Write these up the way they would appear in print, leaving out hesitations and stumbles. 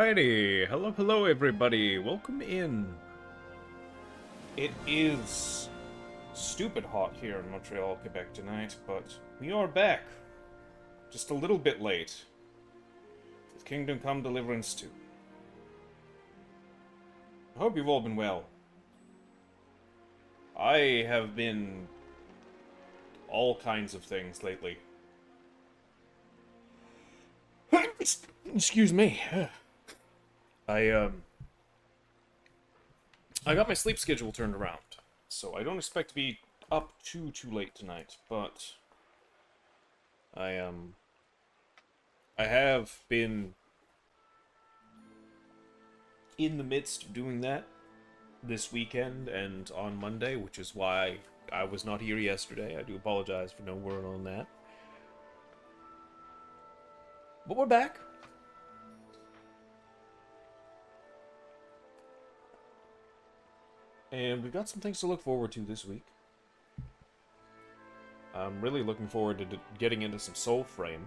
Alrighty, hello everybody, welcome in. It is stupid hot here in Montreal, Quebec tonight, but we are back. Just a little bit late. With Kingdom Come Deliverance 2. I hope you've all been well. I have been all kinds of things lately. Excuse me. I got my sleep schedule turned around, so I don't expect to be up too late tonight, but I have been in the midst of doing that this weekend and on Monday, which is why I was not here yesterday. I do apologize for no word on that. But we're back. And we've got some things to look forward to this week. I'm really looking forward to getting into some Soulframe.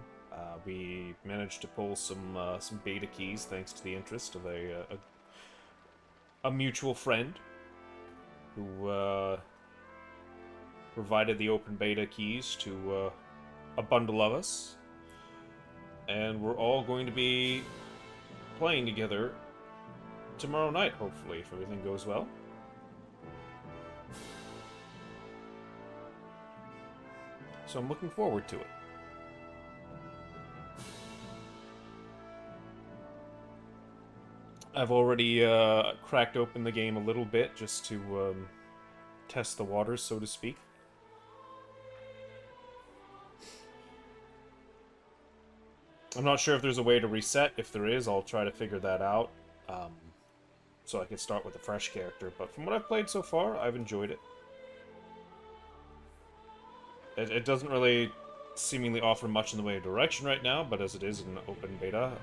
We managed to pull some beta keys thanks to the interest of a mutual friend who provided the open beta keys to a bundle of us. And we're all going to be playing together tomorrow night, hopefully, if everything goes well. So I'm looking forward to it. I've already cracked open the game a little bit just to test the waters, so to speak. I'm not sure if there's a way to reset. If there is, I'll try to figure that out. So I can start with a fresh character. But from what I've played so far, I've enjoyed it. It doesn't really seemingly offer much in the way of direction right now, but as it is an open beta,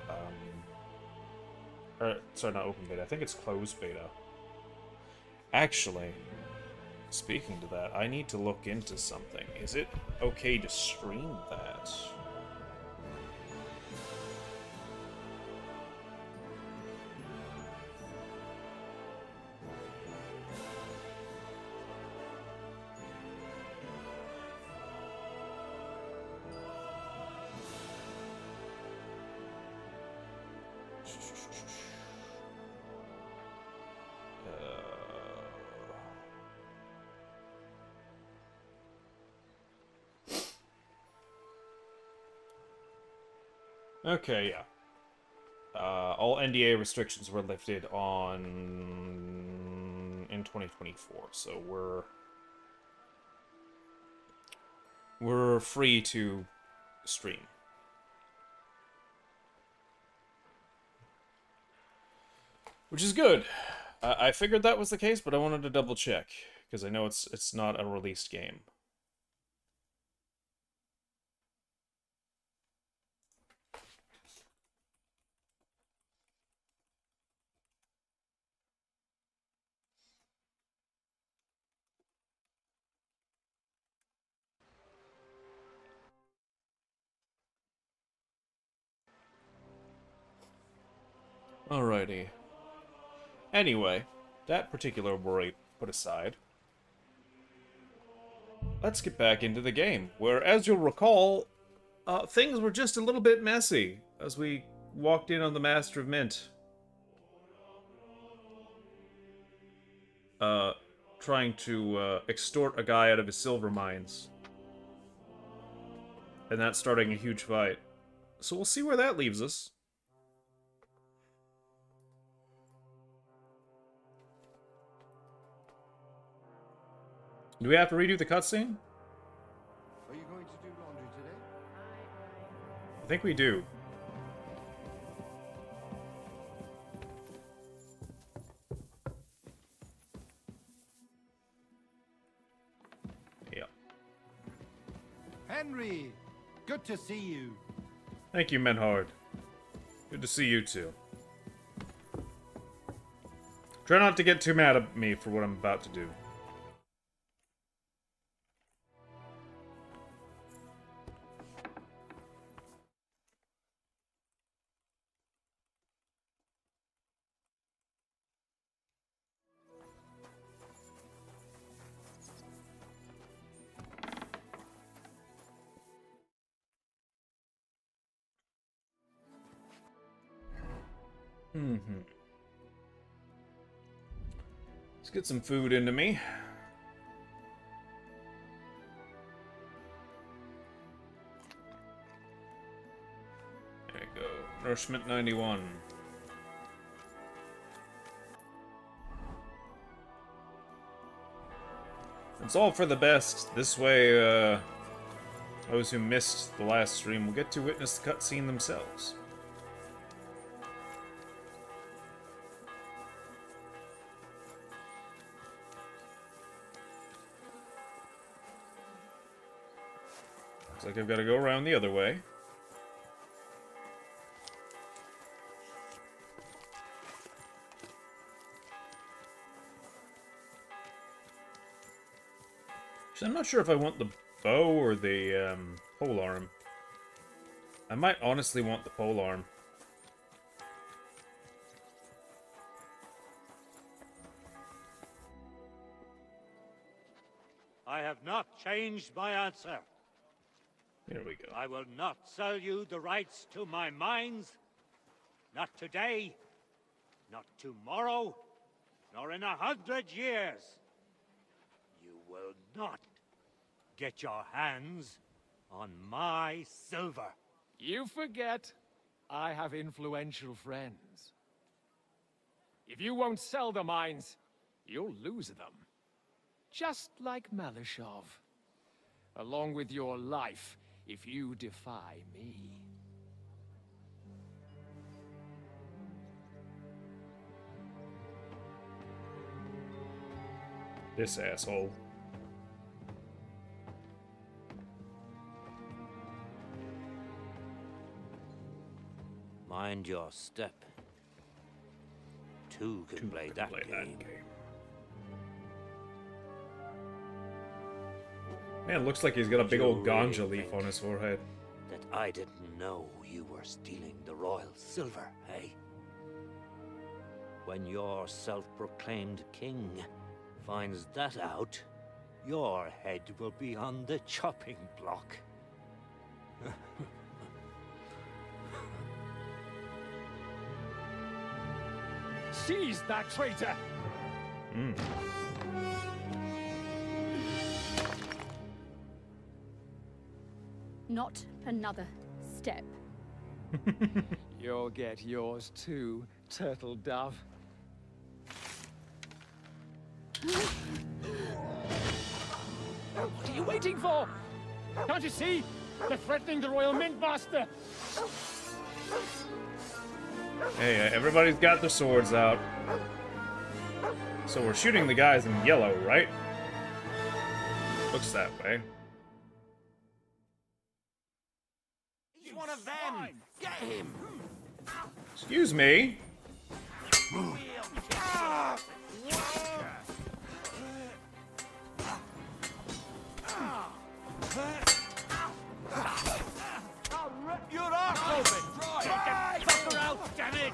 sorry, not open beta, I think it's closed beta. Actually, speaking to that, I need to look into something. Is it okay to stream that? Okay, yeah. All NDA restrictions were lifted in 2024, so we're free to stream. Which is good. I figured that was the case, but I wanted to double check because I know it's not a released game. Alrighty. Anyway, that particular worry put aside, let's get back into the game, where, as you'll recall, things were just a little bit messy as we walked in on the Master of Mint. Trying to extort a guy out of his silver mines. And that's starting a huge fight. So we'll see where that leaves us. Do we have to redo the cutscene? Are you going to do laundry today? I think we do. Yeah. Henry! Good to see you. Thank you, Menhard. Good to see you too. Try not to get too mad at me for what I'm about to do. Mm-hmm. Let's get some food into me. There you go. Nourishment 91. It's all for the best. This way, those who missed the last stream will get to witness the cutscene themselves. Looks like I've got to go around the other way. I'm not sure if I want the bow or the polearm. I might honestly want the polearm. I have not changed my answer. Here we go. I will not sell you the rights to my mines. Not today, not tomorrow, nor in 100 years. You will not get your hands on my silver. You forget, I have influential friends. If you won't sell the mines, you'll lose them. Just like Malishov. Along with your life, if you defy me. This asshole. Mind your step. Two can play that game. Man, looks like he's got a big old ganja leaf on his forehead. That I didn't know you were stealing the royal silver, eh? When your self-proclaimed king finds that out, your head will be on the chopping block. Seize that traitor! Not another step. You'll get yours too, turtle dove. What are you waiting for? Can't you see? They're threatening the Royal Mint Master! Hey, everybody's got their swords out. So we're shooting the guys in yellow, right? Looks that way. He's one of them! Get him! Excuse me. You're off, open! Take that fucker out, damn it!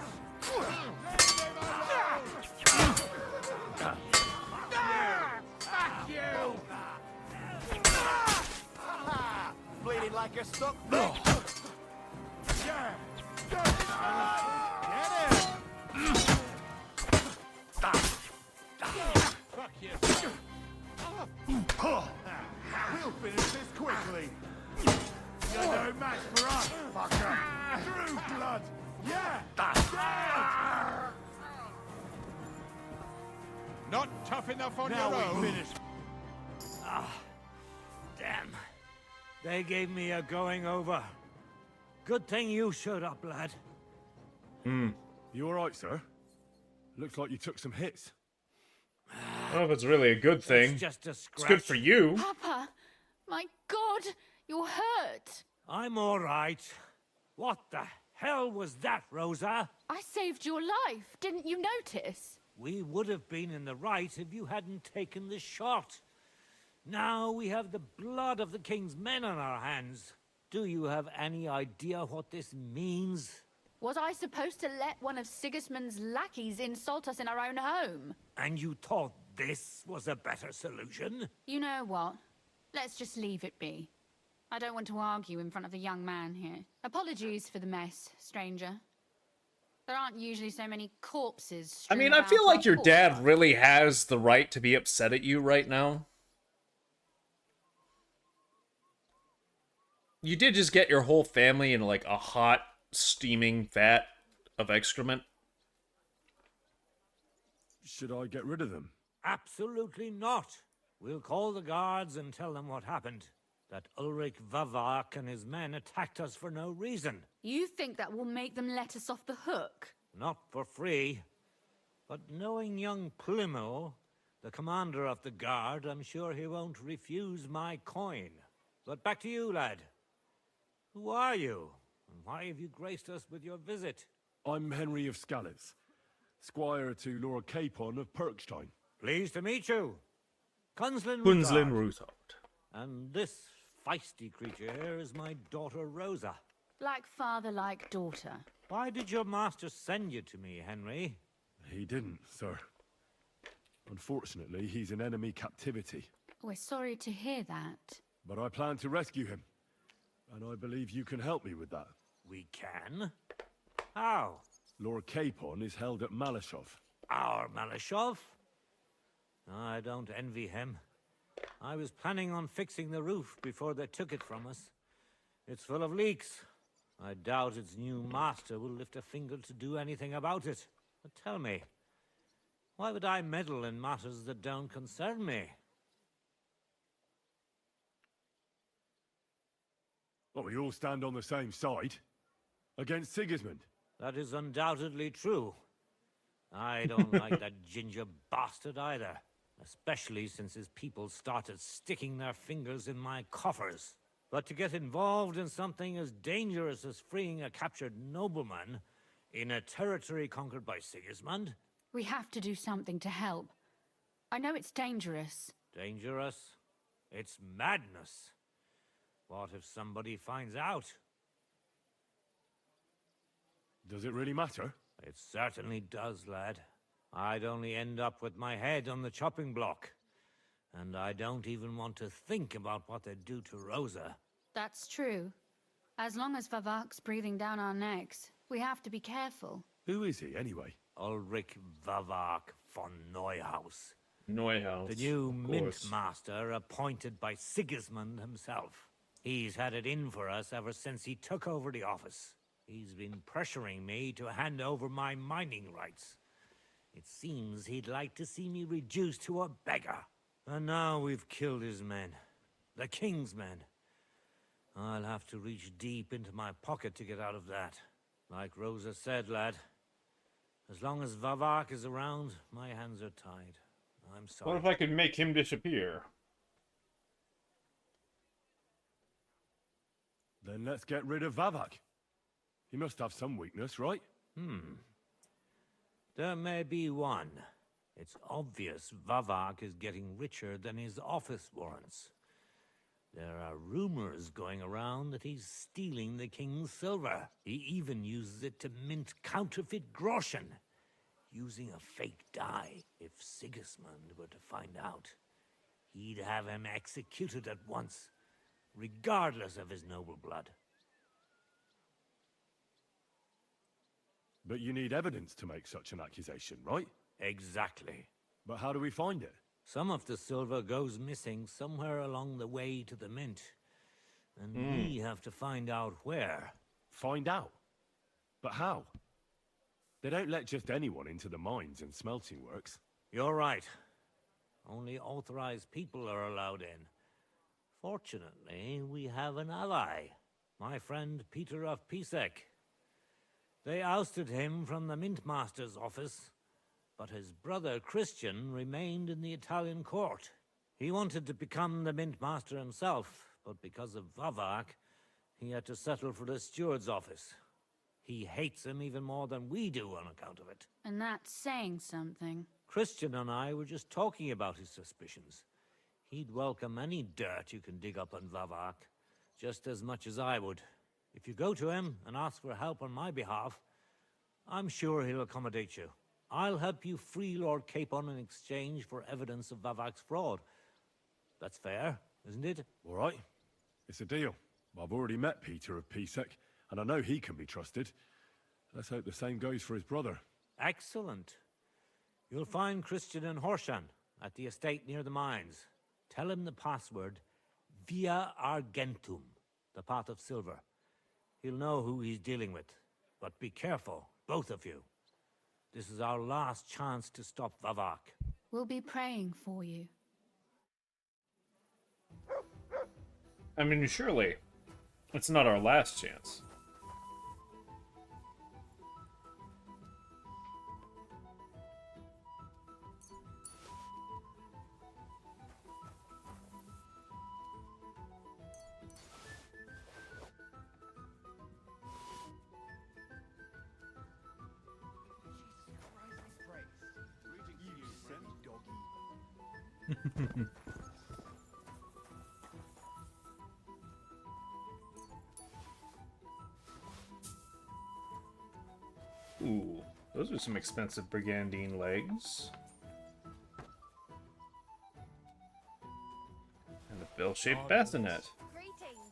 Fuck you! Bleeding like a stuck bitch! Yeah! Get him! Fuck you! We'll finish this quickly! You're no match for us, fucker! True blood! Yeah! Not tough enough on Now your we own. finish. Damn. They gave me a going over. Good thing you showed up, lad. You alright, sir? Looks like you took some hits. I don't know if it's really a good thing. It's just a It's scratch. good for you. Papa! My God! You're hurt! I'm all right. What the hell was that, Rosa? I saved your life. Didn't you notice? We would have been in the right if you hadn't taken the shot. Now we have the blood of the king's men on our hands. Do you have any idea what this means? Was I supposed to let one of Sigismund's lackeys insult us in our own home? And you thought this was a better solution? You know what? Let's just leave it be. I don't want to argue in front of the young man here. Apologies for the mess, stranger. There aren't usually so many corpses. I mean, strewn I about feel like our your dad courtyard. really has the right to be upset at you right now. You did just get your whole family in like a hot, steaming vat of excrement. Should I get rid of them? Absolutely not. We'll call the guards and tell them what happened. That Ulrich Vavak and his men attacked us for no reason. You think that will make them let us off the hook? Not for free. But knowing young Plymouth, the commander of the guard, I'm sure he won't refuse my coin. But back to you, lad. Who are you? And why have you graced us with your visit? I'm Henry of Scalitz, squire to Lord Capon of Perkstein. Pleased to meet you. Kunslin Kunslin Ruthard. Ruthard. And this feisty creature here is my daughter Rosa. Like father, like daughter. Why did your master send you to me, Henry? He didn't, sir. Unfortunately, he's in enemy captivity. We're sorry to hear that. But I plan to rescue him. And I believe you can help me with that. We can? How? Lord Capon is held at Malashov. Our Malashov? I don't envy him. I was planning on fixing the roof before they took it from us. It's full of leaks. I doubt its new master will lift a finger to do anything about it. But tell me, why would I meddle in matters that don't concern me? Well, we all stand on the same side. Against Sigismund. That is undoubtedly true. I don't like that ginger bastard either. Especially since his people started sticking their fingers in my coffers. But to get involved in something as dangerous as freeing a captured nobleman in a territory conquered by Sigismund? We have to do something to help. I know it's dangerous. Dangerous? It's madness. What if somebody finds out? Does it really matter? It certainly does, lad. I'd only end up with my head on the chopping block. And I don't even want to think about what they'd do to Rosa. That's true. As long as Vavak's breathing down our necks, we have to be careful. Who is he, anyway? Ulrich Vavak von Neuhaus. Neuhaus. The new of mint course. master appointed by Sigismund himself. He's had it in for us ever since he took over the office. He's been pressuring me to hand over my mining rights. It seems he'd like to see me reduced to a beggar. And now we've killed his men. The king's men. I'll have to reach deep into my pocket to get out of that. Like Rosa said, lad. As long as Vavak is around, my hands are tied. I'm sorry. What if I could make him disappear? Then let's get rid of Vavak. He must have some weakness, right? There may be one. It's obvious Vavak is getting richer than his office warrants. There are rumors going around that he's stealing the king's silver. He even uses it to mint counterfeit groschen, using a fake die. If Sigismund were to find out, he'd have him executed at once, regardless of his noble blood. But you need evidence to make such an accusation, right? Exactly. But how do we find it? Some of the silver goes missing somewhere along the way to the mint. And we have to find out where. Find out? But how? They don't let just anyone into the mines and smelting works. You're right. Only authorized people are allowed in. Fortunately, we have an ally. My friend Peter of Pisek. They ousted him from the Mintmaster's office, but his brother Christian remained in the Italian court. He wanted to become the Mintmaster himself, but because of Vavak, he had to settle for the steward's office. He hates him even more than we do on account of it. And that's saying something. Christian and I were just talking about his suspicions. He'd welcome any dirt you can dig up on Vavak, just as much as I would. If you go to him and ask for help on my behalf, I'm sure he'll accommodate you. I'll help you free Lord Capon in exchange for evidence of Vavak's fraud. That's fair, isn't it? All right. It's a deal. I've already met Peter of Pisek, and I know he can be trusted. Let's hope the same goes for his brother. Excellent. You'll find Christian and Horshan at the estate near the mines. Tell him the password, Via Argentum, the pot of silver. He'll know who he's dealing with. But be careful, both of you. This is our last chance to stop Vavak. We'll be praying for you. I mean, surely, it's not our last chance. Ooh, those are some expensive brigandine legs. And a bell-shaped bassinet. Greetings.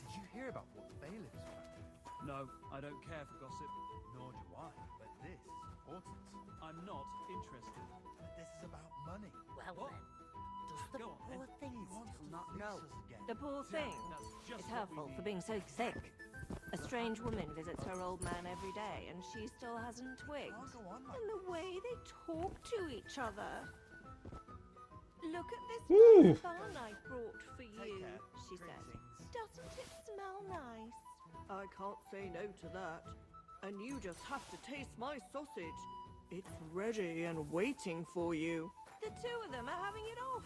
Did you hear about what the bailiffs found? No, I don't care for gossip. Nor do I, but this is important. I'm not interested. But this is about money. Well then, does the Go on, poor He thing wants still to not fix know? us again. The poor thing That's just is her what we fault for need. being so sick. A strange woman visits her old man every day, and she still hasn't twigged. Can't go on like And the way they talk to each other. Look at this Ooh. nice bun I brought for Take you, care. she said. Greetings. Doesn't it smell nice? I can't say no to that. And you just have to taste my sausage. It's ready and waiting for you. The two of them are having it off.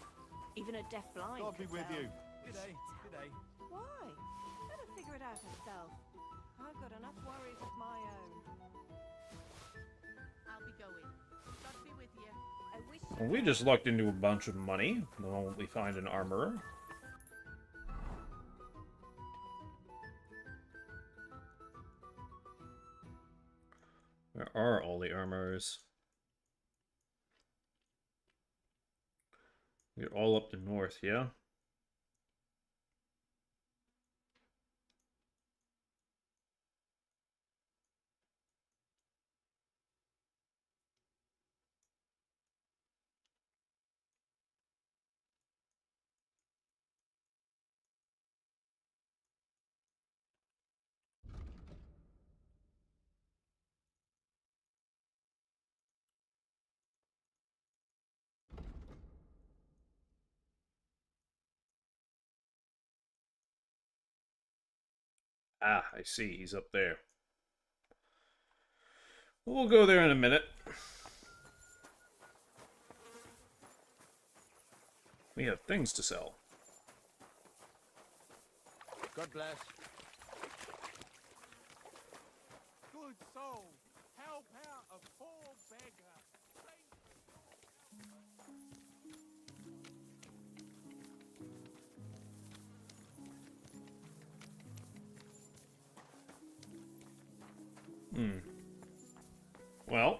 Even a deaf blind God be could with tell. you. G'day, g'day. Why? Let her figure it out herself. I've got enough worries of my own. I'll be going. God be with you. I wish Well, we just lucked into a bunch of money the moment we find an armorer. Where are all the armorers? You're all up the north, yeah? Ah, I see. He's up there. We'll go there in a minute. We have things to sell. God bless. Good soul, help out a poor beggar. Well.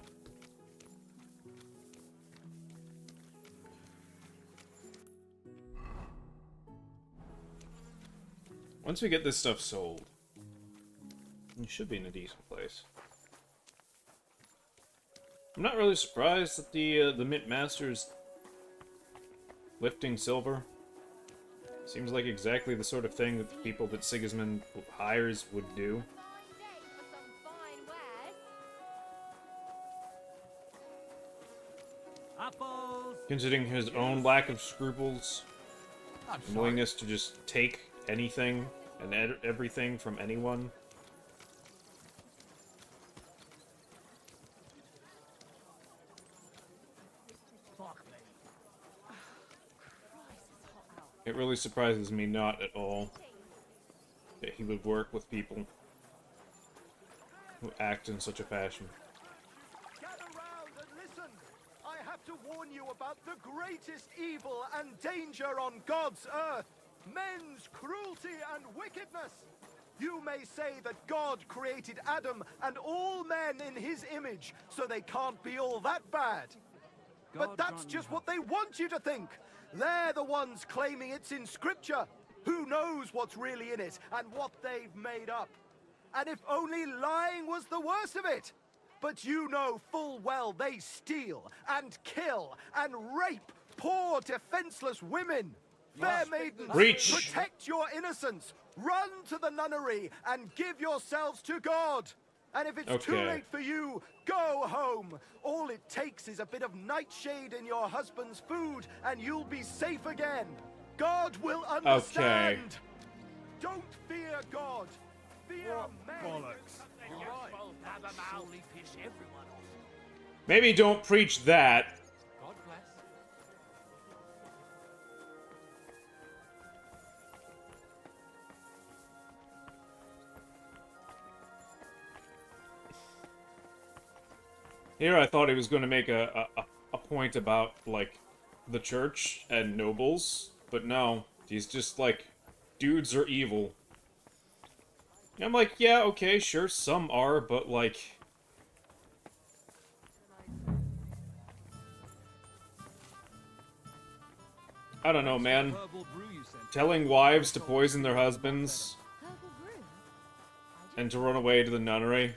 Once we get this stuff sold, we should be in a decent place. I'm not really surprised that the Mint Master's lifting silver. Seems like exactly the sort of thing that the people that Sigismund hires would do. Fine day for some fine wares. Apples! Considering his own lack of scruples, I'm and sorry. willingness to just take anything and everything from anyone. Fuck me. Christ, it's hot out. It really surprises me not at all that he would work with people who act in such a fashion. Gather round and listen. I have to warn you about the greatest evil and danger on God's earth. Men's cruelty and wickedness. You may say that God created Adam and all men in his image, so they can't be all that bad. But that's just what they want you to think. They're the ones claiming it's in Scripture. Who knows what's really in it and what they've made up? And if only lying was the worst of it! But you know full well they steal and kill and rape poor defenseless women. Fair maidens, Preach. protect your innocence. Run to the nunnery and give yourselves to God. And if it's too Okay. late for you, go home. All it takes is a bit of nightshade in your husband's food and you'll be safe again. God will understand. Don't fear God. Fear men. Bollocks. Maybe don't preach that. God bless. Here I thought he was going to make a point about, like, the church and nobles, but no. He's just like, dudes are evil. And I'm like, yeah, okay, sure, some are, but, like... I don't know, man. Telling wives to poison their husbands Herbal brew? and to run away to the nunnery.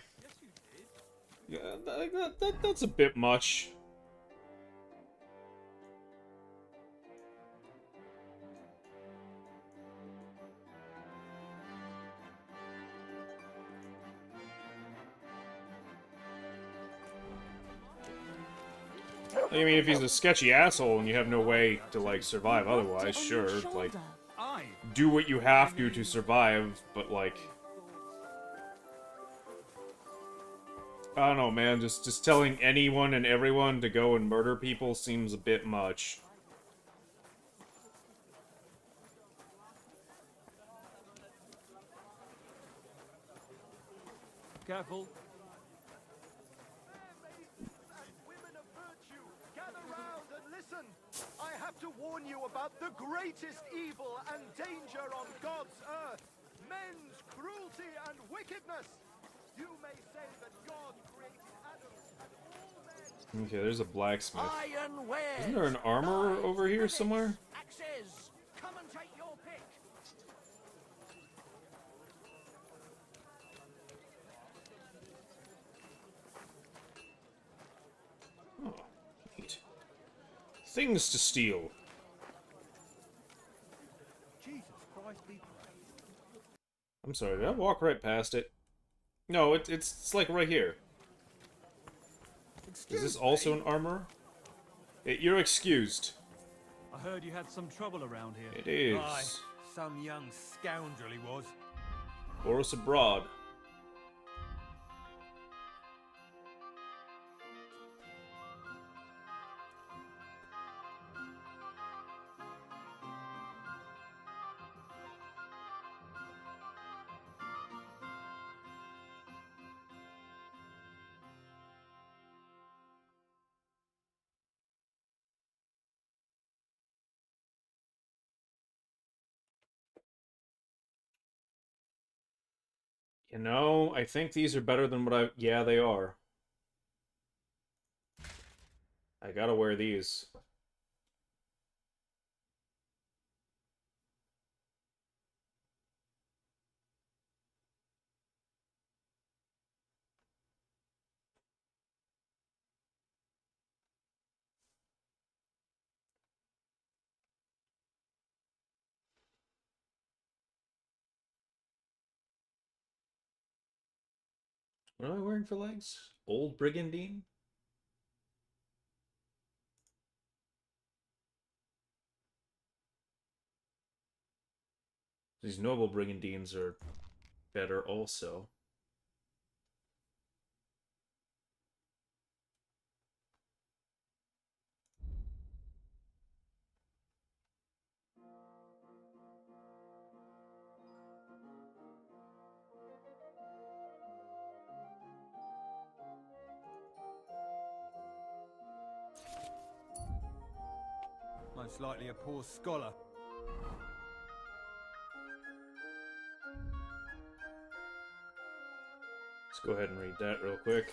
Yeah, that's a bit much. I mean, if he's a sketchy asshole and you have no way to, like, survive otherwise, sure, like, do what you have to survive, but, like... I don't know, man, just telling anyone and everyone to go and murder people seems a bit much. Careful. Women of virtue, gather round and listen. I have to warn you about the greatest evil and danger on God's earth. Men's cruelty and wickedness. You may say that God created Adam and all men. Okay, there's a blacksmith. Iron wares. Isn't there an armorer over here somewhere? Axes. Come and take your pick. Oh, neat. Things to steal. Jesus Christ be praised. I'm sorry, did I walk right past it? No, it's like right here. Is this also an armor? You're excused. I heard you had some trouble around here. It is. Aye, some young scoundrel he was. Or us abroad. You know, I think these are better than what I... Yeah, they are. I gotta wear these. What am I wearing for legs? Old Brigandine? These noble Brigandines are better also. Most likely a poor scholar. Let's go ahead and read that real quick.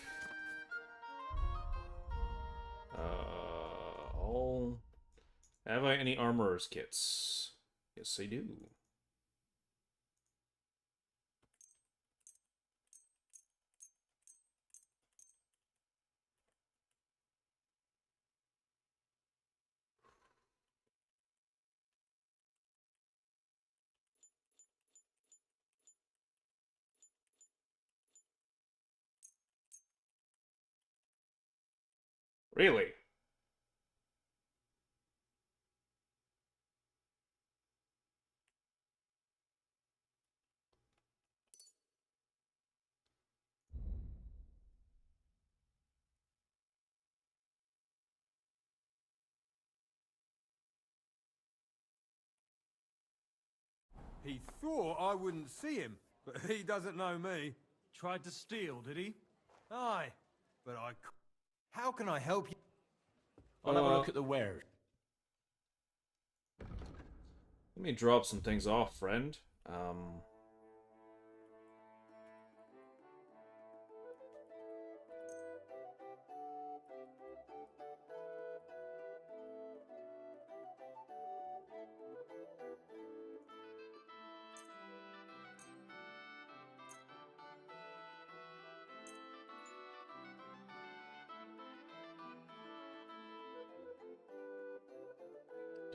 All... Have I any armorer's kits? Yes, I do. Really? He thought I wouldn't see him, but he doesn't know me. Tried to steal, did he? Aye, but how can I help you? I'll have a look at the wares. Let me drop some things off, friend.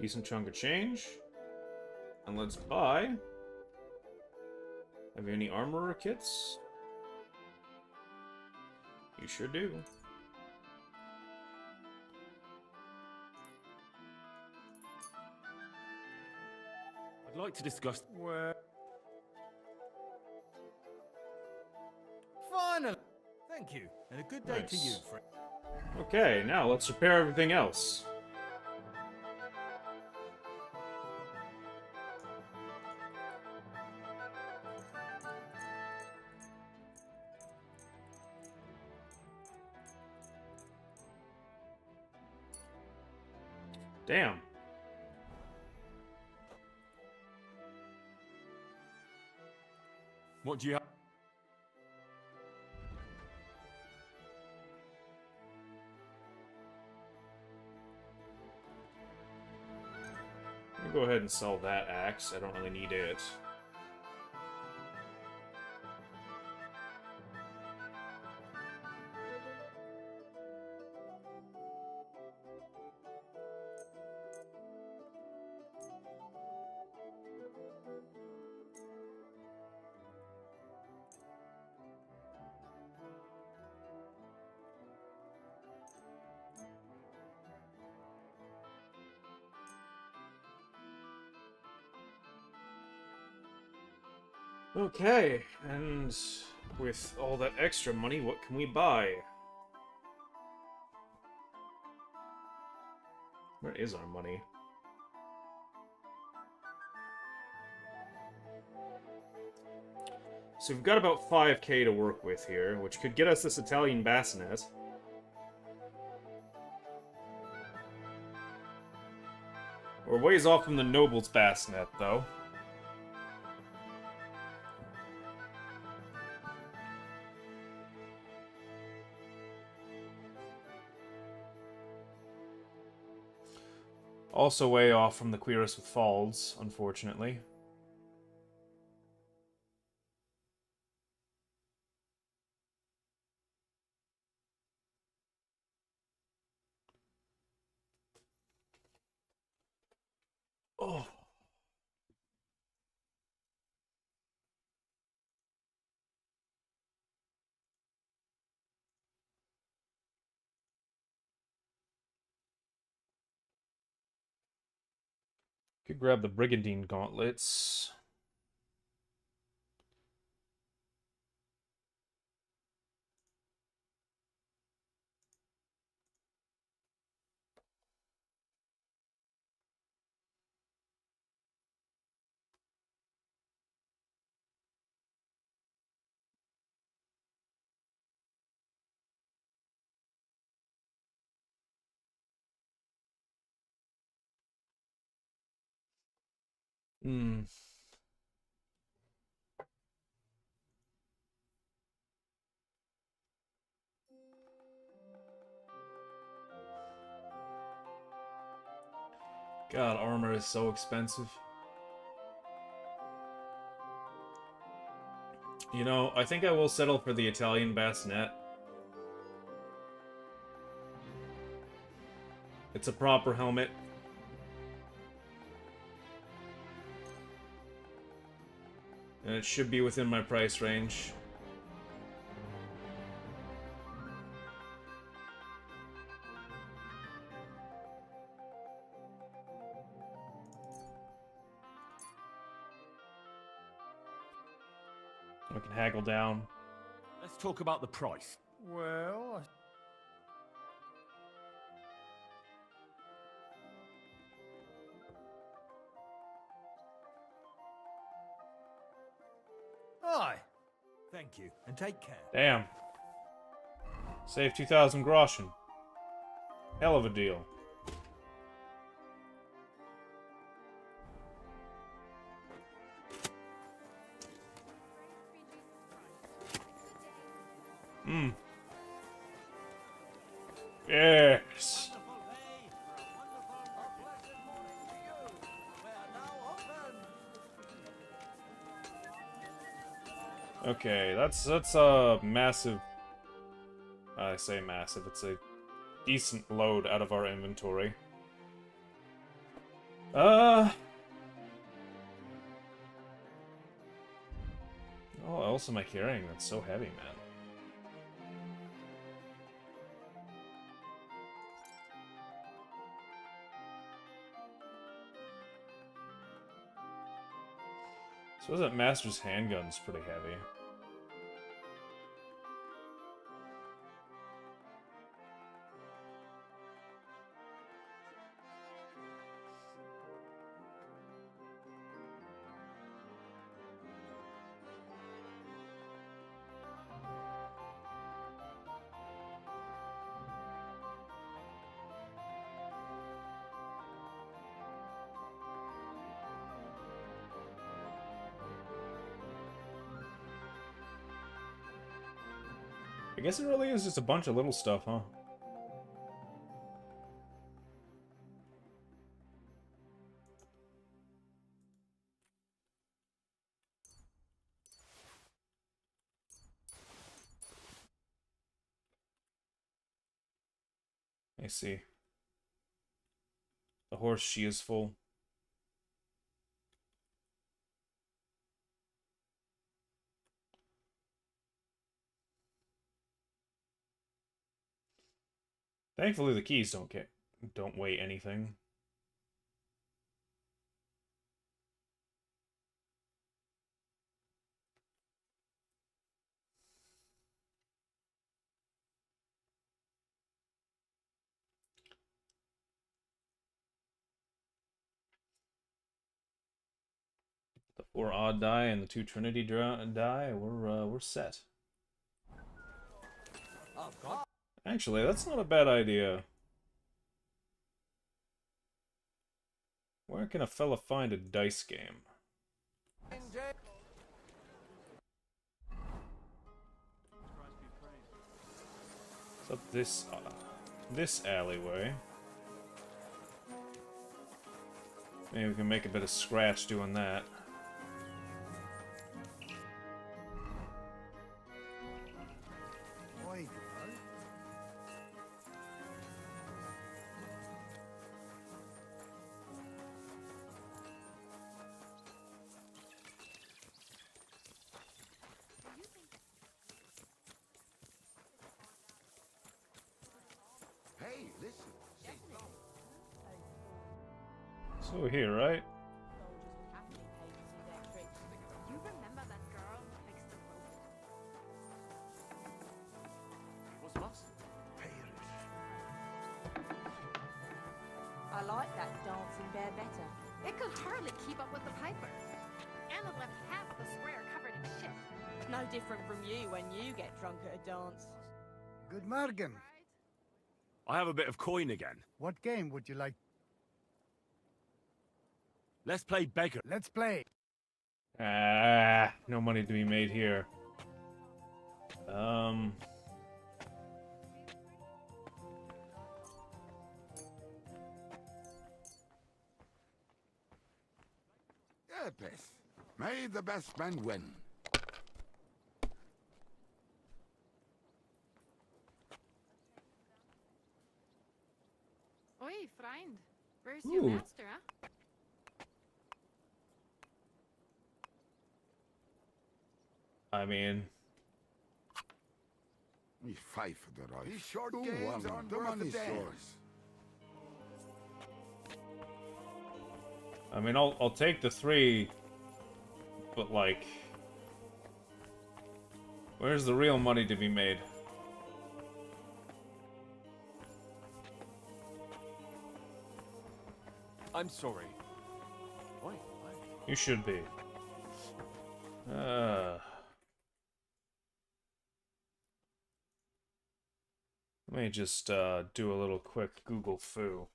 Decent chunk of change. And let's buy. Have you any armorer kits? You sure do. I'd like to discuss... Where? Finally! Thank you, and a good day to you, Nice. friend. Okay, now let's repair everything else. Damn. What do you have? Let me go ahead and sell that axe. I don't really need it. Okay, and with all that extra money, what can we buy? Where is our money? So we've got about 5k to work with here, which could get us this Italian bassinet. We're ways off from the noble's bassinet, though. Also way off from the Cuirass with Falls, unfortunately. Oh. Could grab the Brigandine gauntlets. Hmm. God, armor is so expensive. You know, I think I will settle for the Italian bassinet. It's a proper helmet. And it should be within my price range. We can haggle down. Let's talk about the price. Well, aye. Thank you, and take care. Damn. Save 2,000 groschen. Hell of a deal. Hmm. Yes. Okay, that's a massive. I say massive. It's a decent load out of our inventory. What else am I carrying that's so heavy, man? So that Master's handgun's pretty heavy. I guess it really is just a bunch of little stuff, huh? I see. The horse she is full. Thankfully, the keys don't weigh anything. The 4 odd die and the 2 Trinity die, we're set. Actually, that's not a bad idea. Where can a fella find a dice game? It's up this alleyway. Maybe we can make a bit of scratch doing that. So we're here, right? You remember that girl who fixed the rope? What's lost? I like that dancing bear better. It could hardly keep up with the piper. And it left half the square covered in shit. No different from you when you get drunk at a dance. Good morgen. I have a bit of coin again. What game would you like? Let's play beggar. Let's play. Ah, no money to be made here. Yes, may the best man win. Oi, friend. Where's Ooh. your master, huh? I mean, We fight for the right. These short Who games won? aren't The worth a money's damn. yours. I'll take the 3, but like, Where's the real money to be made? I'm sorry. Why? You should be. Let me just do a little quick Google foo.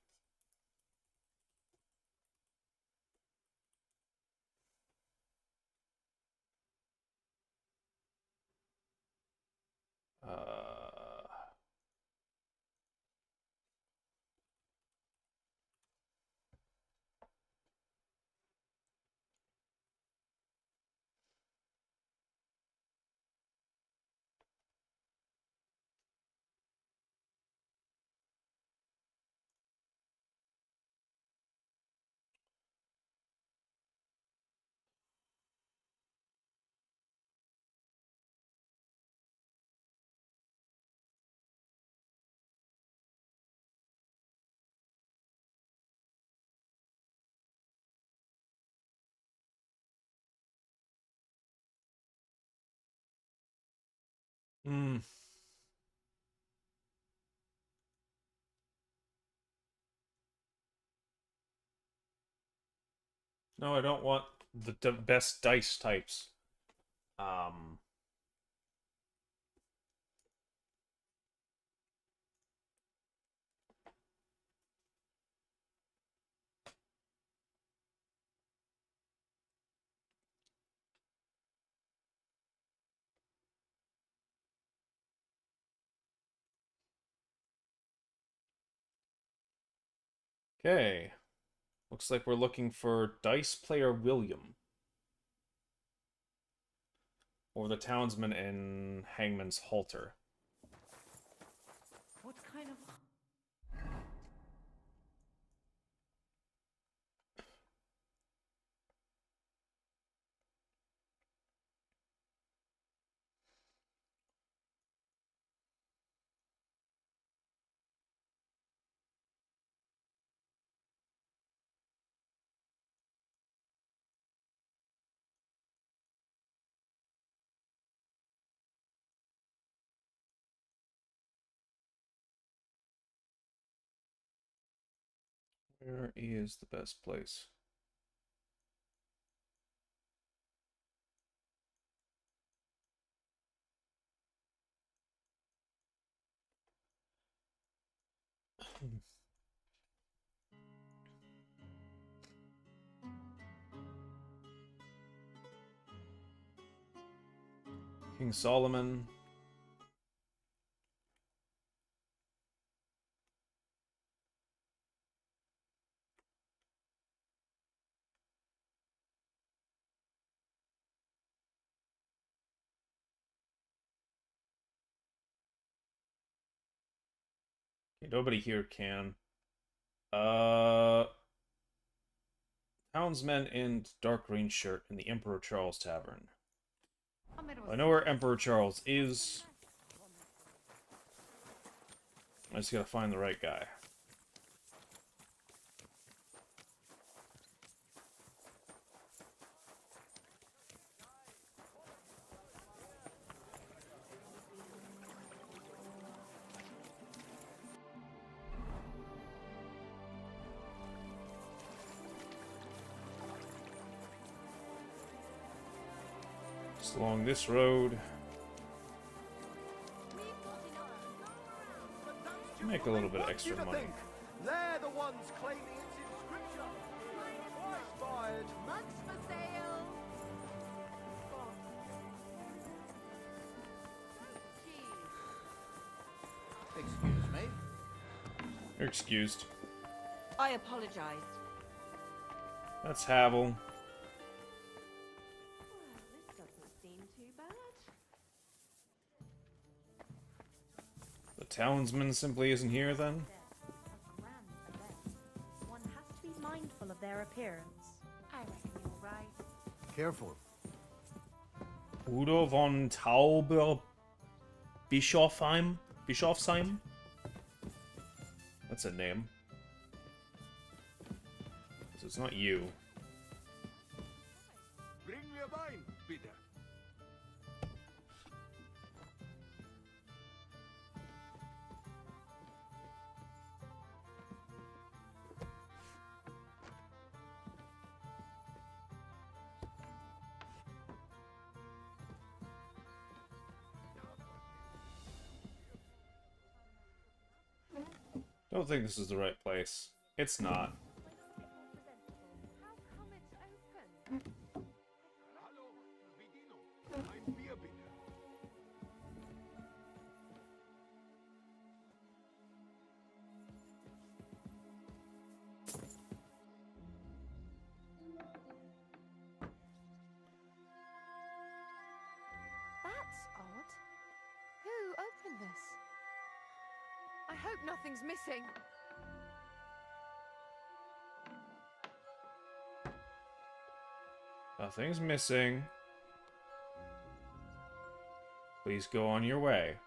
Hmm. No, I don't want the best dice types. Okay. Looks like we're looking for Dice Player William. Or the Townsman in Hangman's Halter. What kind of... Where is the best place? King Solomon. Okay, nobody here can. Townsmen in dark green shirt in the Emperor Charles Tavern. I know where Emperor Charles is. I just gotta find the right guy. Just along this road. Make a little bit of extra money. They're the ones claiming it's in scripture. Twice fired. Mugs for sale. Excuse me. You're excused. I apologize. That's Havel. Well, this doesn't seem too bad. The Townsman simply isn't here then? One has to be mindful of their appearance. I reckon you're right. Careful. Udo von Tauber Bischofsheim? Bischofsheim? That's a name. So it's not you. Bring me a wine, bitte. Don't think this is the right place. It's not. Who opened this? I hope nothing's missing. Nothing's missing. Please go on your way.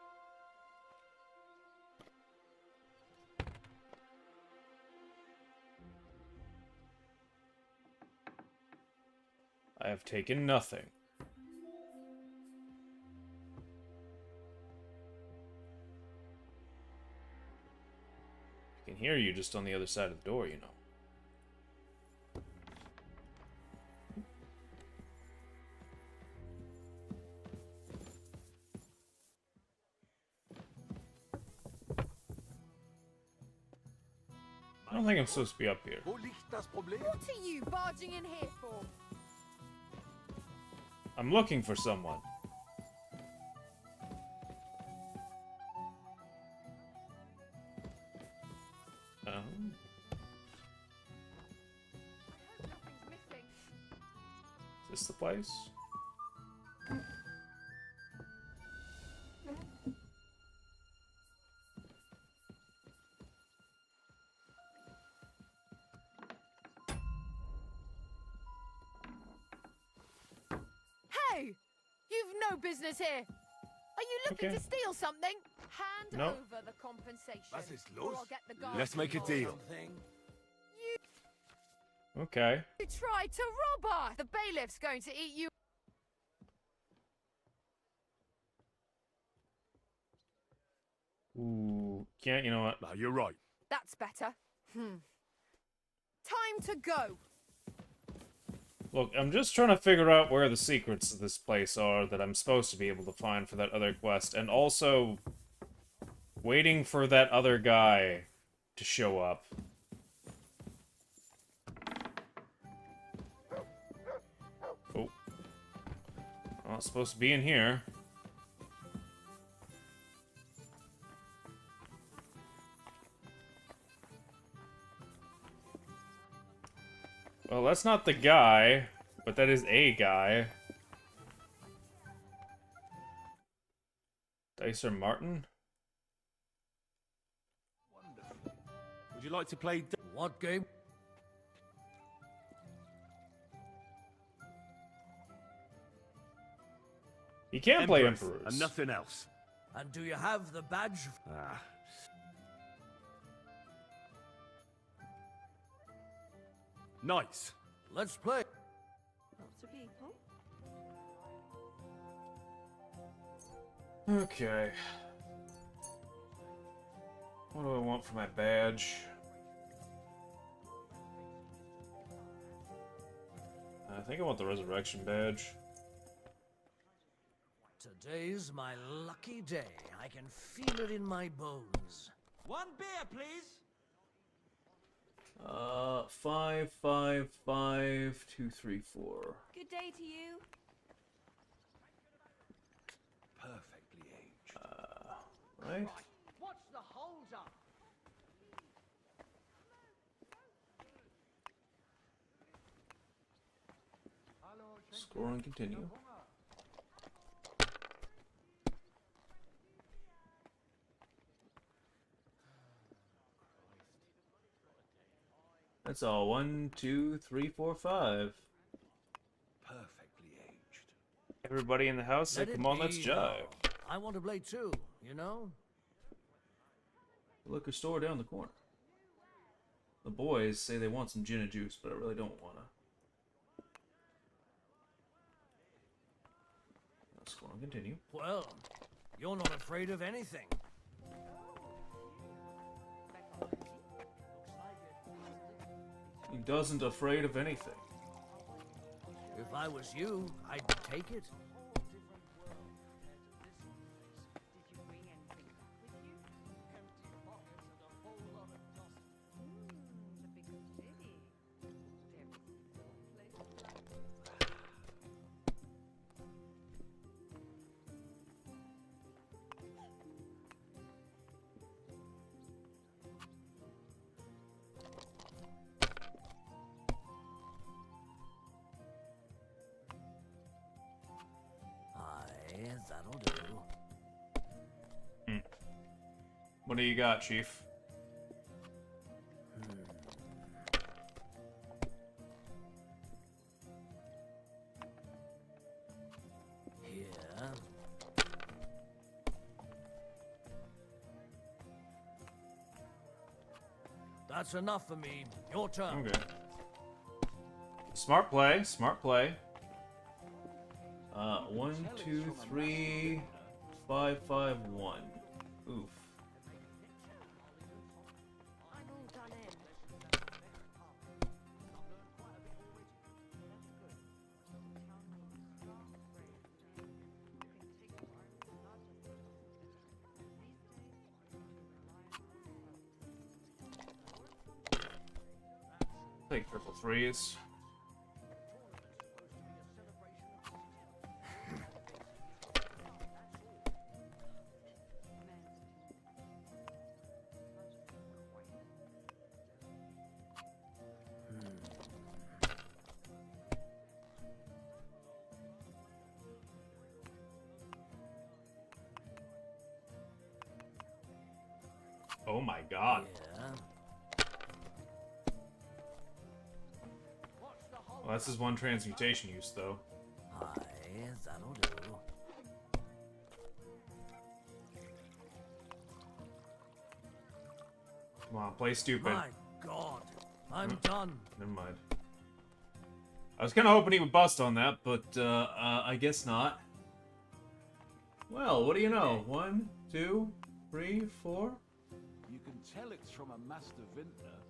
I have taken nothing. I can hear you just on the other side of the door, you know. I don't think I'm supposed to be up here. What are you barging in here for? I'm looking for someone. Is this the place? Hey! You've no business here! Are you looking to steal something? Hand over the compensation. Or I'll get the guard. Let's make a deal. Okay. You tried to rob us! The bailiff's going to eat you. Ooh, can't, you know what? No, you're right. That's better. Time to go. Look, I'm just trying to figure out where the secrets of this place are that I'm supposed to be able to find for that other quest, and also waiting for that other guy to show up. Oh. Well, it's supposed to be in here. Well, that's not the guy, but that is a guy. Dicer Martin? Wonderful. Would you like to play... What game? He can't play Emperors. And nothing else. And do you have the badge? Ah. Nice. Let's play. Lots of people. Okay. What do I want for my badge? I think I want the resurrection badge. Today's my lucky day. I can feel it in my bones. One beer, please. 5, 5, 5, 2, 3, 4. Good day to you. Perfectly aged. Right? What's the hold up? Score and continue. That's all. 1, 2, 3, 4, 5. Perfectly aged. Everybody in the house said, come on, let's jive. I want to play too, you know? The liquor store down the corner. The boys say they want some gin and juice, but I really don't wanna. Let's go on, continue. Well, you're not afraid of anything. He doesn't afraid of anything. If I was you, I'd take it. that'll do. What do you got, Chief? Here. That's enough for me. Your turn. Okay. Smart play, smart play. 1, 2, 3, 5, 5, 1. Oof. Take triple threes. Oh my god. Yeah. Well, that's his one transmutation use, though. Aye, that'll do. Come on, play stupid. My God, I'm done. Never mind. I was kind of hoping he would bust on that, but I guess not. Well, what do you know? 1, 2, 3, 4. You can tell it's from a master vintner.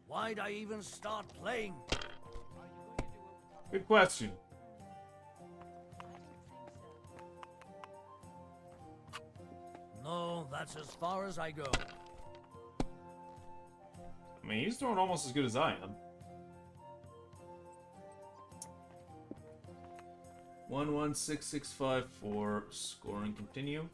Why'd I even start playing? Good question. No, that's as far as I go. I mean, he's throwing almost as good as I am. 1, 1, 6, 6, 5, 4. Score and continue.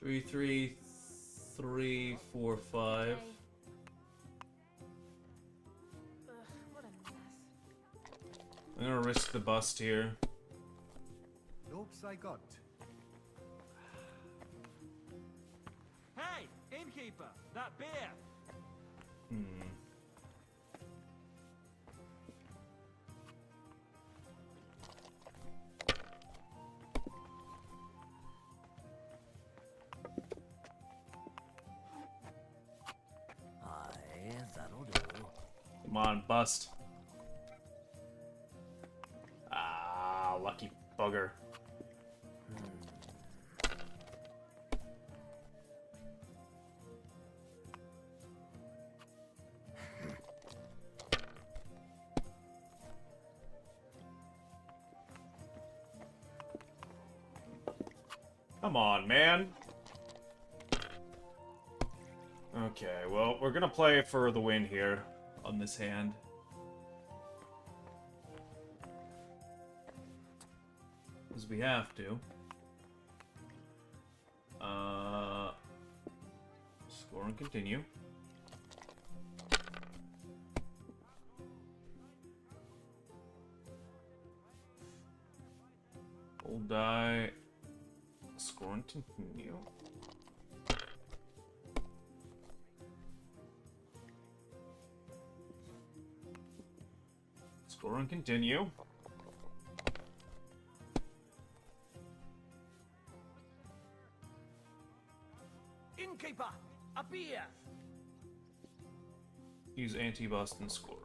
Three, 3, 3, 4, 5. What a mess. I'm gonna risk the bust here. Oops, I got. Hey, innkeeper, that beer. Aye, that'll do. Come on, bust. Ah, lucky bugger. Come on, man. Okay, well, we're gonna play for the win here on this hand. Because we have to. Score and continue. Old die. Score and continue. Score and continue. Innkeeper, a beer. Use anti-bust and score.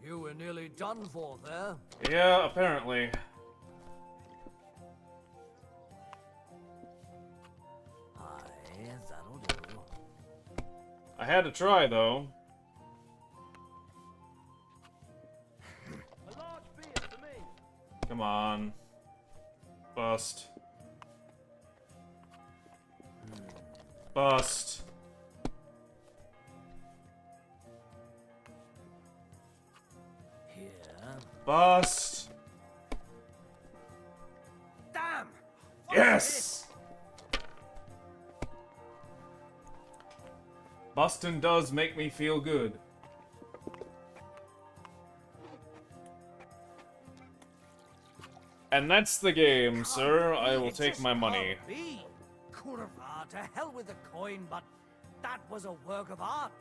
You were nearly done for there. Yeah, apparently. Aye, that'll do. I had to try, though. A large beer for me. Come on. Bust. Bust. Here. Bust. Damn! Yes! Bustin' does make me feel good. And that's the game, sir. I will take my money. Kurva, to hell with the coin, but that was a work of art.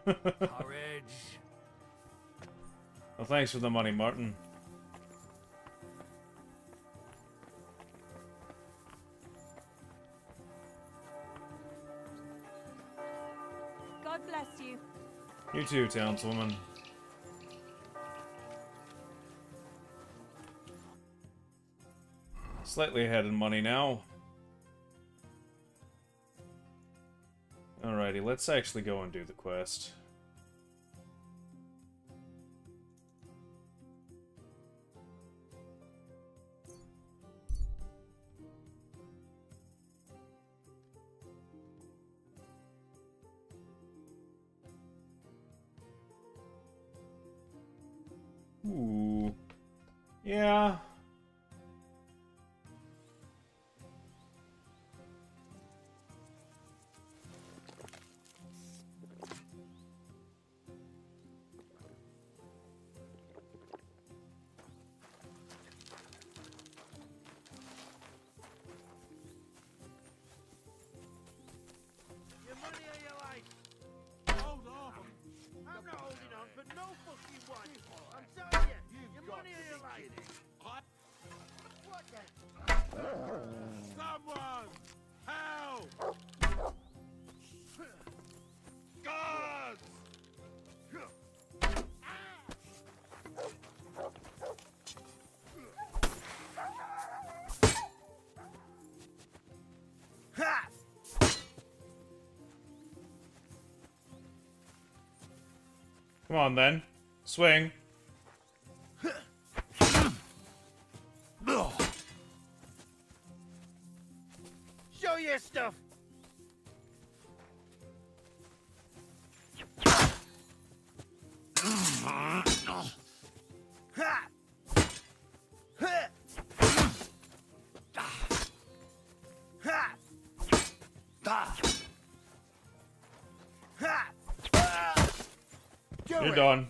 Courage. Well, thanks for the money, Martin. God bless you. You too, townswoman. Slightly ahead in money now. Alrighty, let's actually go and do the quest. Ooh. Yeah. Your money or your life? Hold on. I'm not holding on for no fucking one. I'm telling you, your money or your life? What the? Someone! Help! Guards! Ha! Come on, then. Swing. Show your stuff! Ha! Ha! Ha! Ha! You're done.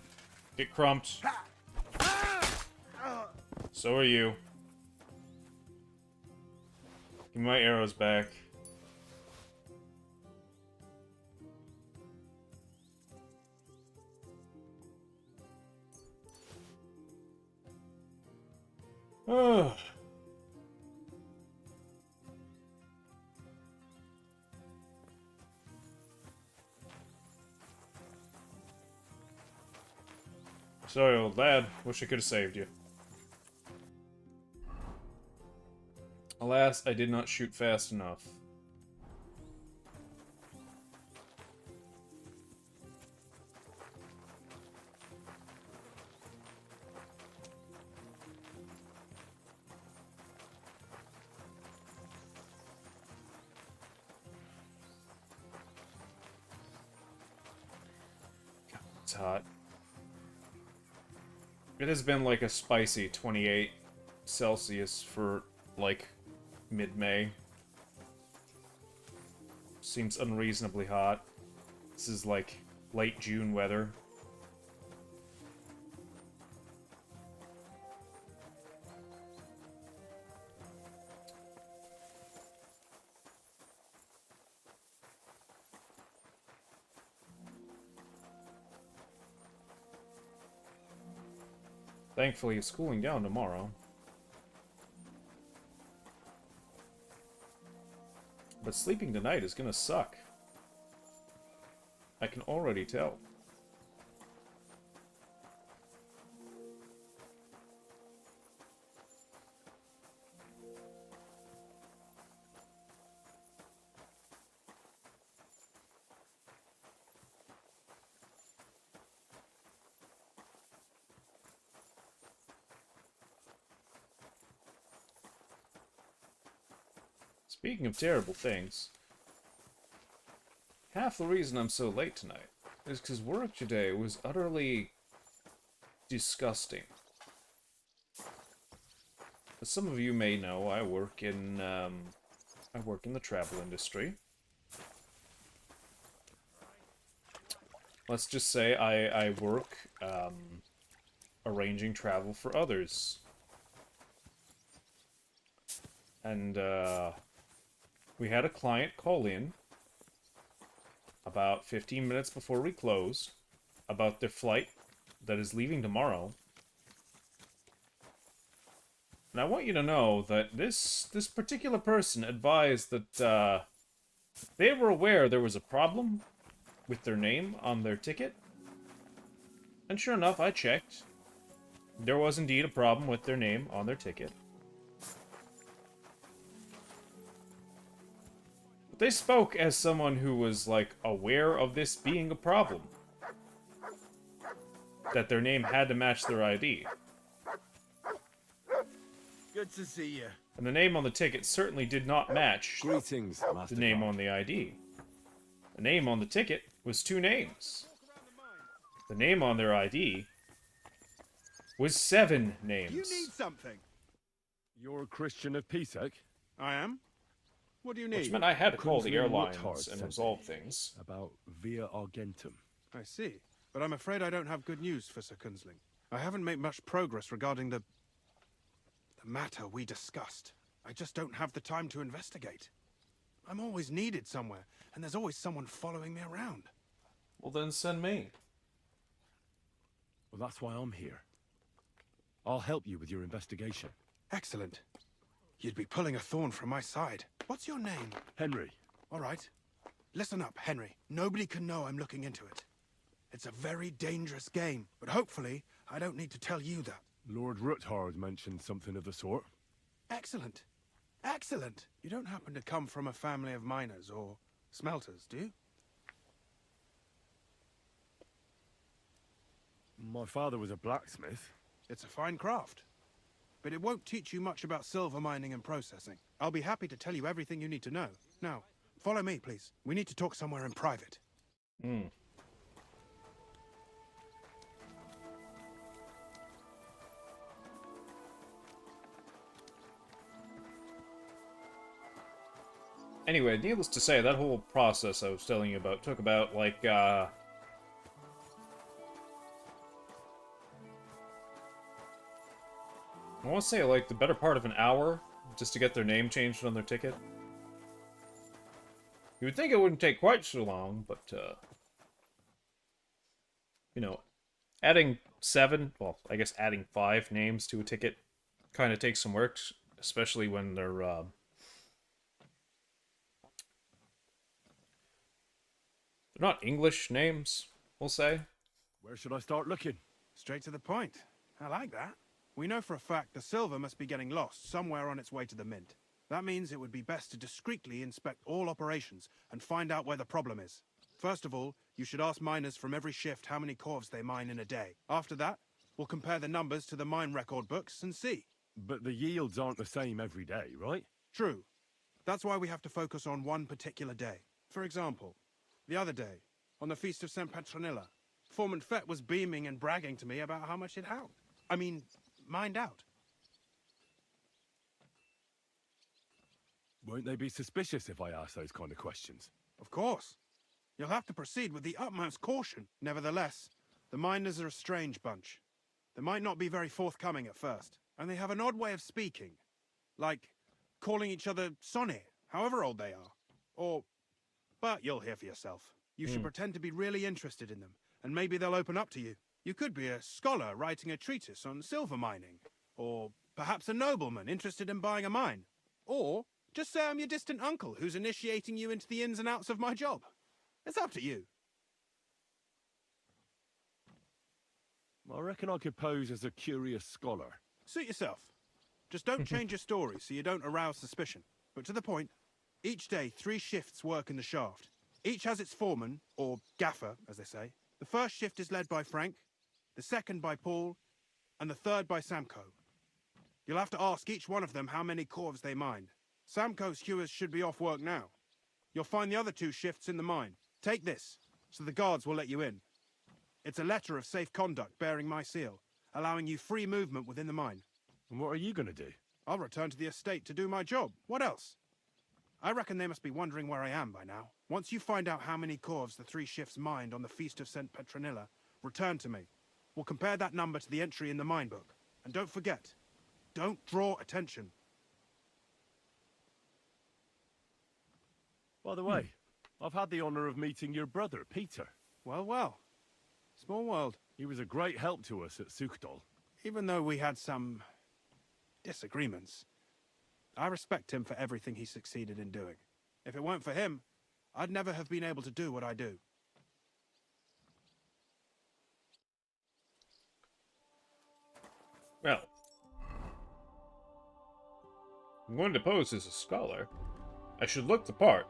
Get crumped. So are you. Give me my arrows back. Ugh. Sorry, old lad. Wish I could have saved you. Alas, I did not shoot fast enough. God, it's hot. It has been like a spicy 28 Celsius for like mid-May. Seems unreasonably hot. This is like late June weather. Thankfully, it's cooling down tomorrow. But sleeping tonight is gonna suck. I can already tell. Speaking of terrible things, half the reason I'm so late tonight is because work today was utterly disgusting. as some of you may know, I work in the travel industry. Let's just say I work arranging travel for others. And we had a client call in about 15 minutes before we closed about their flight that is leaving tomorrow. And I want you to know that this particular person advised that they were aware there was a problem with their name on their ticket. And sure enough, I checked. There was indeed a problem with their name on their ticket. But they spoke as someone who was, like, aware of this being a problem. That their name had to match their ID. Good to see you. And the name on the ticket certainly did not match Greetings, Master the name Guard. on the ID. The name on the ticket was 2 names. The name on their ID was 7 names. You need something. You're a Christian of Pisek? I am. What do you need? Which meant I had to call the Kinsman airlines Ruthard and sent resolve me things. About Via Argentum. I see. But I'm afraid I don't have good news for Sir Kinsling. I haven't made much progress regarding the matter we discussed. I just don't have the time to investigate. I'm always needed somewhere, and there's always someone following me around. Well, then send me. Well, that's why I'm here. I'll help you with your investigation. Excellent. You'd be pulling a thorn from my side. What's your name? Henry. All right. Listen up, Henry. Nobody can know I'm looking into it. It's a very dangerous game, but hopefully I don't need to tell you that. Lord Ruthard mentioned something of the sort. Excellent. Excellent. You don't happen to come from a family of miners or smelters, do you? My father was a blacksmith. It's a fine craft. But it won't teach you much about silver mining and processing. I'll be happy to tell you everything you need to know. Now, follow me, please. We need to talk somewhere in private. Anyway, needless to say, that whole process I was telling you about took about, like, I want to say, like, the better part of an hour just to get their name changed on their ticket. You would think it wouldn't take quite so long, but, you know, adding 7, well, I guess adding 5 names to a ticket kind of takes some work, especially when they're not English names, we'll say. Where should I start looking? Straight to the point. I like that. We know for a fact the silver must be getting lost somewhere on its way to the mint. That means it would be best to discreetly inspect all operations and find out where the problem is. First of all, you should ask miners from every shift how many corves they mine in a day. After that, we'll compare the numbers to the mine record books and see. But the yields aren't the same every day, right? True. That's why we have to focus on one particular day. For example, the other day, on the Feast of St. Petronilla, Foreman Fett was beaming and bragging to me about how much it held. I mean, mined out. Won't they be suspicious if I ask those kind of questions? Of course. You'll have to proceed with the utmost caution. Nevertheless, the miners are a strange bunch. They might not be very forthcoming at first, and they have an odd way of speaking. Like calling each other Sonny, however old they are. Or, but you'll hear for yourself. You should pretend to be really interested in them, and maybe they'll open up to you. You could be a scholar writing a treatise on silver mining, or perhaps a nobleman interested in buying a mine. Or just say I'm your distant uncle who's initiating you into the ins and outs of my job. It's up to you. I reckon I could pose as a curious scholar. Suit yourself. Just don't change your story so you don't arouse suspicion. But to the point, each day 3 shifts work in the shaft. Each has its foreman, or gaffer, as they say. The first shift is led by Frank, the second by Paul, and the third by Samko. You'll have to ask each one of them how many corves they mined. Samko's hewers should be off work now. You'll find the other 2 shifts in the mine. Take this, so the guards will let you in. It's a letter of safe conduct bearing my seal, allowing you free movement within the mine. And what are you going to do? I'll return to the estate to do my job. What else? I reckon they must be wondering where I am by now. Once you find out how many corves the three shifts mined on the Feast of St. Petronilla, return to me. We'll compare that number to the entry in the mine book. And don't forget, don't draw attention. By the way, I've had the honor of meeting your brother, Peter. Well, well. Small world. He was a great help to us at Sukdal. Even though we had some disagreements, I respect him for everything he succeeded in doing. If it weren't for him, I'd never have been able to do what I do. Well, I'm going to pose as a scholar. I should look the part.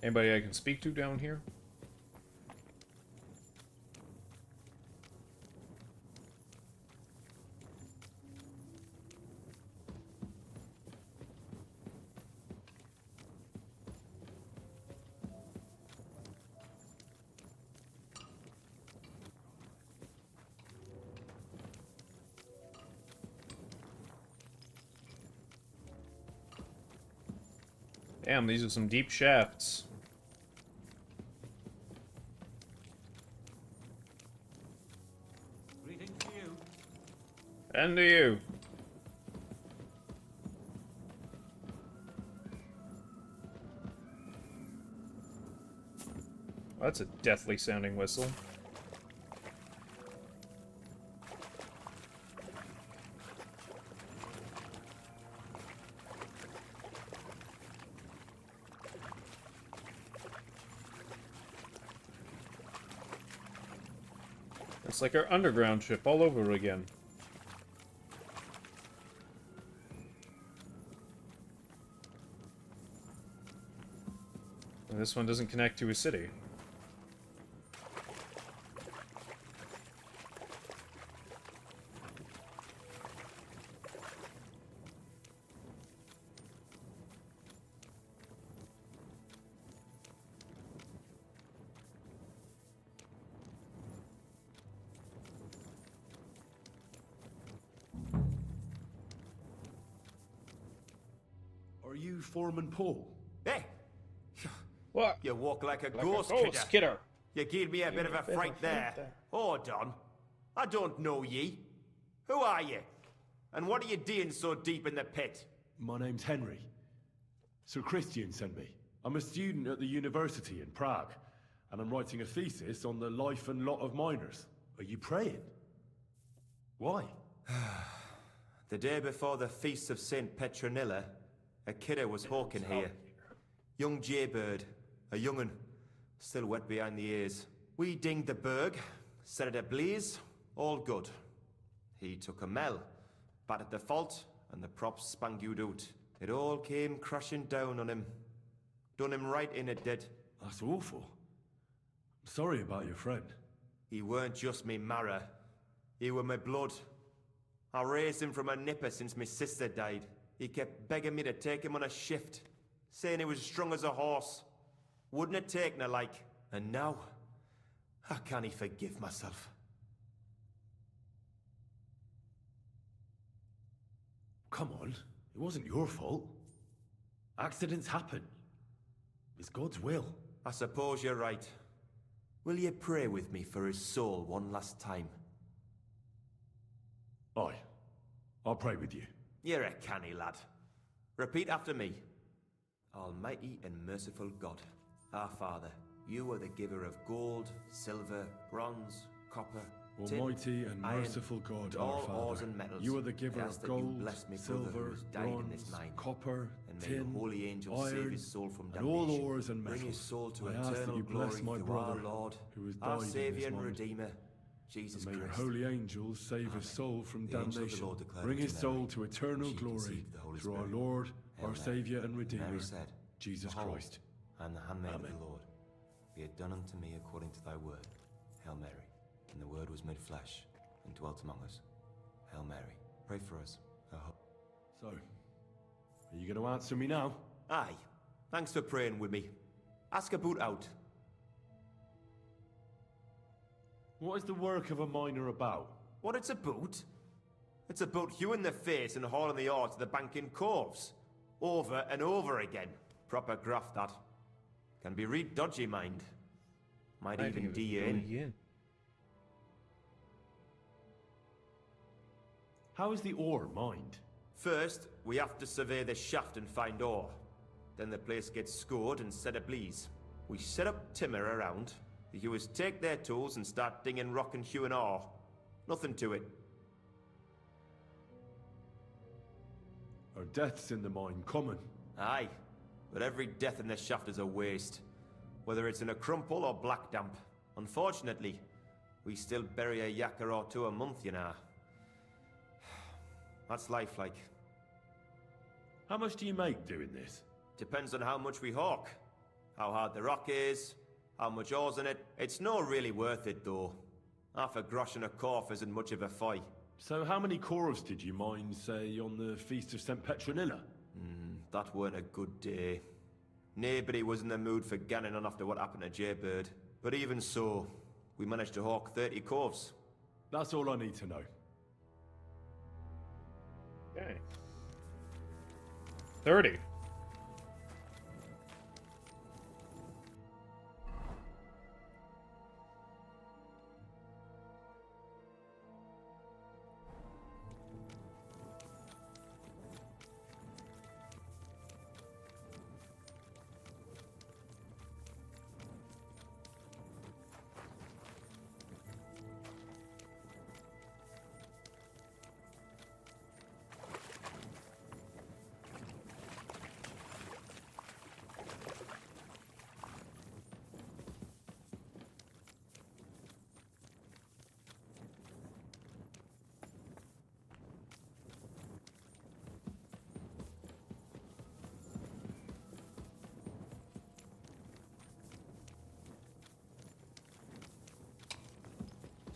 Anybody I can speak to down here? Damn, these are some deep shafts. Greetings to you. And to you. Oh, that's a deathly sounding whistle. It's like our underground ship all over again. And this one doesn't connect to a city. Are you Foreman Paul? Hey! What? You walk like a Like ghost, a ghost, kidder. You gave me a bit of a fright there. Hold on. I don't know ye. Who are you? And what are you doing so deep in the pit? My name's Henry. Sir Christian sent me. I'm a student at the university in Prague, and I'm writing a thesis on the life and lot of miners. Are you praying? Why? The day before the Feast of St. Petronilla, a kidder was hawking here. Young Jaybird, a young'un, still wet behind the ears. We dinged the berg, set it ablaze, all good. He took a mell, battered the fault, and the props spangued out. It all came crashing down on him. Done him right in it did. That's awful. I'm sorry about your friend. He weren't just me marrow. He were my blood. I raised him from a nipper since my sister died. He kept begging me to take him on a shift, saying he was strong as a horse. Wouldn't have taken her like. And now, how can he forgive myself? Come on, it wasn't your fault. Accidents happen. It's God's will. I suppose you're right. Will you pray with me for his soul one last time? Aye. I'll pray with you. You're a canny lad. Repeat after me. Almighty and merciful God, our Father, you are the giver of gold, silver, bronze, copper, tin, Almighty and iron, merciful God, all our Father, ores and metals. you are the giver I ask of that you gold, bless me brother who silver, has died in this bronze, mine, copper, And may tin, the holy angels save iron, his soul from and damnation. all ores and Bring his metals. soul to I ask that eternal you bless glory my through our brother, Lord, who has our died in Saviour this and moment. Redeemer, Jesus And may your Christ. holy angels save his soul from The angel of the damnation. Lord declared Bring unto his Mary, soul to eternal she glory conceived the Holy through our Spirit. Lord, Hail our Mary. Saviour and And Redeemer, Mary said, Jesus Behold, Christ. I am the handmaid Amen. of the Lord. Be it done unto me according to thy word. Hail Mary. And the word was made flesh and dwelt among us. Hail Mary. Pray for us. So, are you going to answer me now? Aye. Thanks for praying with me. Ask about out. What is the work of a miner about? What it's about? It's about hewing the face and hauling the ore to the banking coves. Over and over again. Proper graft, that. Can be read dodgy, mind. Might even do you in. How is the ore mined? First, we have to survey the shaft and find ore. Then the place gets scored and set ablaze. We set up timber around. The hewers take their tools and start dinging rock and hewing ore. Nothing to it. Are deaths in the mine common? Aye, but every death in the shaft is a waste. Whether it's in a crumple or black damp. Unfortunately, we still bury a yakker or two a month, you know. That's life, like. How much do you make doing this? Depends on how much we hawk. How hard the rock is, how much ore's in it. It's not really worth it, though. Half a grosh and a corf isn't much of a fight. So how many corves did you mine, say, on the Feast of St. Petronilla? That weren't a good day. Nobody was in the mood for ganning on after what happened to Jaybird. But even so, we managed to hawk 30 corves. That's all I need to know. Okay. 30.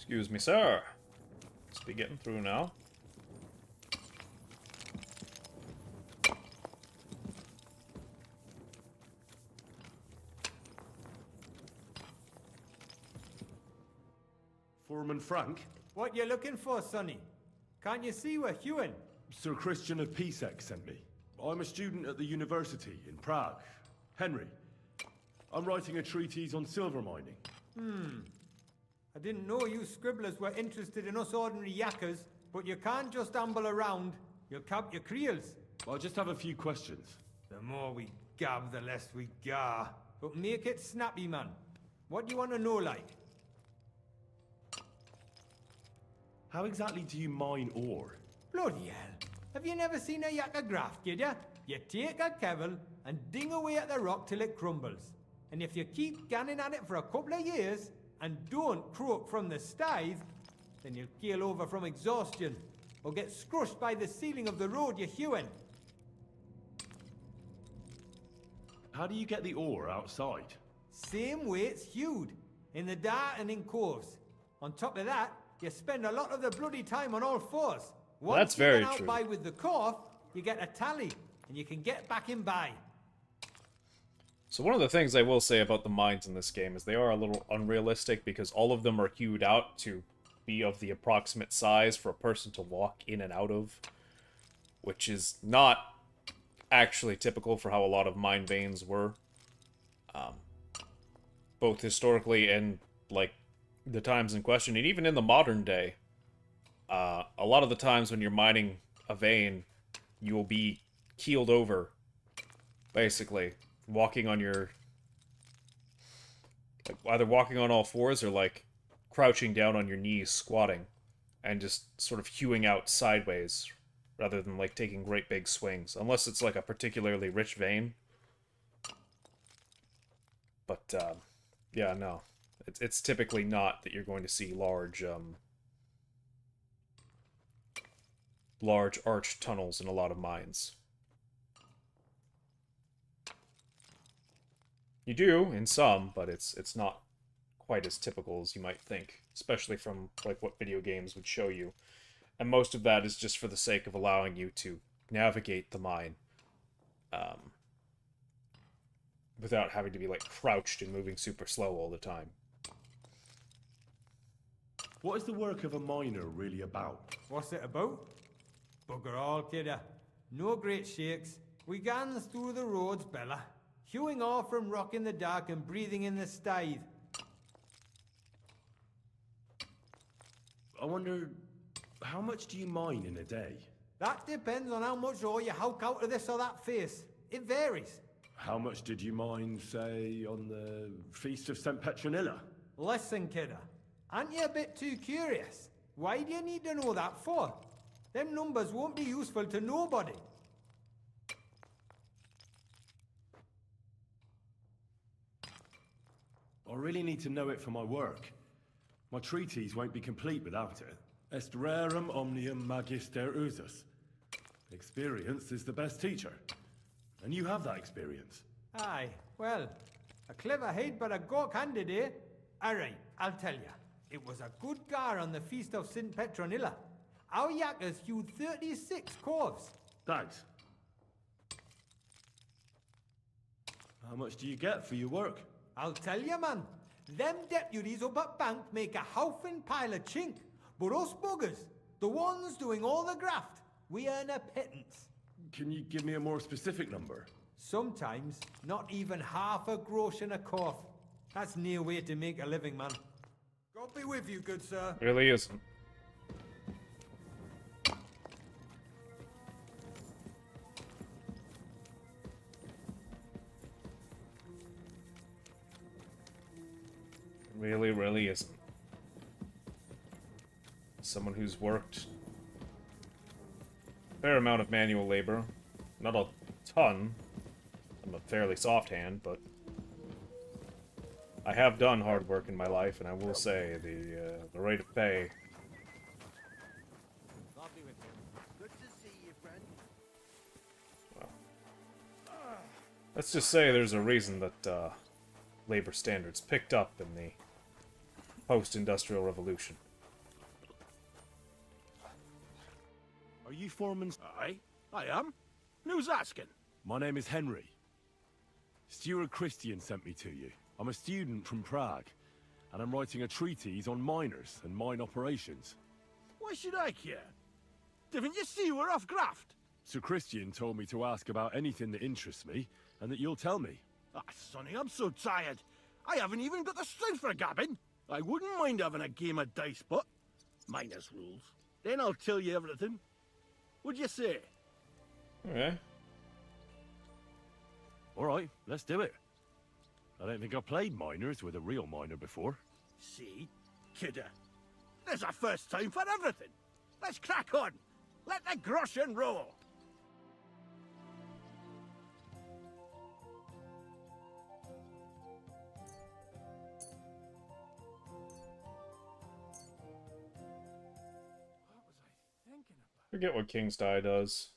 Excuse me, sir. Let's be getting through now. Foreman Frank? What you looking for, Sonny? Can't you see we're hewing? Sir Christian of Pisek sent me. I'm a student at the university in Prague. Henry, I'm writing a treatise on silver mining. I didn't know you scribblers were interested in us ordinary yakkers, but you can't just amble around. You'll cap your creels. I just have a few questions. The more we gab, the less we gar. But make it snappy, man. What do you want to know, like? How exactly do you mine ore? Bloody hell. Have you never seen a yakker graft, kid ya? You take a kevel and ding away at the rock till it crumbles. And if you keep ganning at it for a couple of years, and don't croak from the stithe, then you'll keel over from exhaustion, or get scrushed by the ceiling of the road you're hewing. How do you get the ore outside? Same way it's hewed, in the dark and in coves. On top of that, you spend a lot of the bloody time on all fours. Once That's very you get out true. by with the corf, you get a tally, and you can get back in by. So one of the things I will say about the mines in this game is they are a little unrealistic because all of them are hewed out to be of the approximate size for a person to walk in and out of, which is not actually typical for how a lot of mine veins were, both historically and like the times in question, and even in the modern day. A lot of the times when you're mining a vein, you will be keeled over, basically. Walking on your... like, either walking on all fours or, like, crouching down on your knees, squatting, and just sort of hewing out sideways rather than like taking great big swings, unless it's like a particularly rich vein. But yeah, no, it's typically not that you're going to see large large arched tunnels in a lot of mines. You do in some, but it's not quite as typical as you might think, especially from like what video games would show you. And most of that is just for the sake of allowing you to navigate the mine without having to be like crouched and moving super slow all the time. What is the work of a miner really about? What's it about? Bugger all, kidder. No great shakes. We gans through the roads, Bella. Hewing off from rock in the dark and breathing in the stithe. I wonder, how much do you mine in a day? That depends on how much ore you hulk out of this or that face. It varies. How much did you mine, say, on the Feast of St. Petronilla? Listen, kidder. Aren't you a bit too curious? Why do you need to know that for? Them numbers won't be useful to nobody. I really need to know it for my work. My treatise won't be complete without it. Est rerum omnium magister usus. Experience is the best teacher. And you have that experience. Aye, well, a clever head but a gawk-handed, eh? Alright, I'll tell ya. It was a good gar on the Feast of St. Petronilla. Our yakkers hewed 36 corves. Thanks. How much do you get for your work? I'll tell you, man. Them deputies up at bank make a howfin pile of chink. But us buggers, the ones doing all the graft, we earn a pittance. Can you give me a more specific number? Sometimes, not even half a grosh in a corf. That's near way to make a living, man. God be with you, good sir. Really isn't. Really isn't. Someone who's worked a fair amount of manual labor. Not a ton. I'm a fairly soft hand, but I have done hard work in my life, and I will say the rate of pay. Good to see you, friend. Well, let's just say there's a reason that labor standards picked up in the post-industrial revolution. Are you foreman? Aye, I am. Who's asking? My name is Henry. Steward Christian sent me to you. I'm a student from Prague, and I'm writing a treatise on miners and mine operations. Why should I care? Didn't you see we're off graft? Sir Christian told me to ask about anything that interests me, and that you'll tell me. Ah, Sonny, I'm so tired. I haven't even got the strength for gabbing. I wouldn't mind having a game of dice, but miners' rules. Then I'll tell you everything. What'd you say? Okay. Alright, let's do it. I don't think I've played miners with a real miner before. See? Kidder. There's a first time for everything. Let's crack on. Let the groschen roll. Forget what King's Die does.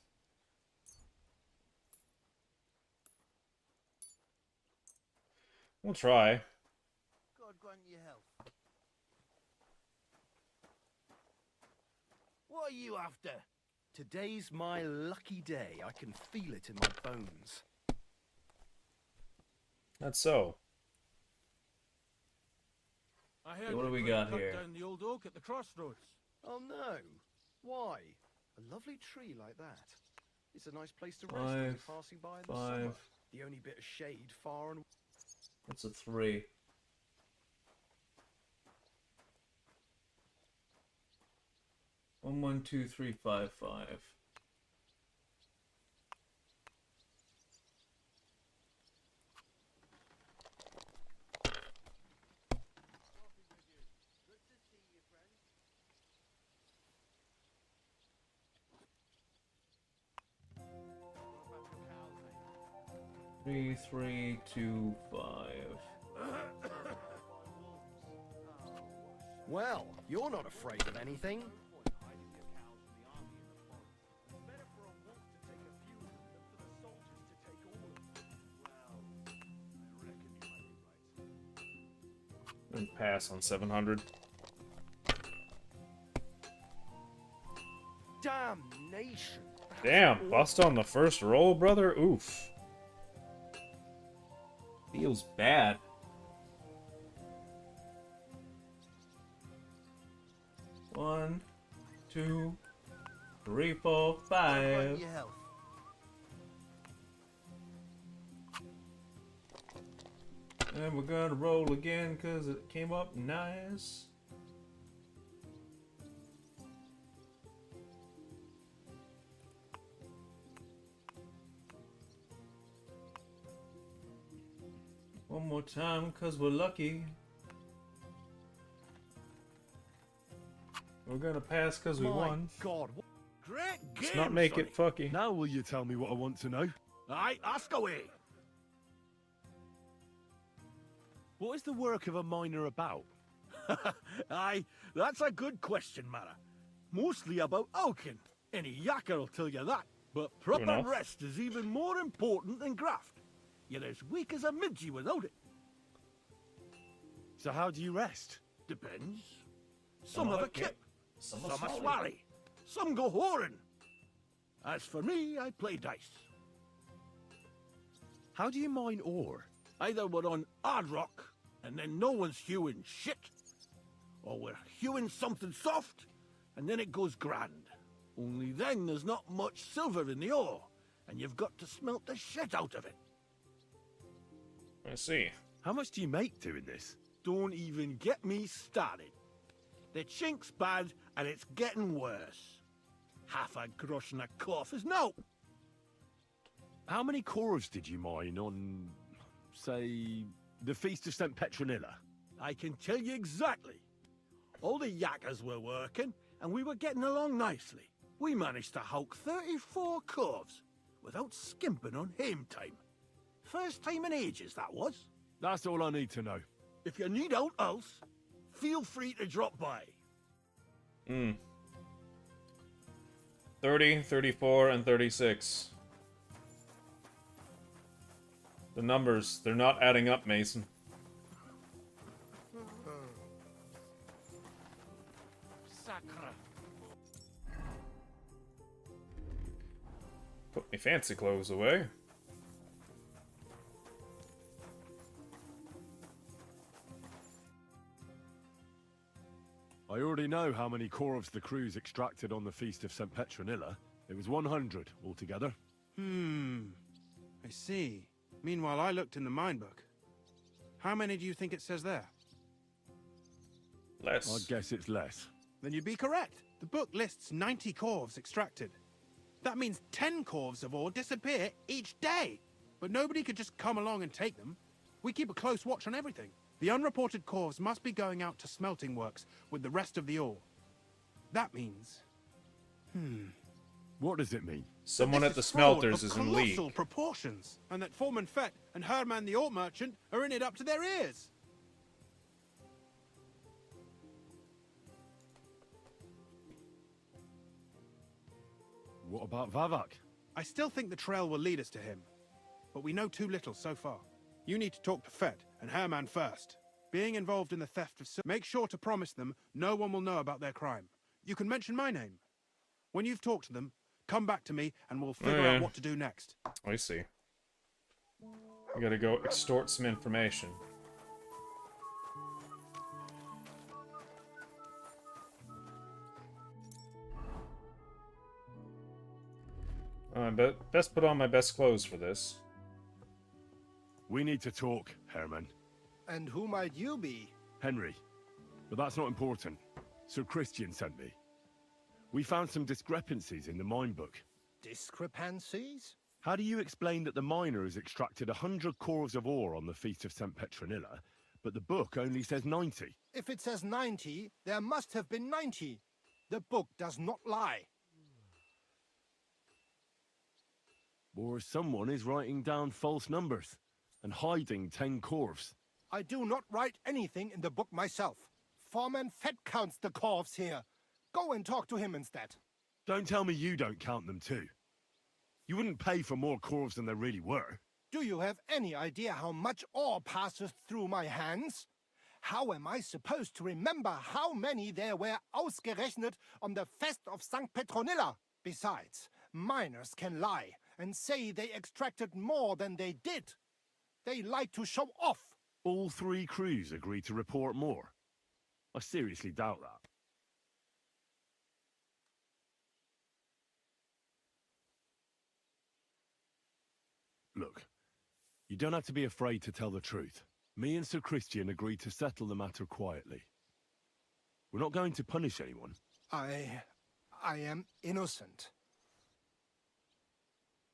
We'll try. God grant you health. What are you after? Today's my lucky day. I can feel it in my bones. That's so. I heard What do we you got cut here? down the old oak at the crossroads. Oh no. Why? A lovely tree like that. It's a nice place to rest Five, when you're passing by in the summer. five. The only bit of shade far and... That's a 3. One, 1, 2, 3, 5, 5. 3325. Well, you're not afraid of anything. And pass on 700. Damnation. Damn, bust on the first roll, brother. Oof. Feels bad. One, two, three, four, five. Your health. And we're gonna roll again because it came up nice. One more time because we're lucky. We're gonna pass because we won. God, what great game! Let's not make Sonny. it fucky. Now will you tell me what I want to know? Aye, ask away. What is the work of a miner about? Aye, that's a good question, Mara. Mostly about Alkin. Any yakker will tell you that. But proper enough. rest is even more important than graft. You're as weak as a midgie without it. So how do you rest? Depends. Some have a kip, some a swally, some go whoring. As for me, I play dice. How do you mine ore? Either we're on hard rock, and then no one's hewing shit, or we're hewing something soft, and then it goes grand. Only then there's not much silver in the ore, and you've got to smelt the shit out of it. I see. How much do you make doing this? Don't even get me started. The chink's bad, and it's getting worse. Half a grosh and a cough is no. How many corves did you mine on, say, the Feast of St. Petronilla? I can tell you exactly. All the yakkers were working, and we were getting along nicely. We managed to hulk 34 corves without skimping on hame time. First time in ages, that was. That's all I need to know. If you need out else, feel free to drop by. 30, 34, and 36. The numbers, they're not adding up, Mason. Sacre. Put my fancy clothes away. I already know how many corves the crews extracted on the Feast of St. Petronilla. It was 100 altogether. I see. Meanwhile, I looked in the mine book. How many do you think it says there? Less. I guess it's less. Then you'd be correct. The book lists 90 corves extracted. That means 10 corves of ore disappear each day. But nobody could just come along and take them. We keep a close watch on everything. The unreported corves must be going out to smelting works with the rest of the ore. That means... What does it mean? Someone This at the fraud smelters of is in league. colossal proportions, and that Foreman Fett and Herman the ore merchant are in it up to their ears. What about Vavak? I still think the trail will lead us to him, but we know too little so far. You need to talk to Fett and Herman first. Being involved in the theft of make sure to promise them no one will know about their crime. You can mention my name. When you've talked to them, come back to me and we'll figure out what to do next. I see. We gotta go extort some information. Best put on my best clothes for this. We need to talk, Herman. And who might you be? Henry. But that's not important. Sir Christian sent me. We found some discrepancies in the mine book. Discrepancies? How do you explain that the miner has extracted 100 corves of ore on the Feast of St. Petronilla, but the book only says 90? If it says 90, there must have been 90. The book does not lie. Or someone is writing down false numbers and hiding 10 corves. I do not write anything in the book myself. Foreman Fett counts the corves here. Go and talk to him instead. Don't tell me you don't count them too. You wouldn't pay for more corves than there really were. Do you have any idea how much ore passes through my hands? How am I supposed to remember how many there were ausgerechnet on the Fest of St. Petronilla? Besides, miners can lie and say they extracted more than they did. They like to show off. All 3 crews agreed to report more. I seriously doubt that. Look, you don't have to be afraid to tell the truth. Me and Sir Christian agreed to settle the matter quietly. We're not going to punish anyone. I am innocent.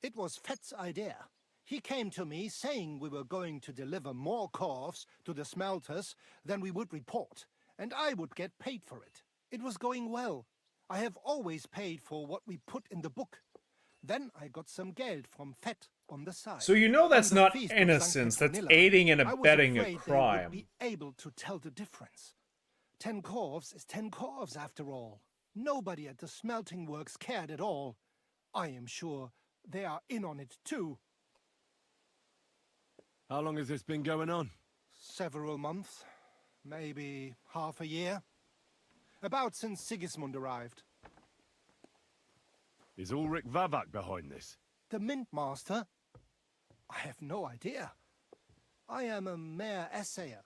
It was Fett's idea. He came to me saying we were going to deliver more corves to the smelters than we would report, and I would get paid for it. It was going well. I have always paid for what we put in the book. Then I got some geld from Fett on the side. So you know that's On the not feast of innocence, St. that's Petronilla, aiding and I was abetting a afraid they crime. would be able to tell the difference. 10 corves is 10 corves after all. Nobody at the smelting works cared at all. I am sure they are in on it too. How long has this been going on? Several months. Maybe half a year. About since Sigismund arrived. Is Ulrich Vavak behind this? The Mint Master? I have no idea. I am a mere assayer.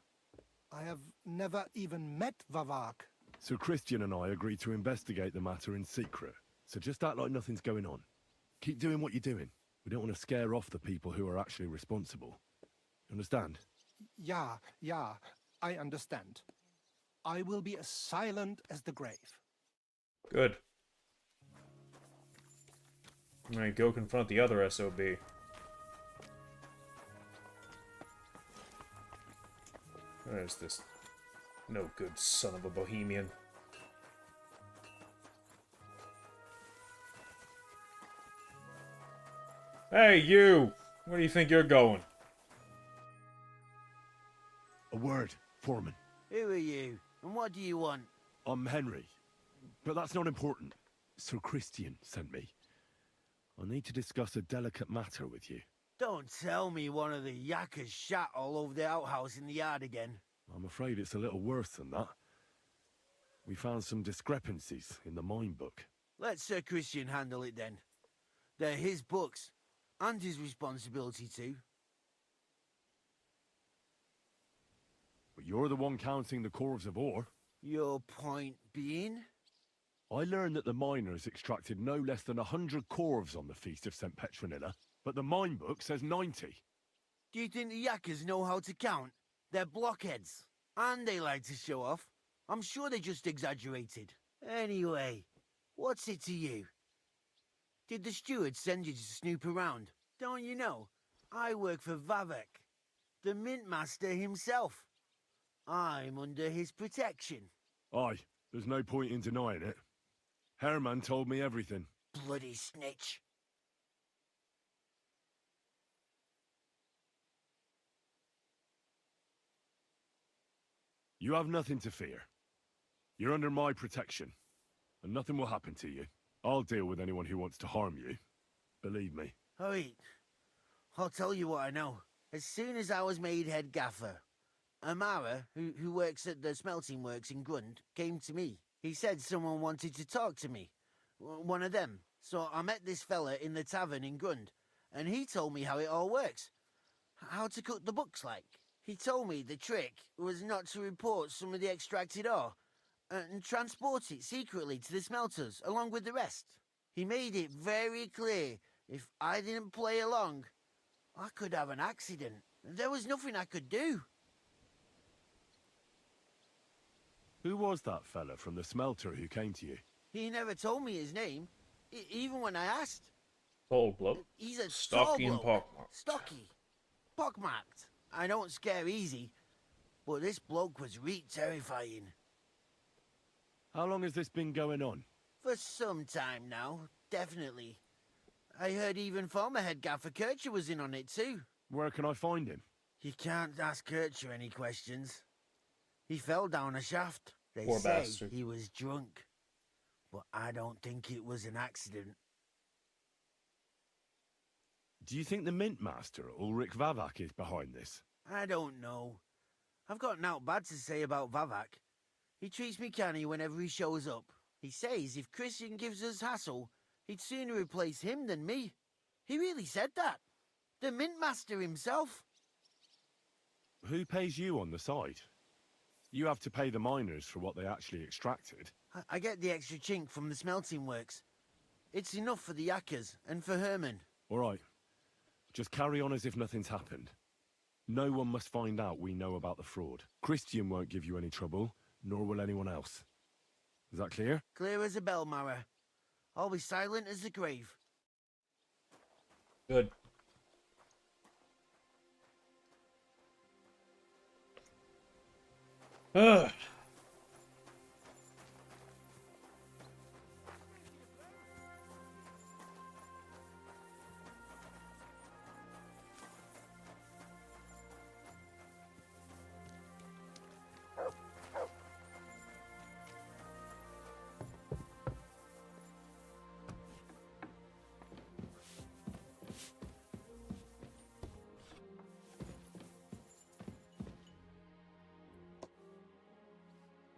I have never even met Vavak. So Christian and I agreed to investigate the matter in secret. So just act like nothing's going on. Keep doing what you're doing. We don't want to scare off the people who are actually responsible. Understand? Yeah, I understand. I will be as silent as the grave. Good. Alright, go confront the other SOB. Where's this no good son of a Bohemian? Hey, you! Where do you think you're going? A word, Foreman. Who are you, and what do you want? I'm Henry, but that's not important. Sir Christian sent me. I need to discuss a delicate matter with you. Don't tell me one of the yakkers shat all over the outhouse in the yard again. I'm afraid it's a little worse than that. We found some discrepancies in the mine book. Let Sir Christian handle it then. They're his books, and his responsibility too. But you're the one counting the corves of ore. Your point being? I learned that the miners extracted no less than 100 corves on the Feast of St. Petronilla, but the mine book says 90. Do you think the yakkers know how to count? They're blockheads, and they like to show off. I'm sure they just exaggerated. Anyway, what's it to you? Did the steward send you to snoop around? Don't you know? I work for Vavek, the mint master himself. I'm under his protection. Aye, there's no point in denying it. Herman told me everything. Bloody snitch. You have nothing to fear. You're under my protection, and nothing will happen to you. I'll deal with anyone who wants to harm you. Believe me. Wait, I'll tell you what I know. As soon as I was made head gaffer, Amara, who works at the smelting works in Grund, came to me. He said someone wanted to talk to me. One of them. So I met this fella in the tavern in Grund, and he told me how it all works. How to cook the books like. He told me the trick was not to report some of the extracted ore, and transport it secretly to the smelters, along with the rest. He made it very clear, if I didn't play along, I could have an accident. There was nothing I could do. Who was that fella from the smelter who came to you? He never told me his name, even when I asked. Tall bloke. He's a stocky tall and bloke. pockmarked. Stocky. Pockmarked. I don't scare easy, but this bloke was terrifying. How long has this been going on? For some time now, definitely. I heard even former head gaffer Kircher was in on it too. Where can I find him? You can't ask Kircher any questions. He fell down a shaft. They Poor say bastard. he was drunk. But I don't think it was an accident. Do you think the Mint Master, Ulrich Vavak, is behind this? I don't know. I've got naught bad to say about Vavak. He treats me canny whenever he shows up. He says if Christian gives us hassle, he'd sooner replace him than me. He really said that. The Mint Master himself. Who pays you on the side? You have to pay the miners for what they actually extracted. I get the extra chink from the smelting works. It's enough for the Yakkers and for Herman. All right. Just carry on as if nothing's happened. No one must find out we know about the fraud. Christian won't give you any trouble, nor will anyone else. Is that clear? Clear as a bell, Mara. I'll be silent as the grave. Good. Ugh.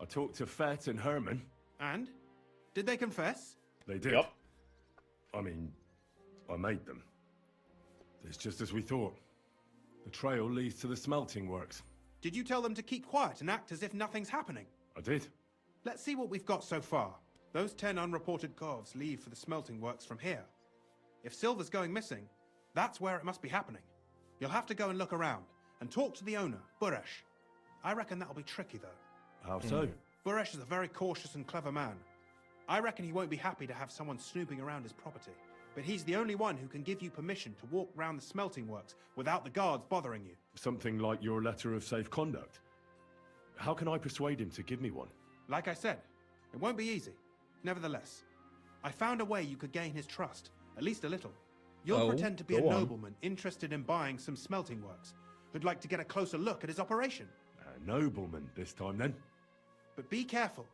I talked to Fett and Herman. And? Did they confess? They did. Yep. I mean, I made them. It's just as we thought. The trail leads to the smelting works. Did you tell them to keep quiet and act as if nothing's happening? I did. Let's see what we've got so far. Those 10 unreported corves leave for the smelting works from here. If silver's going missing, that's where it must be happening. You'll have to go and look around and talk to the owner, Buresh. I reckon that'll be tricky, though. How so? Buresh is a very cautious and clever man. I reckon he won't be happy to have someone snooping around his property. But he's the only one who can give you permission to walk round the smelting works without the guards bothering you. Something like your letter of safe conduct. How can I persuade him to give me one? Like I said, it won't be easy. Nevertheless, I found a way you could gain his trust, at least a little. You'll pretend to be a nobleman interested in buying some smelting works, who'd like to get a closer look at his operation. A nobleman this time, then? But be careful.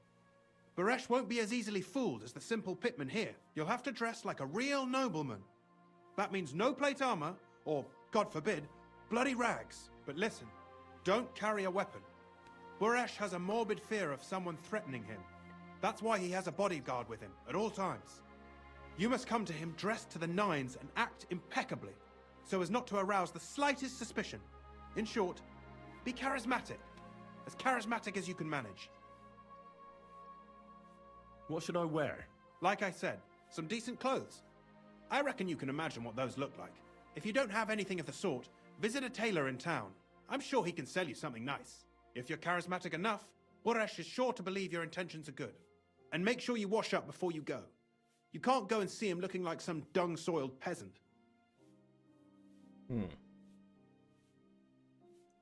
Buresh won't be as easily fooled as the simple pitman here. You'll have to dress like a real nobleman. That means no plate armor, or, God forbid, bloody rags. But listen, don't carry a weapon. Buresh has a morbid fear of someone threatening him. That's why he has a bodyguard with him at all times. You must come to him dressed to the nines and act impeccably, so as not to arouse the slightest suspicion. In short, be charismatic as you can manage. What should I wear? Like I said, some decent clothes. I reckon you can imagine what those look like. If you don't have anything of the sort, visit a tailor in town. I'm sure he can sell you something nice. If you're charismatic enough, Buresh is sure to believe your intentions are good. And make sure you wash up before you go. You can't go and see him looking like some dung-soiled peasant.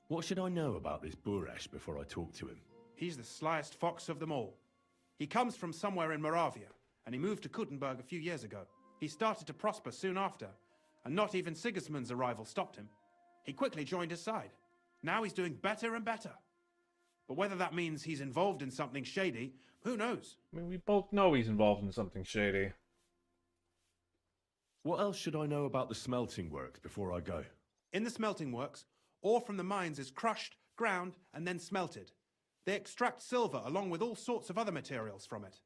What should I know about this Buresh before I talk to him? He's the slyest fox of them all. He comes from somewhere in Moravia, and he moved to Kuttenberg a few years ago. He started to prosper soon after, and not even Sigismund's arrival stopped him. He quickly joined his side. Now he's doing better and better. But whether that means he's involved in something shady, who knows? I mean, we both know he's involved in something shady. What else should I know about the smelting works before I go? In the smelting works, ore from the mines is crushed, ground, and then smelted. They extract silver along with all sorts of other materials from it.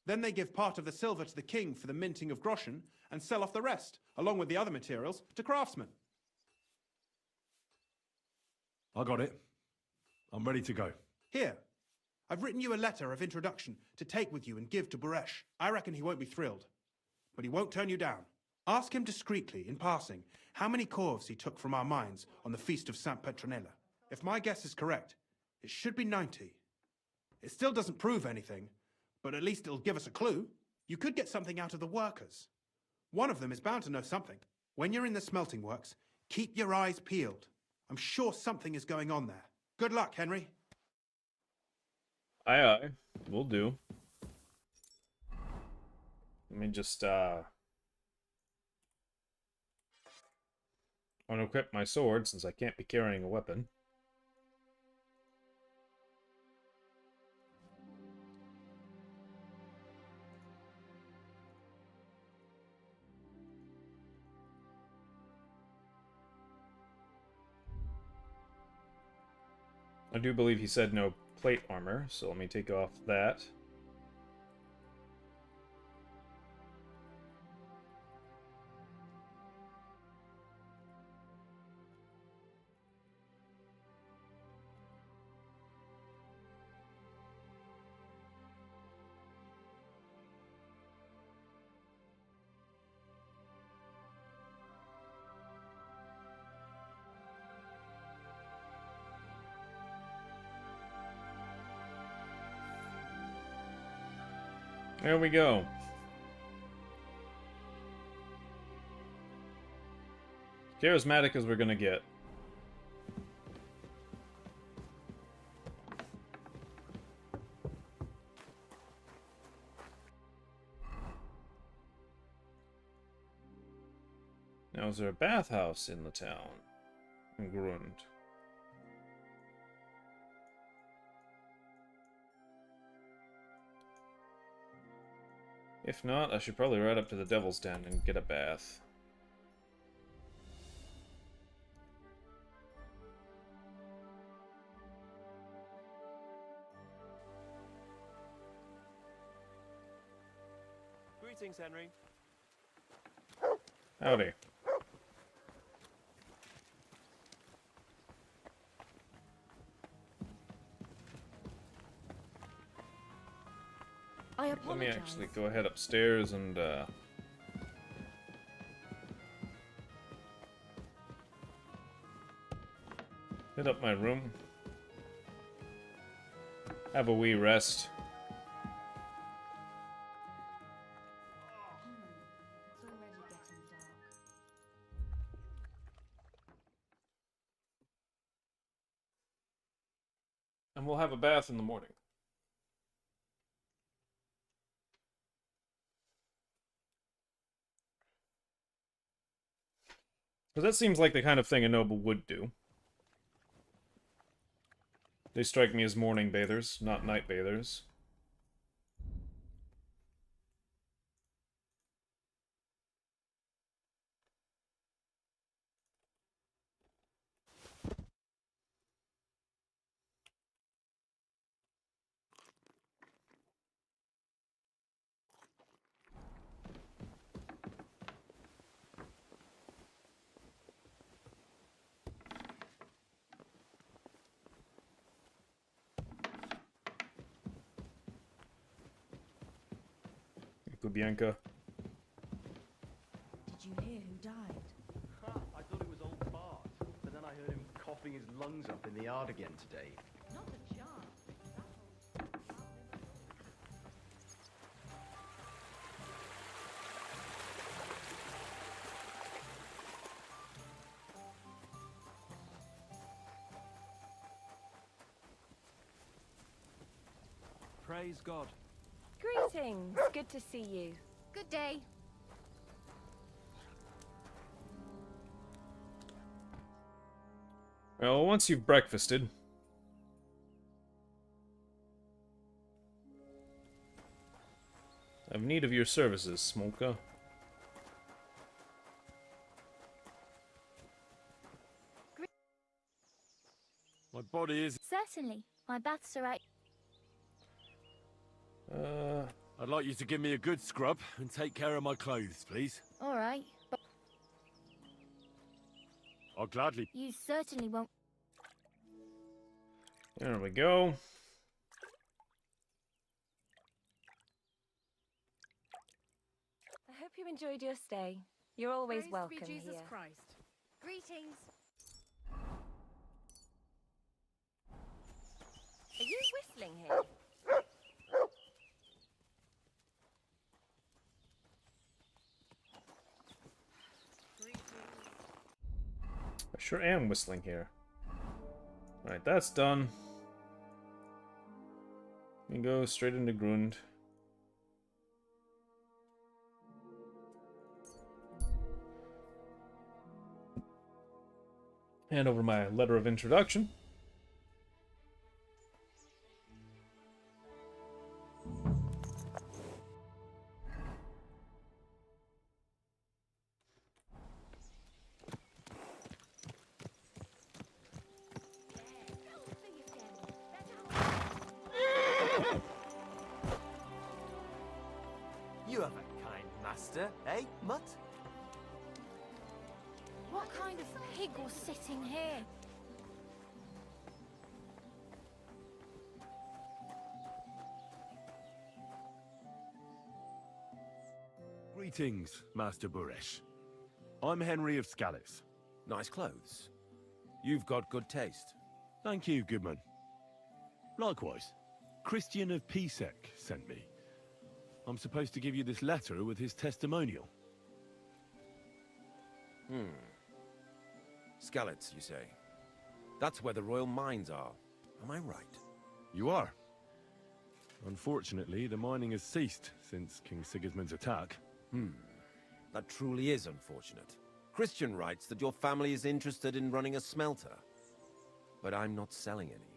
Then they give part of the silver to the king for the minting of groschen and sell off the rest, along with the other materials, to craftsmen. I got it. I'm ready to go. Here, I've written you a letter of introduction to take with you and give to Buresh. I reckon he won't be thrilled, but he won't turn you down. Ask him discreetly, in passing, how many corves he took from our mines on the feast of St. Petronilla. If my guess is correct, it should be 90. It still doesn't prove anything, but at least it'll give us a clue. You could get something out of the workers. One of them is bound to know something. When you're in the smelting works, keep your eyes peeled. I'm sure something is going on there. Good luck, Henry. Aye, aye. Will do. Let me just, unequip my sword since I can't be carrying a weapon. I do believe he said no plate armor, so let me take off that. There we go. Charismatic as we're gonna get. Now, is there a bathhouse in the town? In Grund. If not, I should probably ride up to the Devil's Den and get a bath. Greetings, Henry. Howdy. Let me actually go ahead upstairs and hit up my room. Have a wee rest. And we'll have a bath in the morning. Because that seems like the kind of thing a noble would do. They strike me as morning bathers, not night bathers. Bianca. Did you hear who died? I thought it was old Bart, but then I heard him coughing his lungs up in the yard again today. Not a chance. Praise God. Greetings. Good to see you. Good day. Well, once you've breakfasted, I have need of your services, Smolka. My body is... Certainly. My baths are out. I'd like you to give me a good scrub and take care of my clothes, please. All right, but I'll gladly... you certainly won't. There we go. I hope you enjoyed your stay. You're always Praised welcome be Jesus here. Christ. Greetings. Are you whistling here? I sure am whistling here. Alright, that's done. We go straight into Grund. Hand over my letter of introduction. You have a kind master, eh, Mutt? What kind of pig was sitting here? Greetings, Master Buresh. I'm Henry of Scallis. Nice clothes. You've got good taste. Thank you, Goodman. Likewise, Christian of Pisek sent me. I'm supposed to give you this letter with his testimonial. Skalitz, you say? That's where the royal mines are. Am I right? You are. Unfortunately, the mining has ceased since King Sigismund's attack. That truly is unfortunate. Christian writes that your family is interested in running a smelter. But I'm not selling any.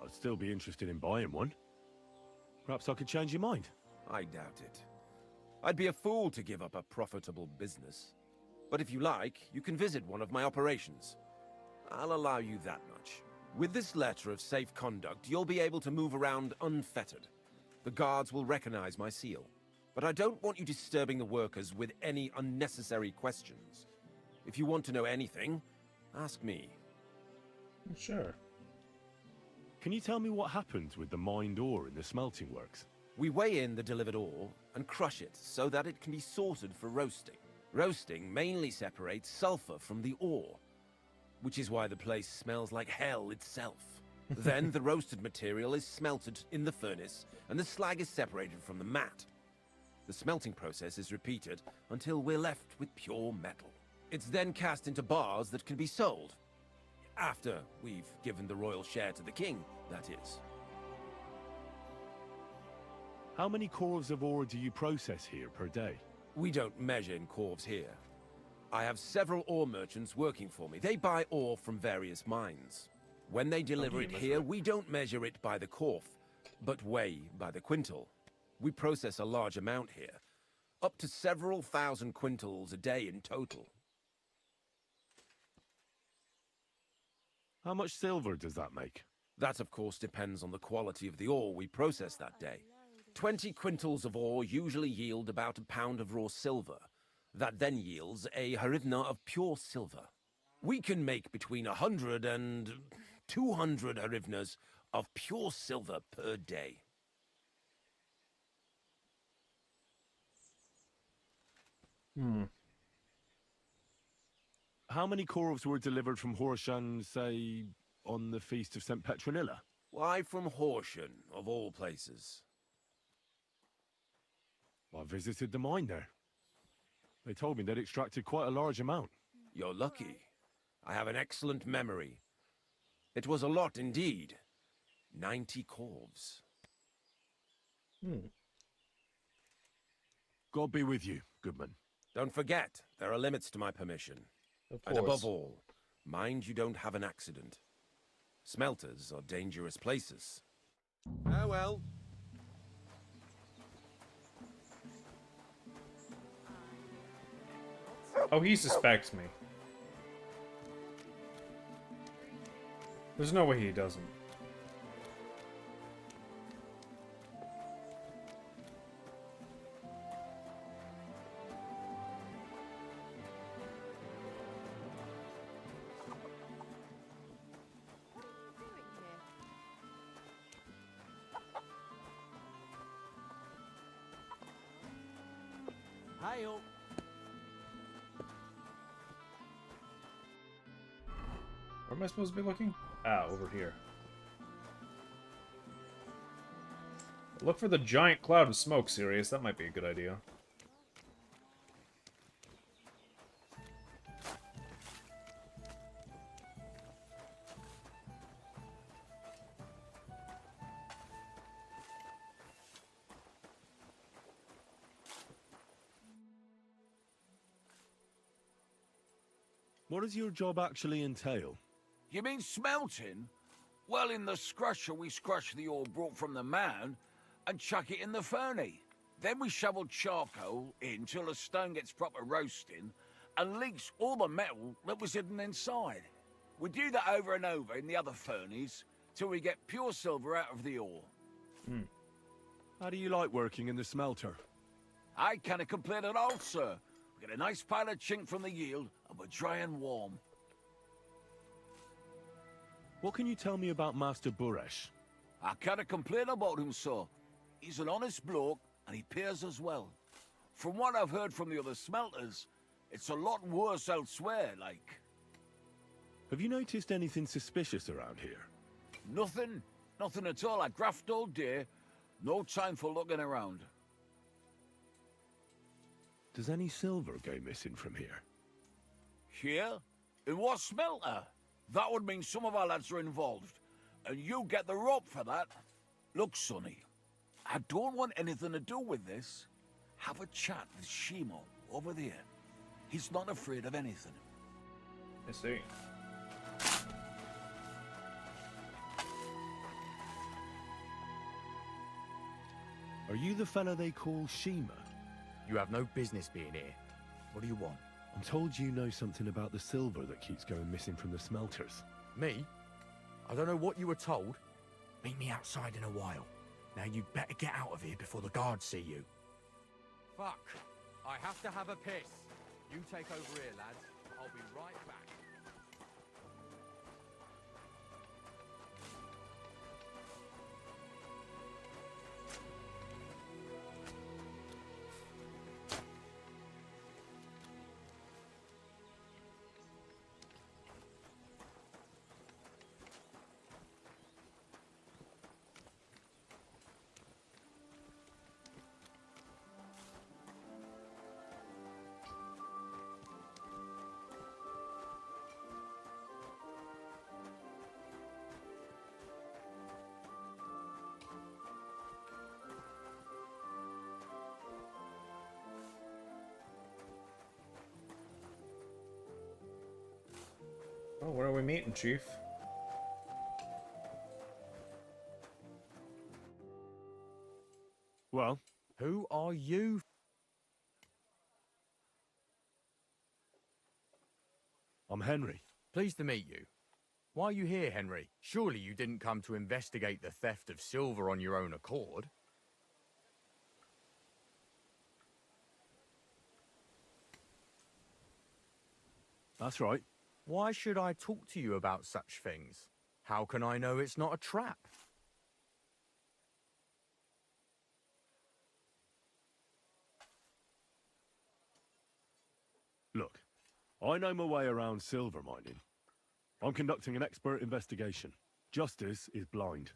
I'd still be interested in buying one. Perhaps I could change your mind. I doubt it. I'd be a fool to give up a profitable business. But if you like, you can visit one of my operations. I'll allow you that much. With this letter of safe conduct, you'll be able to move around unfettered. The guards will recognize my seal. But I don't want you disturbing the workers with any unnecessary questions. If you want to know anything, ask me. Sure. Can you tell me what happens with the mined ore in the smelting works? We weigh in the delivered ore and crush it so that it can be sorted for roasting. Roasting mainly separates sulfur from the ore, which is why the place smells like hell itself. Then the roasted material is smelted in the furnace and the slag is separated from the matte. The smelting process is repeated until we're left with pure metal. It's then cast into bars that can be sold. After we've given the royal share to the king, that is. How many corves of ore do you process here per day? We don't measure in corves here. I have several ore merchants working for me. They buy ore from various mines. When they deliver it here, we don't measure it by the corf, but weigh by the quintal. We process a large amount here, up to several thousand quintals a day in total. How much silver does that make? That, of course, depends on the quality of the ore we process that day. 20 quintals of ore usually yield about a pound of raw silver. That then yields a hryvnia of pure silver. We can make between 100 and 200 hryvnias of pure silver per day. How many corves were delivered from Horshan, say, on the Feast of St. Petronilla? Why from Horsham, of all places? I visited the mine there. They told me they'd extracted quite a large amount. You're lucky. I have an excellent memory. It was a lot indeed. 90 corves. God be with you, Goodman. Don't forget, there are limits to my permission. And above all, mind you don't have an accident. Smelters are dangerous places. Oh well. Oh, he suspects me. There's no way he doesn't. Hi-yo. Where am I supposed to be looking? Ah, over here. Look for the giant cloud of smoke, Sirius. That might be a good idea. What does your job actually entail? You mean smelting? Well, in the scrusher, we scrush the ore brought from the mound and chuck it in the furnace. Then we shovel charcoal in till the stone gets proper roasting and leaks all the metal that was hidden inside. We do that over and over in the other furnace till we get pure silver out of the ore. How do you like working in the smelter? I can't complain at all, sir. We get a nice pile of chink from the yield and we're dry and warm. What can you tell me about Master Buresh? I can't complain about him, sir. He's an honest bloke and he pays us well. From what I've heard from the other smelters, it's a lot worse elsewhere, like. Have you noticed anything suspicious around here? Nothing. Nothing at all. I graft all day. No time for looking around. Does any silver go missing from here? Here? In what smelter? That would mean some of our lads are involved. And you get the rope for that. Look, Sonny, I don't want anything to do with this. Have a chat with Shimo over there. He's not afraid of anything. I see. Are you the fella they call Shima? You have no business being here. What do you want? I'm told you know something about the silver that keeps going missing from the smelters. Me? I don't know what you were told. Meet me outside in a while. Now you'd better get out of here before the guards see you. Fuck. I have to have a piss. You take over here, lads. I'll be right back. Oh, where are we meeting, Chief? Well? Who are you? I'm Henry. Pleased to meet you. Why are you here, Henry? Surely you didn't come to investigate the theft of silver on your own accord? That's right. Why should I talk to you about such things? How can I know it's not a trap? Look, I know my way around silver mining. I'm conducting an expert investigation. Justice is blind.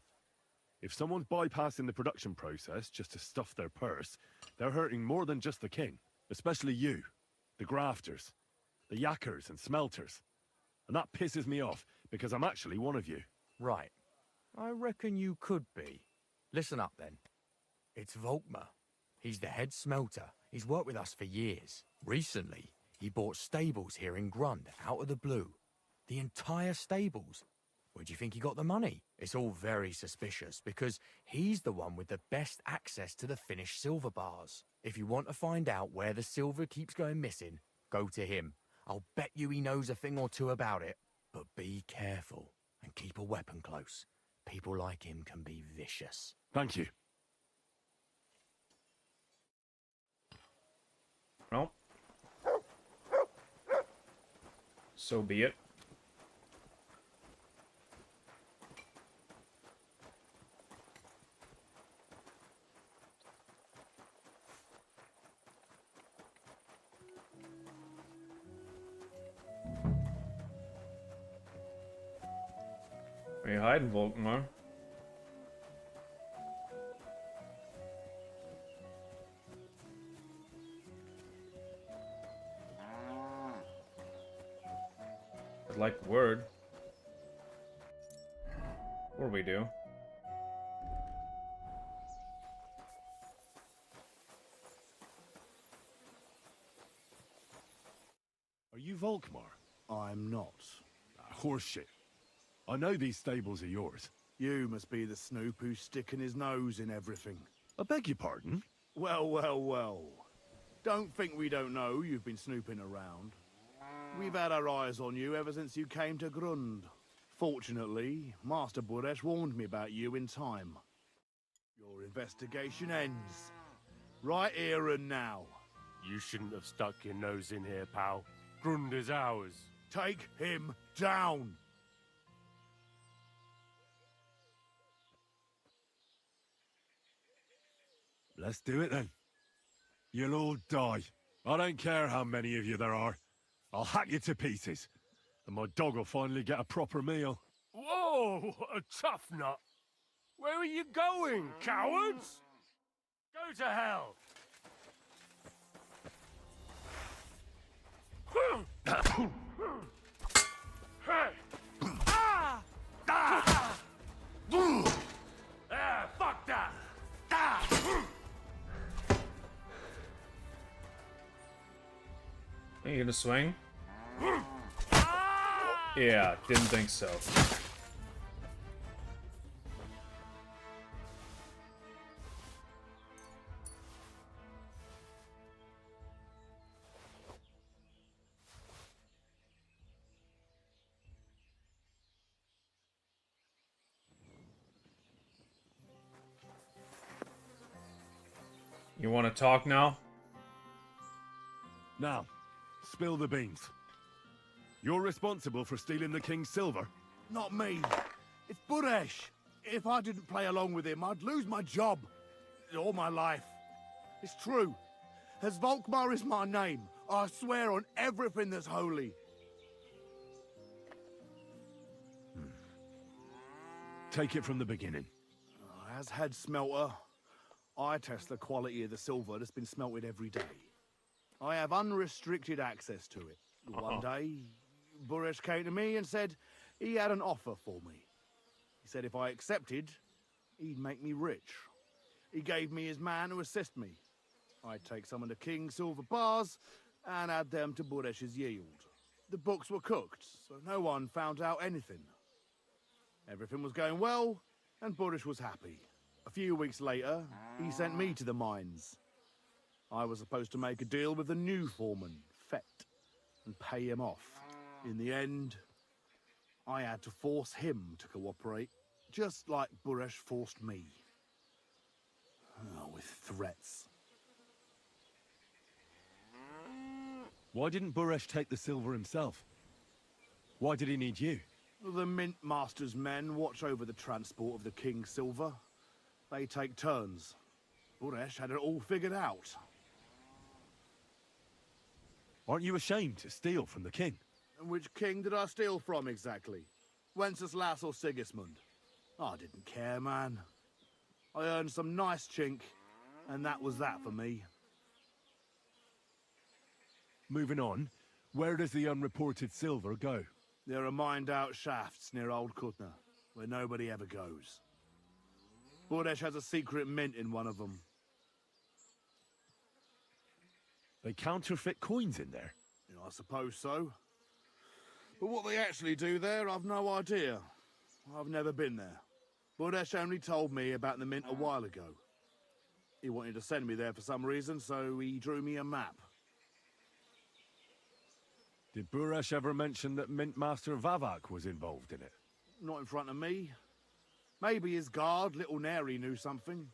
If someone's bypassing the production process just to stuff their purse, they're hurting more than just the king. Especially you, the grafters, the yakkers and smelters. And that pisses me off, because I'm actually one of you. Right. I reckon you could be. Listen up, then. It's Volkmar. He's the head smelter. He's worked with us for years. Recently, he bought stables here in Grund, out of the blue. The entire stables. Where do you think he got the money? It's all very suspicious, because he's the one with the best access to the finished silver bars. If you want to find out where the silver keeps going missing, go to him. I'll bet you he knows a thing or two about it. But be careful, and keep a weapon close. People like him can be vicious. Thank you. Well, so be it. Where you hiding, Volkmar? I'd like word. Or we do. Are you Volkmar? I'm not. Horseshit. I know these stables are yours. You must be the snoop who's sticking his nose in everything. I beg your pardon? Well, well, well. Don't think we don't know you've been snooping around. We've had our eyes on you ever since you came to Grund. Fortunately, Master Buresh warned me about you in time. Your investigation ends. Right here and now. You shouldn't have stuck your nose in here, pal. Grund is ours. Take him down! Let's do it then. You'll all die. I don't care how many of you there are. I'll hack you to pieces. And my dog will finally get a proper meal. Whoa, a tough nut. Where are you going, cowards? Go to hell. Fuck that! Are you gonna swing? Yeah, didn't think so. You want to talk now? Now, spill the beans. You're responsible for stealing the king's silver? Not me. It's Buresh. If I didn't play along with him, I'd lose my job. All my life. It's true. As Volkmar is my name, I swear on everything that's holy. Take it from the beginning. As head smelter, I test the quality of the silver that's been smelted every day. I have unrestricted access to it. One day, Buresh came to me and said he had an offer for me. He said if I accepted, he'd make me rich. He gave me his man to assist me. I'd take some of the king's silver bars and add them to Buresh's yield. The books were cooked, so no one found out anything. Everything was going well, and Buresh was happy. A few weeks later, he sent me to the mines. I was supposed to make a deal with the new foreman, Fett, and pay him off. In the end, I had to force him to cooperate, just like Buresh forced me. Oh, with threats. Why didn't Buresh take the silver himself? Why did he need you? The Mint Master's men watch over the transport of the king's silver. They take turns. Buresh had it all figured out. Aren't you ashamed to steal from the king? And which king did I steal from exactly? Wenceslas or Sigismund? I didn't care, man. I earned some nice chink, and that was that for me. Moving on, where does the unreported silver go? There are mined-out shafts near Old Kutna, where nobody ever goes. Buresh has a secret mint in one of them. They counterfeit coins in there? Yeah, I suppose so. But what they actually do there, I've no idea. I've never been there. Buresh only told me about the mint a while ago. He wanted to send me there for some reason, so he drew me a map. Did Buresh ever mention that Mint Master Vavak was involved in it? Not in front of me. Maybe his guard, Little Neri, knew something.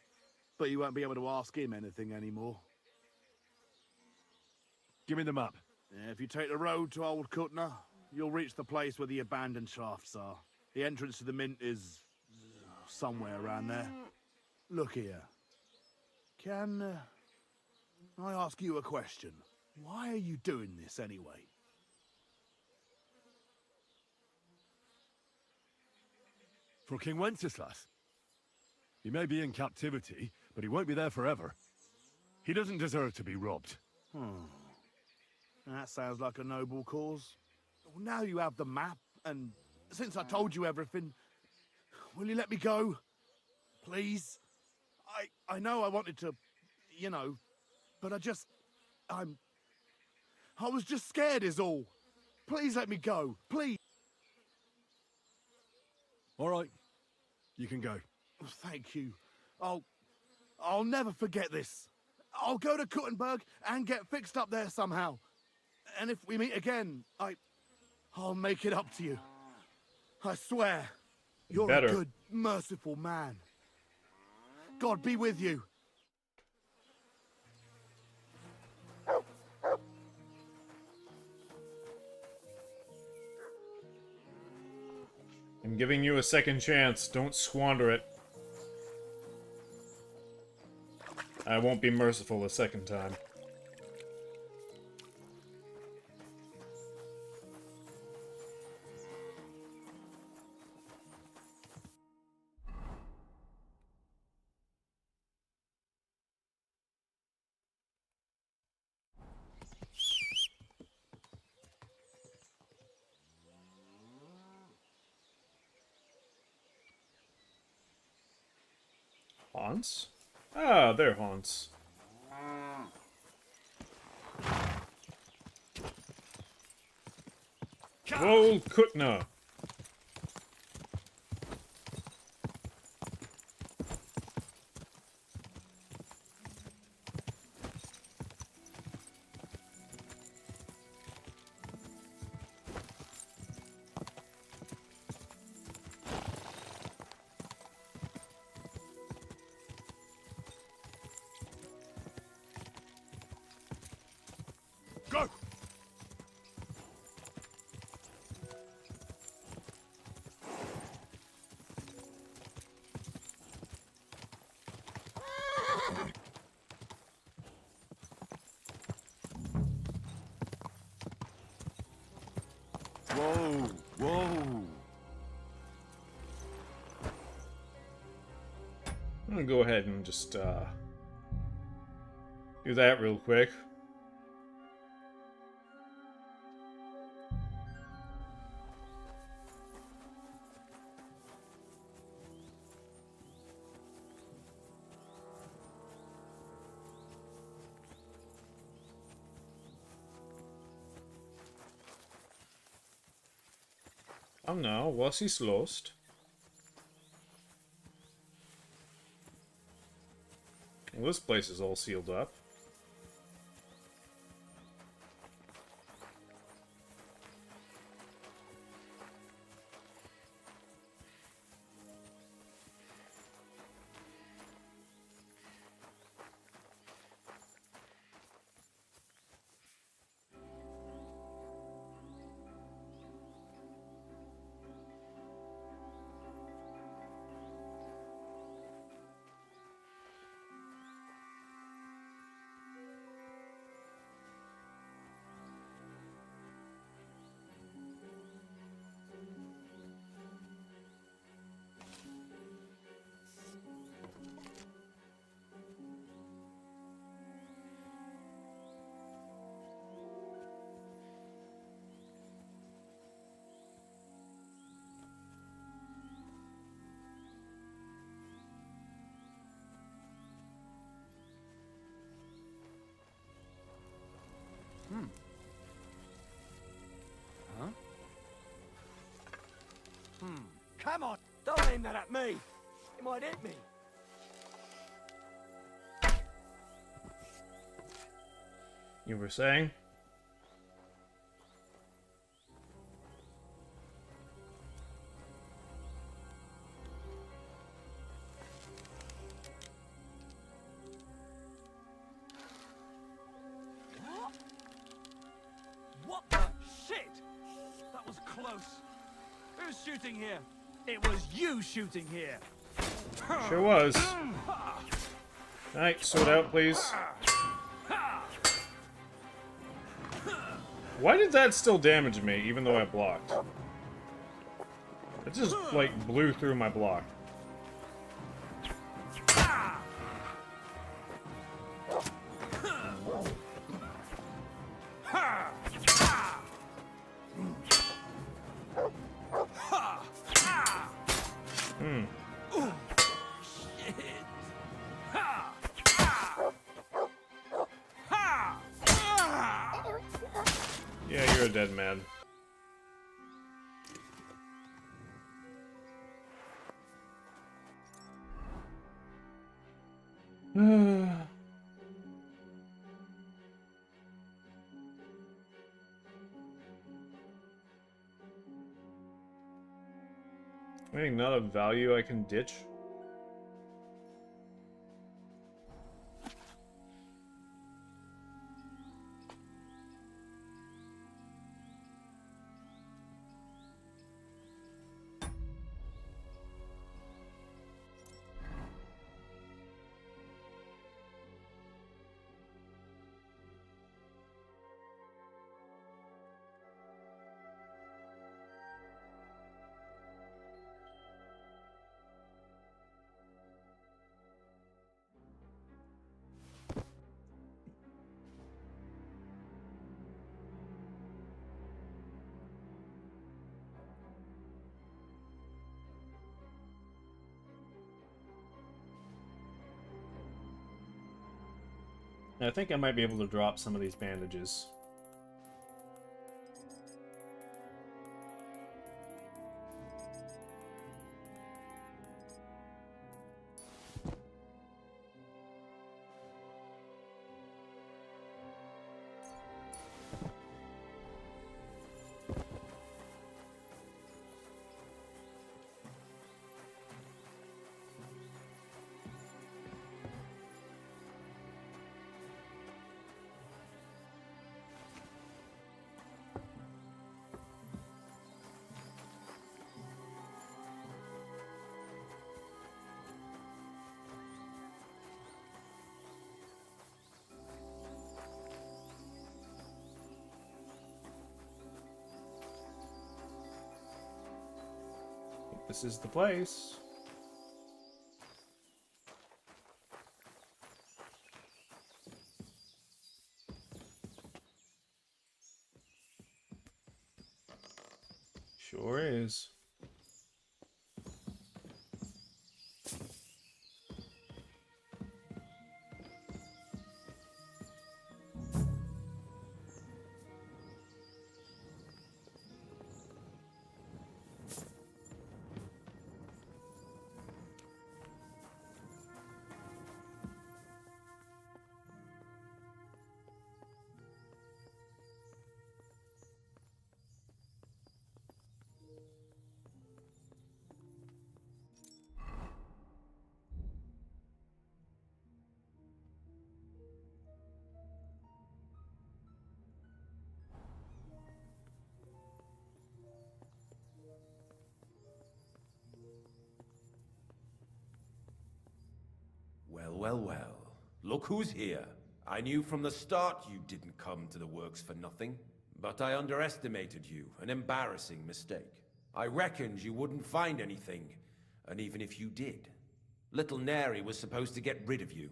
But you won't be able to ask him anything anymore. Give me the map. Yeah, if you take the road to Old Kutna, you'll reach the place where the abandoned shafts are. The entrance to the mint is somewhere around there. Look here. Can I ask you a question? Why are you doing this anyway? For King Wenceslas. He may be in captivity, but he won't be there forever. He doesn't deserve to be robbed. That sounds like a noble cause. Well, now you have the map, and since I told you everything, will you let me go? Please? I know I wanted to, you know, but I was just scared is all. Please let me go. Please. All right. You can go. Thank you. I'll never forget this. I'll go to Kuttenberg and get fixed up there somehow. And if we meet again, I'll make it up to you. I swear. You're Better. a good, merciful man. God be with you. I'm giving you a second chance. Don't squander it. I won't be merciful the second time. Haunts? Ah, they're haunts. Whoa, Kutna! Go! Whoa, whoa. I'm gonna go ahead and just, do that real quick. Oh no, was he's lost? Well, this place is all sealed up. Huh? Come on! Don't aim that at me! It might hit me! You were saying? What the shit? That was close. Who's shooting here? It was you shooting here. Sure was. Alright, sort out, please. Why did that still damage me, even though I blocked? It just, like, blew through my block. Yeah, you're a dead man. Anything not of value I can ditch? I think I might be able to drop some of these bandages. This is the place. Sure is. Well. Look who's here. I knew from the start you didn't come to the works for nothing. But I underestimated you, an embarrassing mistake. I reckoned you wouldn't find anything, and even if you did, little Neri was supposed to get rid of you.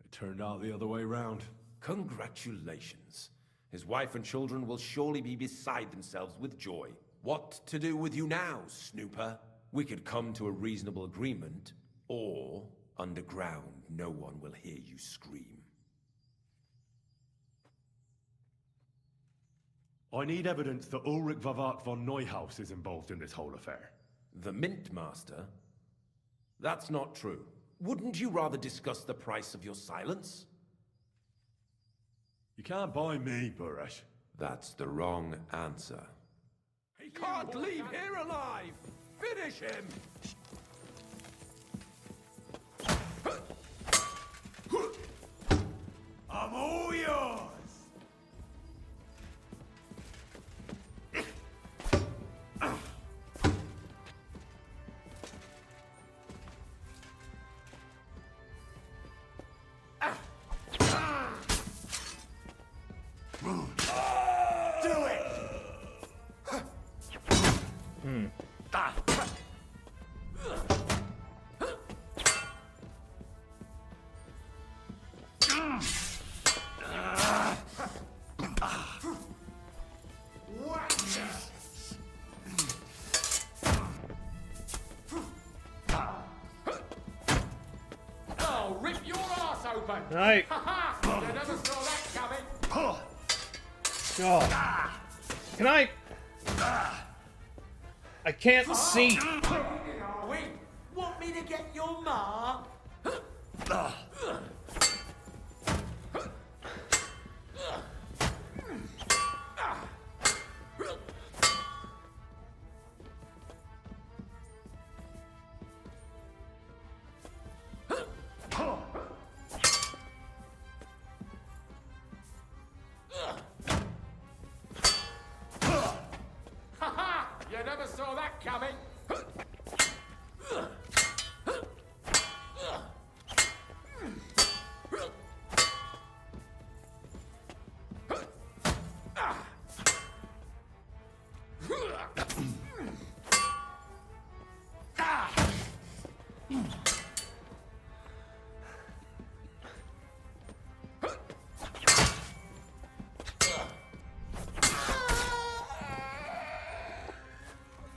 It turned out the other way round. Congratulations. His wife and children will surely be beside themselves with joy. What to do with you now, snooper? We could come to a reasonable agreement, or, underground, no one will hear you scream. I need evidence that Ulrich Vavak von Neuhaus is involved in this whole affair. The Mint Master? That's not true. Wouldn't you rather discuss the price of your silence? You can't buy me, Buresh. That's the wrong answer. He can't leave here alive! Finish him! I'm all yours! Right. You never saw that coming. God. Can I can't see. Want me to get your ma? You never saw that coming.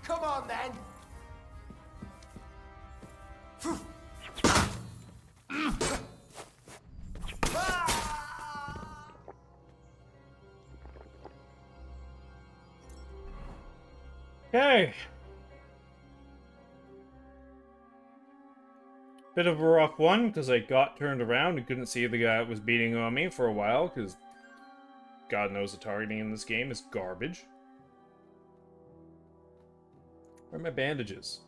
Come on, then. Okay. Bit of a rough one, because I got turned around and couldn't see the guy that was beating on me for a while, because God knows the targeting in this game is garbage. Where are my bandages?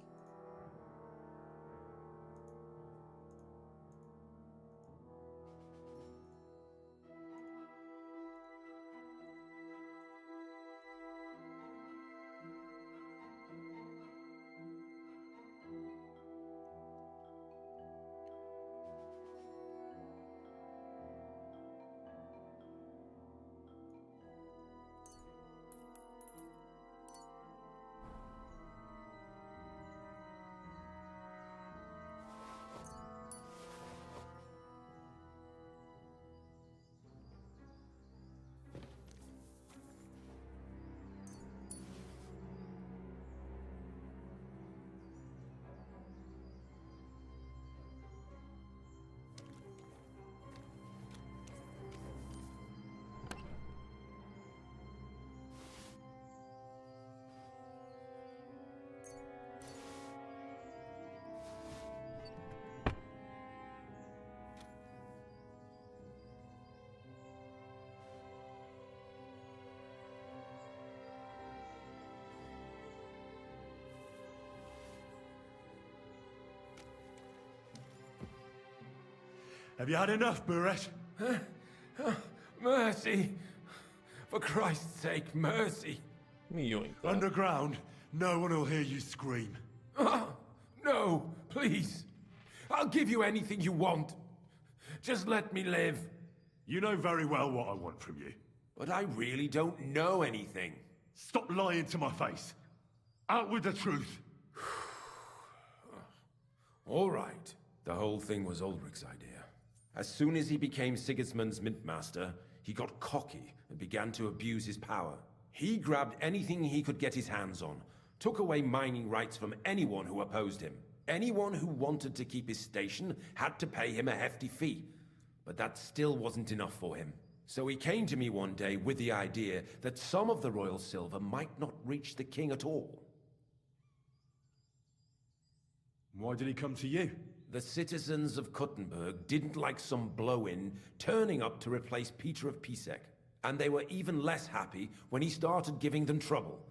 Have you had enough, Buret? Mercy. For Christ's sake, mercy. Underground, no one will hear you scream. No, please. I'll give you anything you want. Just let me live. You know very well what I want from you. But I really don't know anything. Stop lying to my face. Out with the truth. All right. The whole thing was Ulrich's idea. As soon as he became Sigismund's Mintmaster, he got cocky and began to abuse his power. He grabbed anything he could get his hands on, took away mining rights from anyone who opposed him. Anyone who wanted to keep his station had to pay him a hefty fee. But that still wasn't enough for him. So he came to me one day with the idea that some of the royal silver might not reach the king at all. Why did he come to you? The citizens of Kuttenberg didn't like some blow-in turning up to replace Peter of Pisek, and they were even less happy when he started giving them trouble.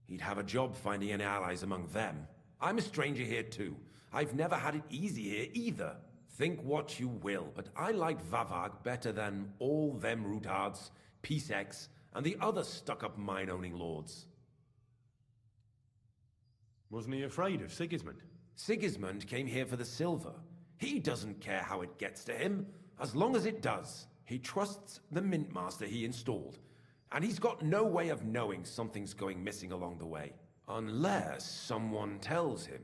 He'd have a job finding any allies among them. I'm a stranger here too. I've never had it easy here either. Think what you will, but I like Vavag better than all them Rutards, Piseks, and the other stuck-up mine-owning lords. Wasn't he afraid of Sigismund? Sigismund came here for the silver. He doesn't care how it gets to him, as long as it does. He trusts the Mintmaster he installed, and he's got no way of knowing something's going missing along the way. Unless someone tells him.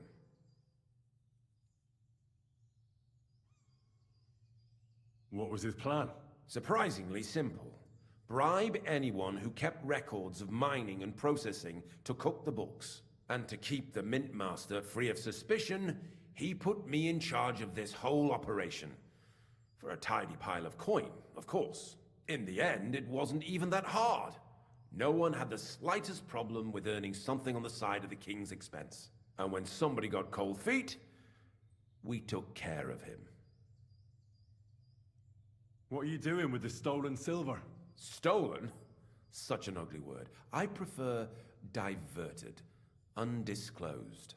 What was his plan? Surprisingly simple. Bribe anyone who kept records of mining and processing to cook the books. And to keep the Mintmaster free of suspicion, he put me in charge of this whole operation. For a tidy pile of coin, of course. In the end, it wasn't even that hard. No one had the slightest problem with earning something on the side of the king's expense. And when somebody got cold feet, we took care of him. What are you doing with the stolen silver? Stolen? Such an ugly word. I prefer diverted. Undisclosed.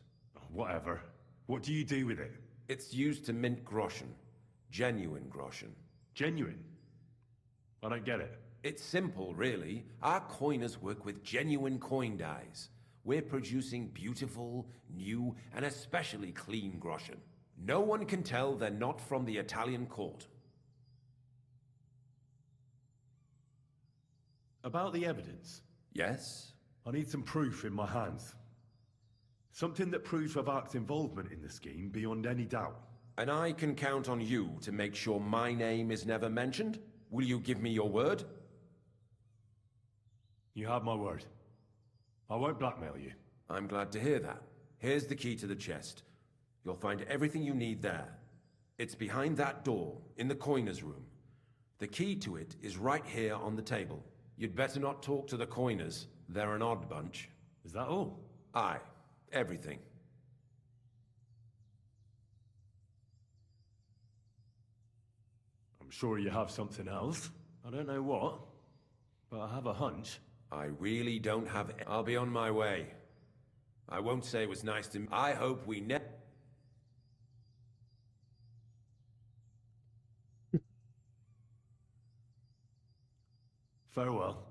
Whatever. What do you do with it? It's used to mint groschen. Genuine groschen. Genuine? I don't get it. It's simple, really. Our coiners work with genuine coin dyes. We're producing beautiful, new, and especially clean groschen. No one can tell they're not from the Italian court. About the evidence? Yes? I need some proof in my hands. Something that proves Vavak's involvement in the scheme beyond any doubt. And I can count on you to make sure my name is never mentioned? Will you give me your word? You have my word. I won't blackmail you. I'm glad to hear that. Here's the key to the chest. You'll find everything you need there. It's behind that door, in the coiner's room. The key to it is right here on the table. You'd better not talk to the coiners. They're an odd bunch. Is that all? Aye. Everything. I'm sure you have something else. I don't know what, but I have a hunch. I really don't have... I'll be on my way. I won't say it was nice to... I hope we never... Farewell.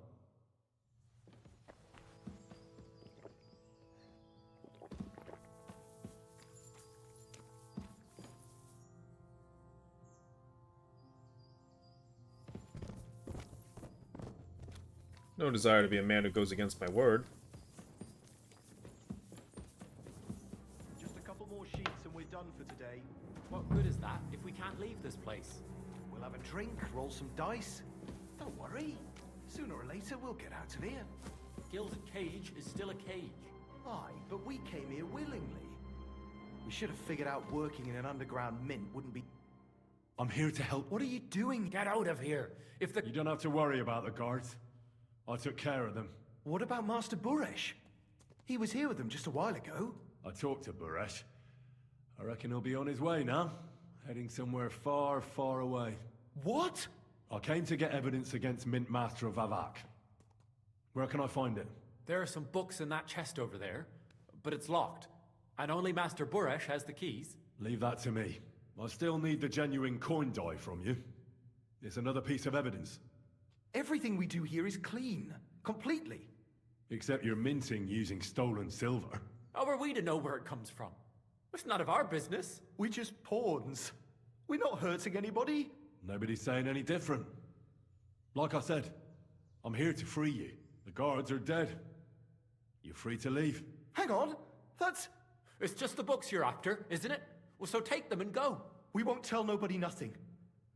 No desire to be a man who goes against my word. Just a couple more sheets and we're done for today. What good is that if we can't leave this place? We'll have a drink, roll some dice. Don't worry. Sooner or later, we'll get out of here. Gilded cage is still a cage. Aye, but we came here willingly. We should have figured out working in an underground mint wouldn't be... I'm here to help. What are you doing? Get out of here! If the... You don't have to worry about the guards. I took care of them. What about Master Buresh? He was here with them just a while ago. I talked to Buresh. I reckon he'll be on his way now. Heading somewhere far, far away. What? I came to get evidence against Mint Master of Vavak. Where can I find it? There are some books in that chest over there, but it's locked. And only Master Buresh has the keys. Leave that to me. I still need the genuine coin die from you. It's another piece of evidence. Everything we do here is clean. Completely. Except you're minting using stolen silver. How are we to know where it comes from? It's none of our business. We're just pawns. We're not hurting anybody. Nobody's saying any different. Like I said, I'm here to free you. The guards are dead. You're free to leave. Hang on. That's... It's just the books you're after, isn't it? Well, so take them and go. We won't tell nobody nothing.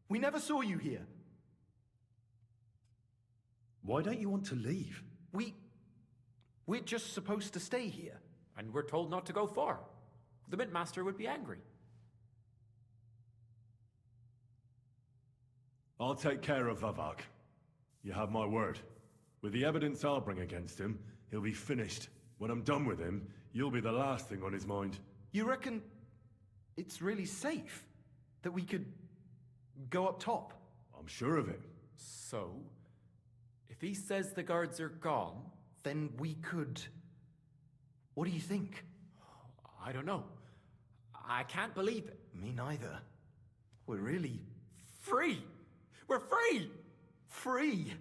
We never saw you here. Why don't you want to leave? We're just supposed to stay here. And we're told not to go far. The Mint Master would be angry. I'll take care of Vavak. You have my word. With the evidence I'll bring against him, he'll be finished. When I'm done with him, you'll be the last thing on his mind. You reckon it's really safe that we could go up top? I'm sure of it. So, if he says the guards are gone... Then we could... What do you think? I don't know. I can't believe it. Me neither. We're really... free! We're free! Free!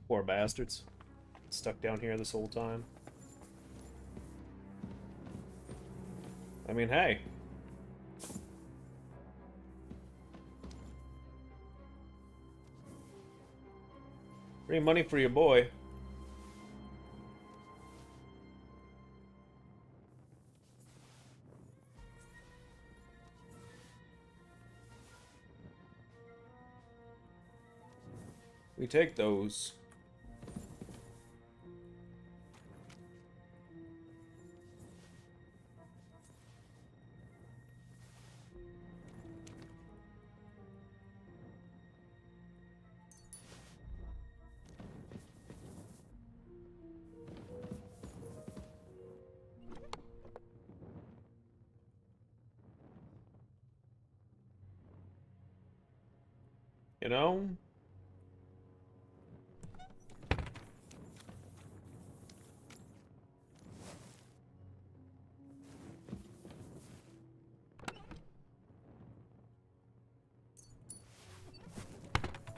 Poor bastards. Stuck down here this whole time. I mean, hey. Free money for your boy. We take those. You know?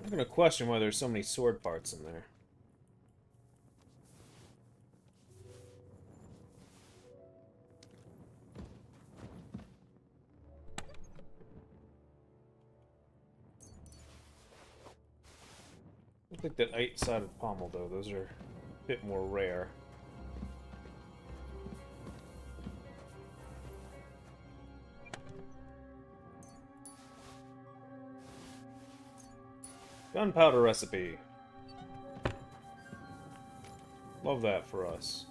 I'm gonna question why there's so many sword parts in there. I think that 8-sided pommel, though, those are a bit more rare. Gunpowder recipe. Love that for us.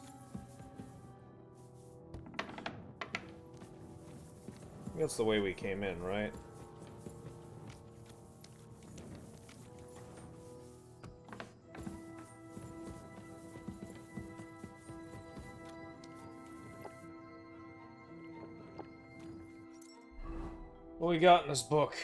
That's the way we came in, right? What we got in this book?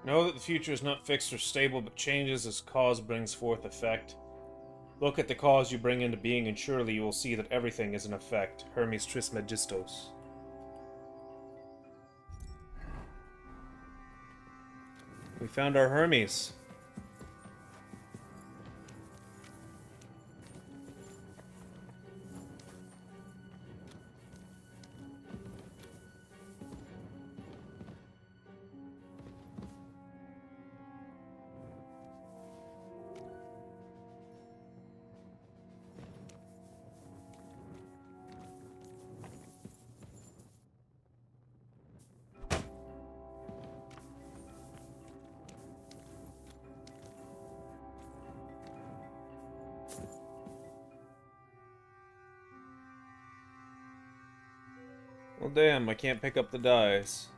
Know that the future is not fixed or stable, but changes as cause brings forth effect. Look at the cause you bring into being, and surely you will see that everything is an effect. Hermes Trismegistos. We found our Hermes. Well, damn, I can't pick up the dice.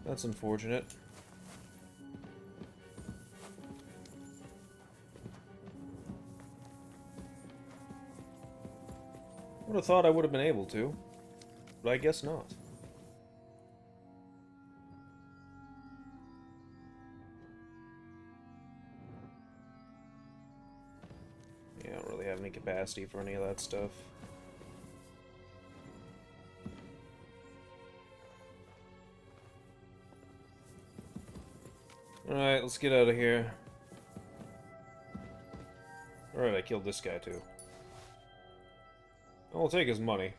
That's unfortunate. Would have thought I would have been able to, but I guess not. Yeah, I don't really have any capacity for any of that stuff. Alright, let's get out of here. Alright, I killed this guy too. I'll take his money.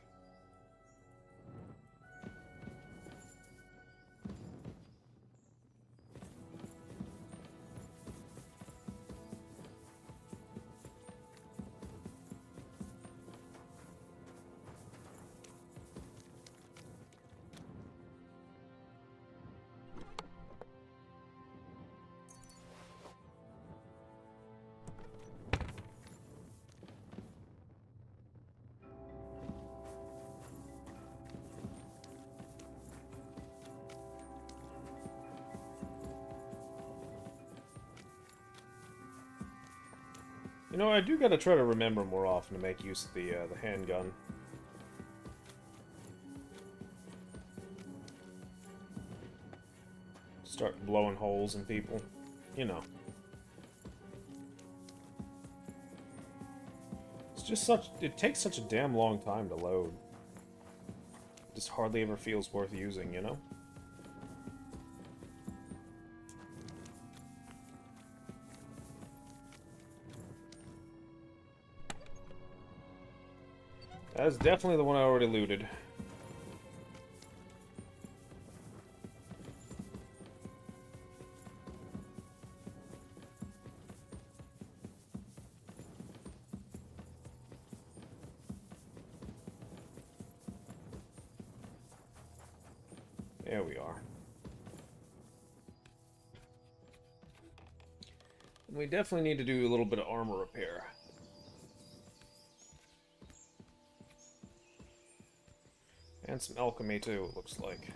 You know, I do gotta try to remember more often to make use of the handgun. Start blowing holes in people. You know. It's just such... It takes such a damn long time to load. It just hardly ever feels worth using, you know? That's definitely the one I already looted. There we are. We definitely need to do a little bit of armor repair. And some alchemy too, it looks like.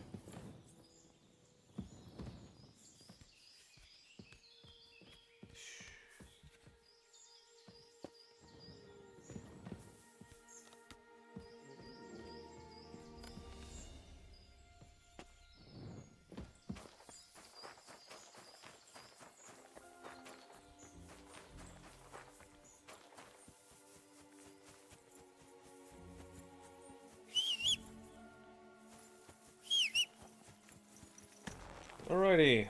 Alrighty.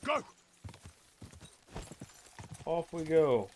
Go! Off we go.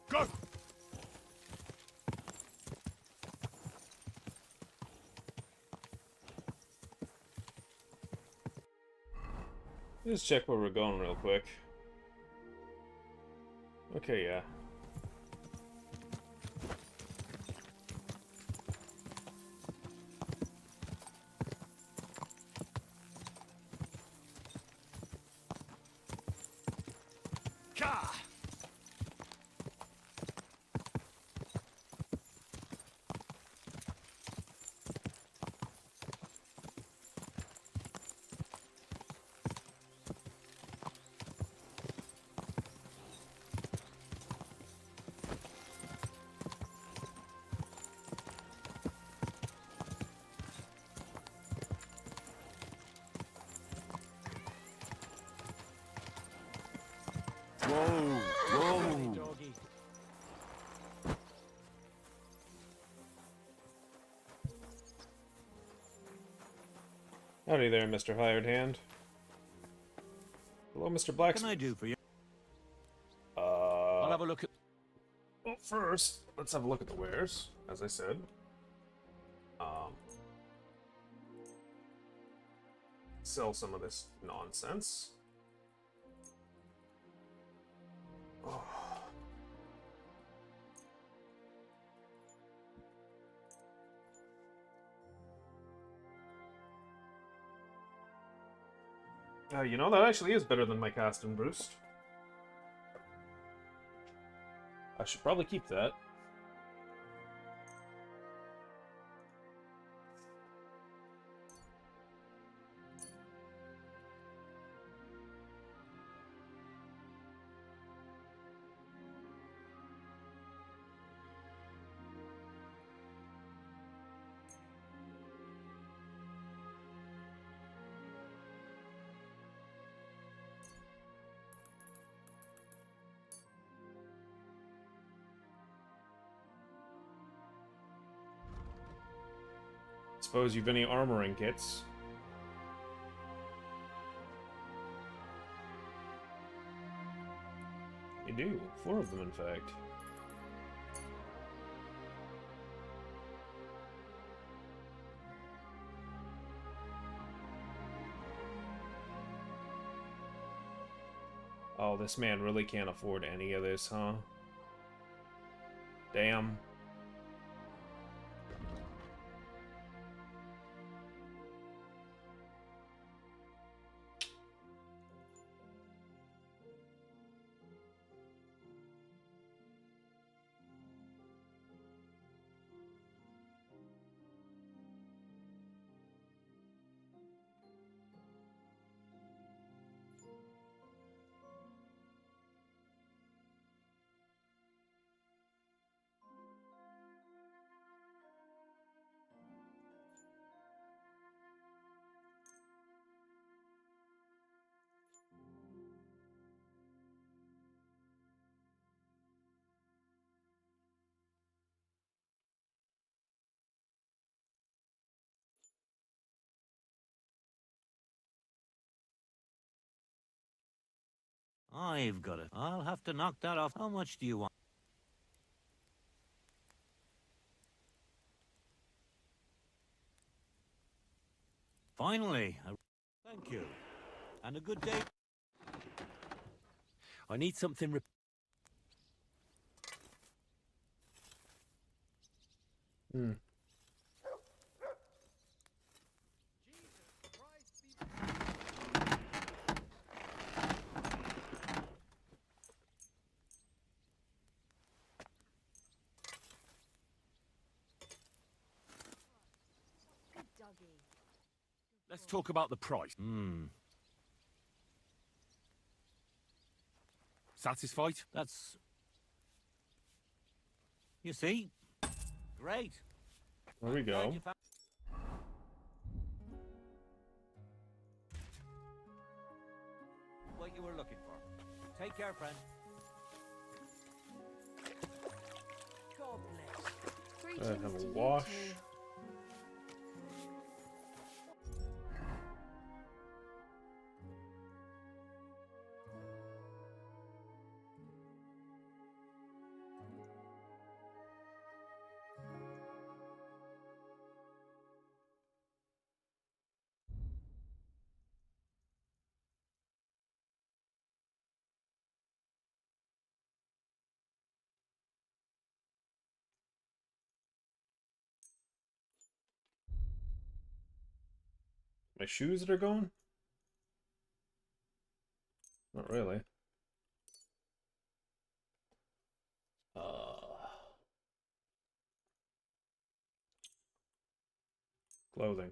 Go! Let's check where we're going real quick. Okay, yeah. Ka! Whoa! Whoa! Howdy there, Mr. Hired Hand. Hello, Mr. Blacksmith. What can I do for you? I'll have a look at... Well, first, let's have a look at the wares, as I said. Sell some of this nonsense. Oh. You know, that actually is better than my cast and boost. I should probably keep that. Suppose you've any armoring kits. You do. 4 of them, in fact. Oh, this man really can't afford any of this, huh? Damn. I've got it. I'll have to knock that off. How much do you want? Finally. Thank you. And a good day. I need something... Hmm. Let's talk about the price. Satisfied? That's... You see? Great. There we go. What you were looking for. Take care, friend. God bless. Have a wash. My shoes that are going? Not really. Clothing.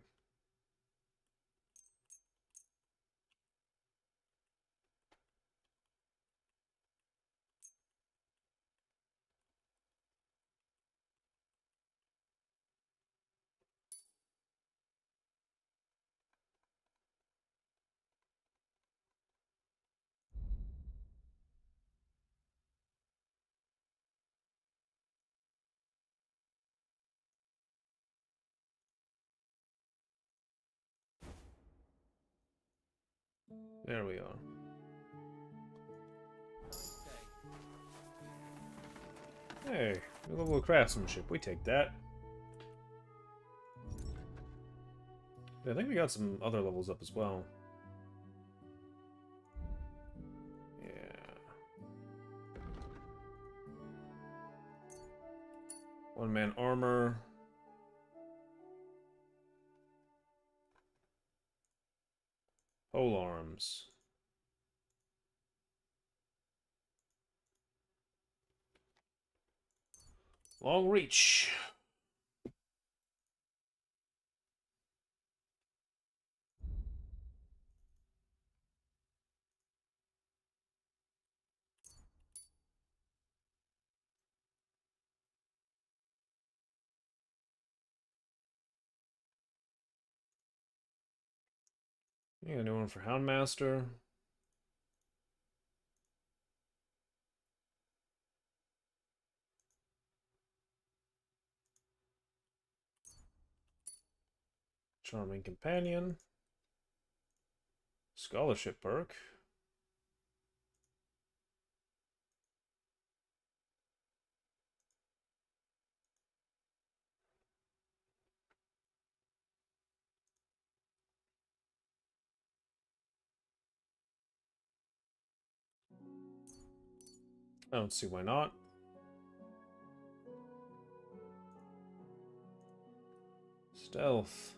There we are. Hey, new level of craftsmanship. We take that. Yeah, I think we got some other levels up as well. Yeah. One-man armor. Pole arms. Long reach. Yeah, new one for Houndmaster. Charming Companion. Scholarship perk. I don't see why not. Stealth.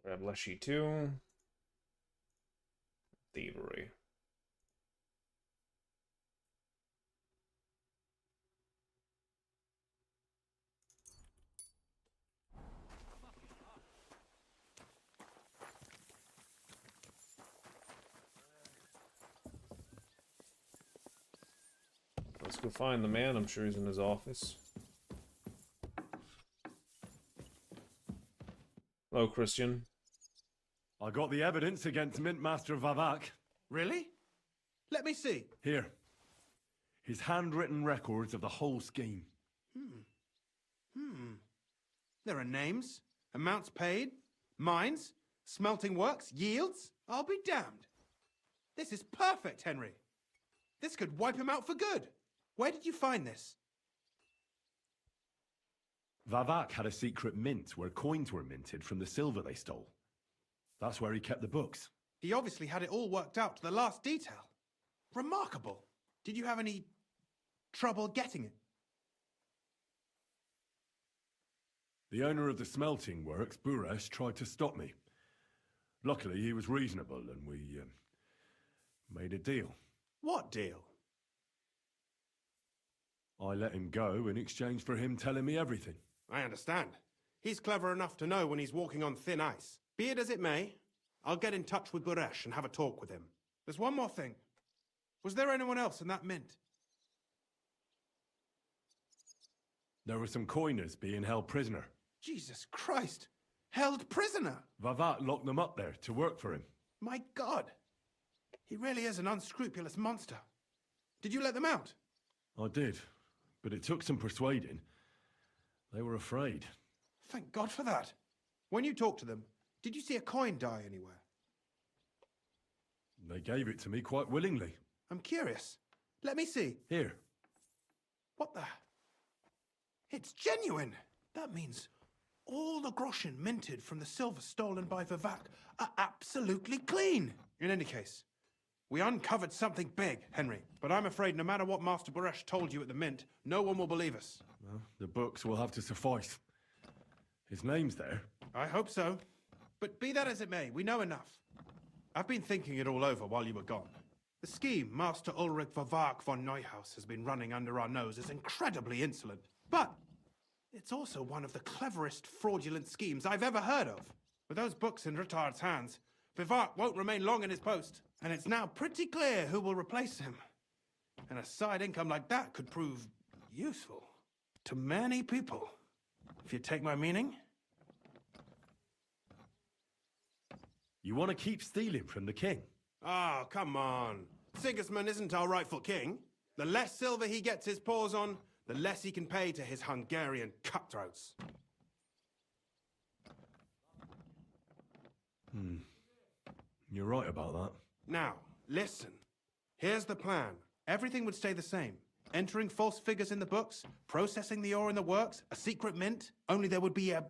Grab Leshy 2. Thievery. Let's go find the man. I'm sure he's in his office. Hello, Christian. I got the evidence against Mintmaster Vavak. Really? Let me see. Here. His handwritten records of the whole scheme. There are names, amounts paid, mines, smelting works, yields. I'll be damned. This is perfect, Henry. This could wipe him out for good. Where did you find this? Vavak had a secret mint where coins were minted from the silver they stole. That's where he kept the books. He obviously had it all worked out to the last detail. Remarkable. Did you have any trouble getting it? The owner of the smelting works, Buresh, tried to stop me. Luckily, he was reasonable, and we made a deal. What deal? I let him go in exchange for him telling me everything. I understand. He's clever enough to know when he's walking on thin ice. Be it as it may, I'll get in touch with Buresh and have a talk with him. There's one more thing. Was there anyone else in that mint? There were some coiners being held prisoner. Jesus Christ! Held prisoner! Vavat locked them up there to work for him. My God! He really is an unscrupulous monster. Did you let them out? I did, but it took some persuading. They were afraid. Thank God for that. When you talked to them, did you see a coin die anywhere? They gave it to me quite willingly. I'm curious. Let me see. Here. What the? It's genuine! That means all the groschen minted from the silver stolen by Vivak are absolutely clean! In any case, we uncovered something big, Henry. But I'm afraid no matter what Master Buresh told you at the mint, no one will believe us. Well, the books will have to suffice. His name's there. I hope so. But be that as it may, we know enough. I've been thinking it all over while you were gone. The scheme Master Ulrich Vivak von Neuhaus has been running under our nose is incredibly insolent. But it's also one of the cleverest fraudulent schemes I've ever heard of. With those books in Rittard's hands, Vivak won't remain long in his post. And it's now pretty clear who will replace him. And a side income like that could prove useful to many people. If you take my meaning. You want to keep stealing from the king? Oh, come on. Sigismund isn't our rightful king. The less silver he gets his paws on, the less he can pay to his Hungarian cutthroats. You're right about that. Now, listen. Here's the plan. Everything would stay the same. Entering false figures in the books, processing the ore in the works, a secret mint, only there would be a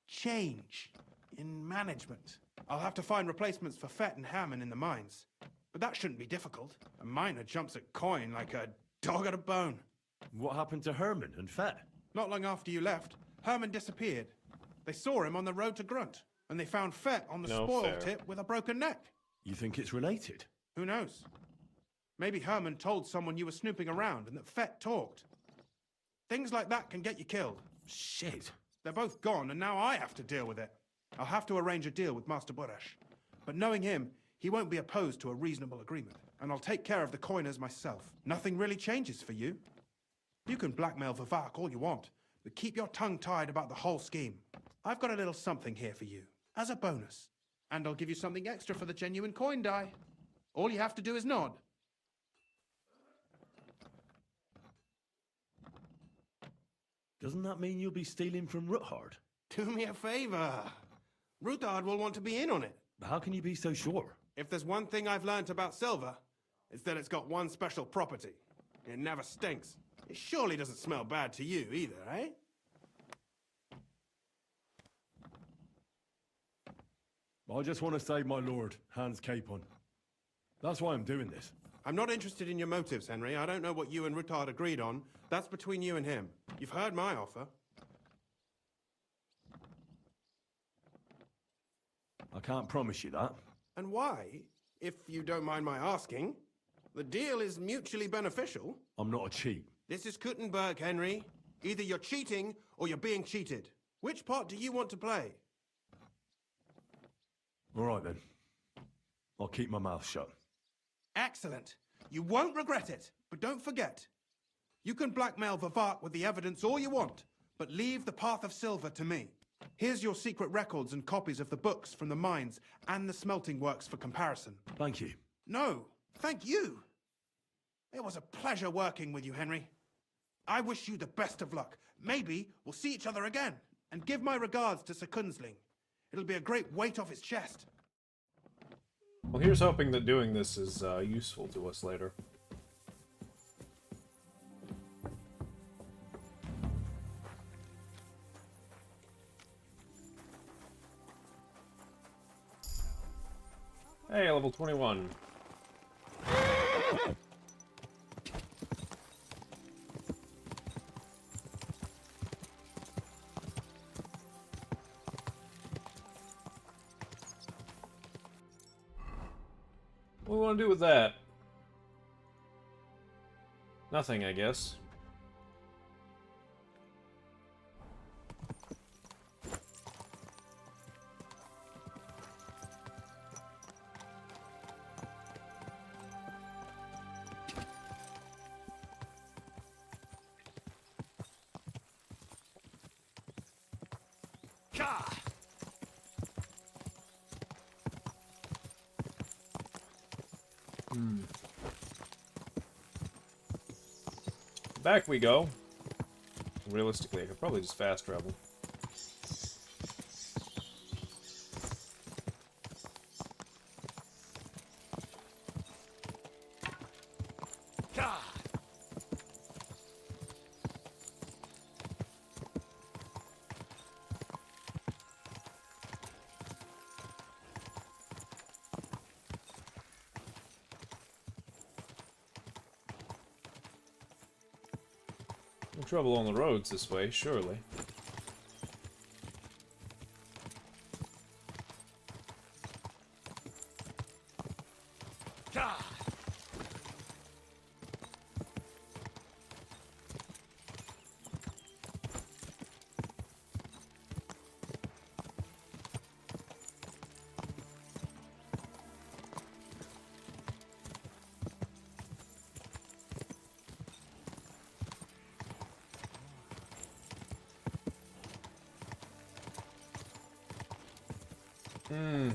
change in management. I'll have to find replacements for Fett and Hammond in the mines. But that shouldn't be difficult. A miner jumps at coin like a dog at a bone. What happened to Herman and Fett? Not long after you left, Herman disappeared. They saw him on the road to Grunt, and they found Fett on the spoil tip with a broken neck. You think it's related? Who knows? Maybe Herman told someone you were snooping around and that Fett talked. Things like that can get you killed. Shit. They're both gone, and now I have to deal with it. I'll have to arrange a deal with Master Buresh. But knowing him, he won't be opposed to a reasonable agreement. And I'll take care of the coiners myself. Nothing really changes for you. You can blackmail Vivak all you want, but keep your tongue tied about the whole scheme. I've got a little something here for you, as a bonus. And I'll give you something extra for the genuine coin die. All you have to do is nod. Doesn't that mean you'll be stealing from Ruthard? Do me a favor. Ruthard will want to be in on it. How can you be so sure? If there's one thing I've learnt about silver, it's that it's got one special property. It never stinks. It surely doesn't smell bad to you either, eh? I just want to save my lord, Hans Capon. That's why I'm doing this. I'm not interested in your motives, Henry. I don't know what you and Ruthard agreed on. That's between you and him. You've heard my offer. I can't promise you that. And why, if you don't mind my asking? The deal is mutually beneficial. I'm not a cheat. This is Kuttenberg, Henry. Either you're cheating or you're being cheated. Which part do you want to play? All right, then. I'll keep my mouth shut. Excellent. You won't regret it. But don't forget, you can blackmail Vivak with the evidence all you want, but leave the path of silver to me. Here's your secret records and copies of the books from the mines and the smelting works for comparison. Thank you. No, thank you. It was a pleasure working with you, Henry. I wish you the best of luck. Maybe we'll see each other again. And give my regards to Sir Kunzling. It'll be a great weight off his chest. Well, here's hoping that doing this is useful to us later. Hey, level 21. What do we want to do with that? Nothing, I guess. Back we go. Realistically, I could probably just fast travel. No trouble on the roads this way, surely.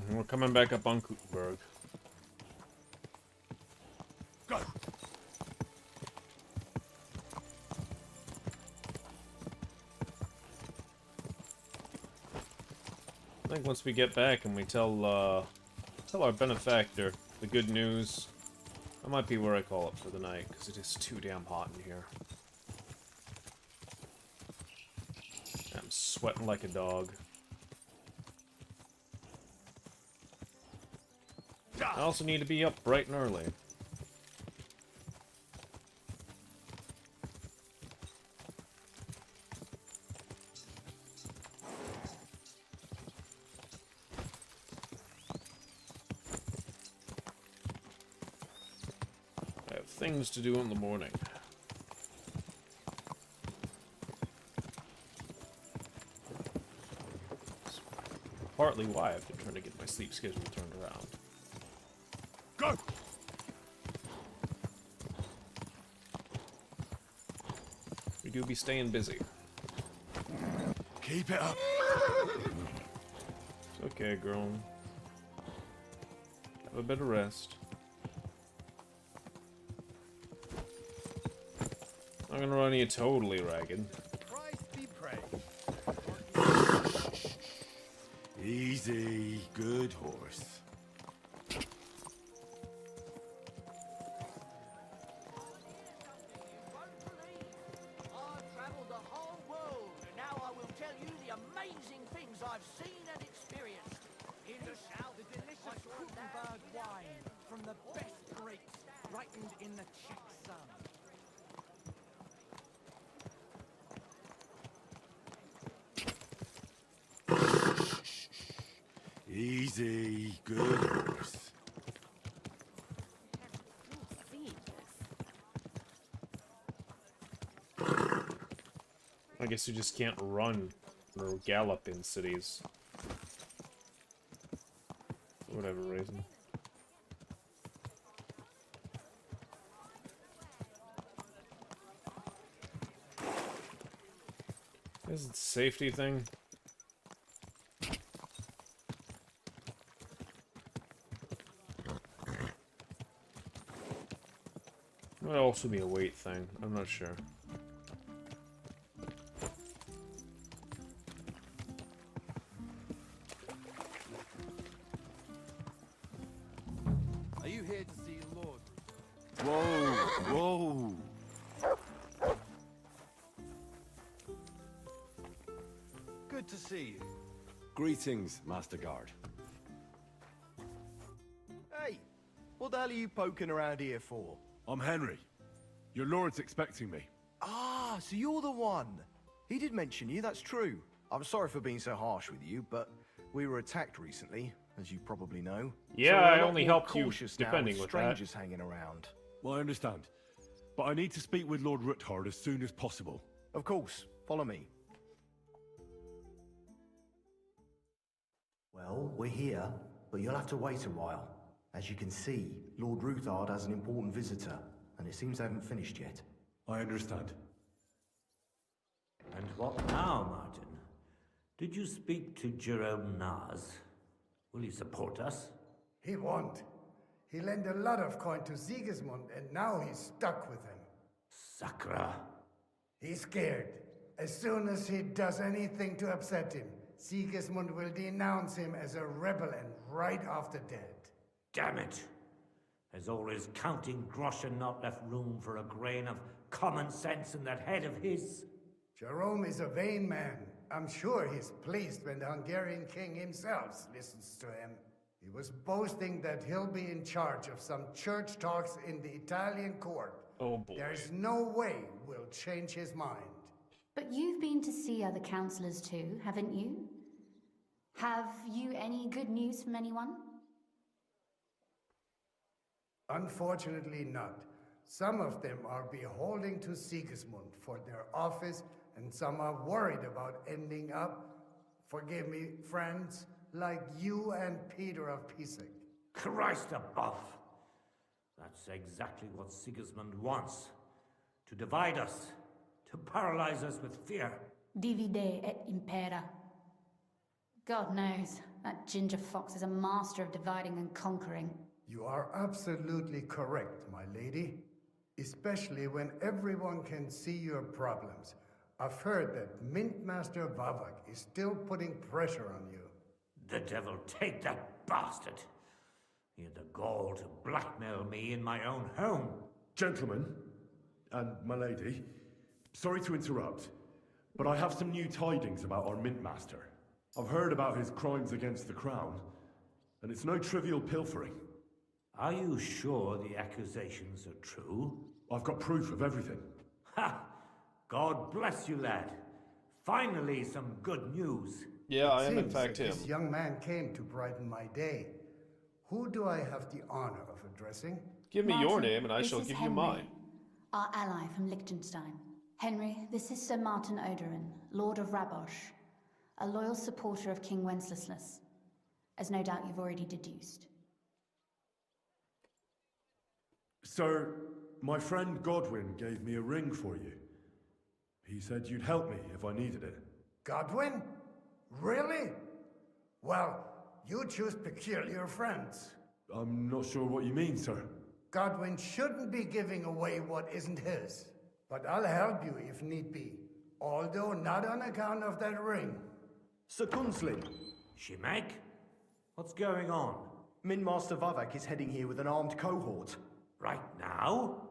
We're coming back up on Kutenberg. Go. I think once we get back and we tell our benefactor the good news, that might be where I call it for the night, because it is too damn hot in here. I'm sweating like a dog. I also need to be up bright and early. I have things to do in the morning. That's partly why I've been trying to get my sleep schedule turned around. Go! We do be staying busy. Keep it up. It's okay, girl. Have a bit of rest. I'm gonna run you totally ragged. Christ be praised. Easy, good horse. Easy, good horse. I guess you just can't run or gallop in cities. For whatever reason. Is it a safety thing? It might also be a weight thing. I'm not sure. Are you here to see Lord? Whoa, whoa. Good to see you. Greetings, Master Guard. Hey, what the hell are you poking around here for? I'm Henry. Your lord's expecting me. Ah, so you're the one. He did mention you, that's true. I'm sorry for being so harsh with you, but we were attacked recently, as you probably know. Yeah, So we're a I lot only more helped you cautious now defending with with that. strangers hanging around. Well, I understand. But I need to speak with Lord Ruthard as soon as possible. Of course. Follow me. Well, we're here, but you'll have to wait a while. As you can see, Lord Ruthard has an important visitor, and it seems they haven't finished yet. I understand. And what now, Martin? Did you speak to Jerome Nars? Will he support us? He won't. He lent a lot of coin to Sigismund, and now he's stuck with him. Sakra. He's scared. As soon as he does anything to upset him, Sigismund will denounce him as a rebel and right off the dead. Damn it! Has all his counting groschen not left room for a grain of common sense in that head of his? Jerome is a vain man. I'm sure he's pleased when the Hungarian king himself listens to him. He was boasting that he'll be in charge of some church talks in the Italian court. Oh boy. There's no way we'll change his mind. But you've been to see other councillors too, haven't you? Have you any good news from anyone? Unfortunately not. Some of them are beholding to Sigismund for their office, and some are worried about ending up, forgive me, friends, like you and Peter of Pisek. Christ above! That's exactly what Sigismund wants. To divide us. To paralyze us with fear. Divide et impera. God knows, that ginger fox is a master of dividing and conquering. You are absolutely correct, my lady. Especially when everyone can see your problems. I've heard that Mint Master Vavak is still putting pressure on you. The devil take that bastard! He had the gall to blackmail me in my own home. Gentlemen, and my lady, sorry to interrupt, but I have some new tidings about our Mint Master. I've heard about his crimes against the Crown, and it's no trivial pilfering. Are you sure the accusations are true? I've got proof of everything. Ha! God bless you, lad. Finally, some good news. Yeah, I am in Seems fact that him. This young man came to brighten my day. Who do I have the honor of addressing? Give me your Martin, name and I this shall is give you Henry, mine. Our ally from Liechtenstein. Henry, this is Sir Martin Oderin, Lord of Rabosh, a loyal supporter of King Wenceslas, as no doubt you've already deduced. Sir, my friend Godwin gave me a ring for you. He said you'd help me if I needed it. Godwin? Really? Well, you choose peculiar friends. I'm not sure what you mean, sir. Godwin shouldn't be giving away what isn't his. But I'll help you if need be. Although not on account of that ring. Sir Gunslin. Shimek? What's going on? Min Master Vavak is heading here with an armed cohort. Right now?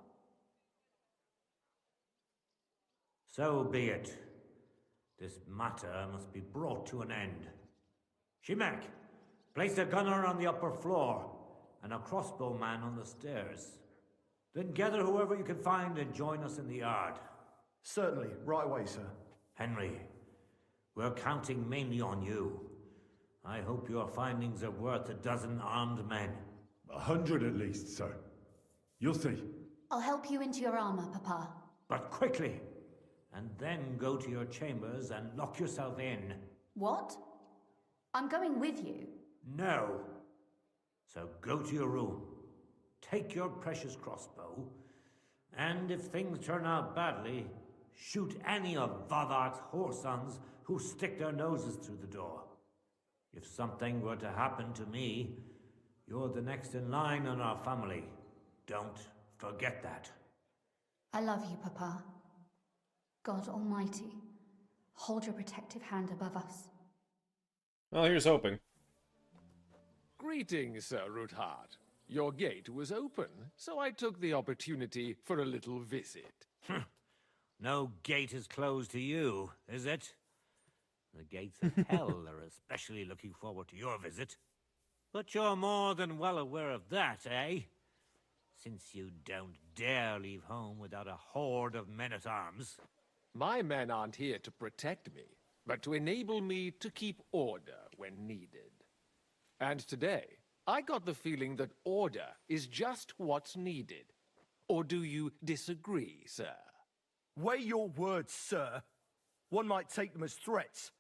So be it. This matter must be brought to an end. Shimek, place a gunner on the upper floor and a crossbowman on the stairs. Then gather whoever you can find and join us in the yard. Certainly, right away, sir. Henry, we're counting mainly on you. I hope your findings are worth a dozen armed men. 100 at least, sir. You'll see. I'll help you into your armor, Papa. But quickly! And then go to your chambers and lock yourself in. What? I'm going with you. No. So go to your room. Take your precious crossbow. And if things turn out badly, shoot any of Vavak's whoresons who stick their noses through the door. If something were to happen to me, you're the next in line in our family. Don't forget that. I love you, Papa. God Almighty, hold your protective hand above us. Well, here's hoping. Greetings, Sir Ruthard. Your gate was open, so I took the opportunity for a little visit. No gate is closed to you, is it? The gates of hell are especially looking forward to your visit. But you're more than well aware of that, eh? Since you don't dare leave home without a horde of men-at-arms. My men aren't here to protect me, but to enable me to keep order when needed. And today, I got the feeling that order is just what's needed. Or do you disagree, sir? Weigh your words, sir. One might take them as threats.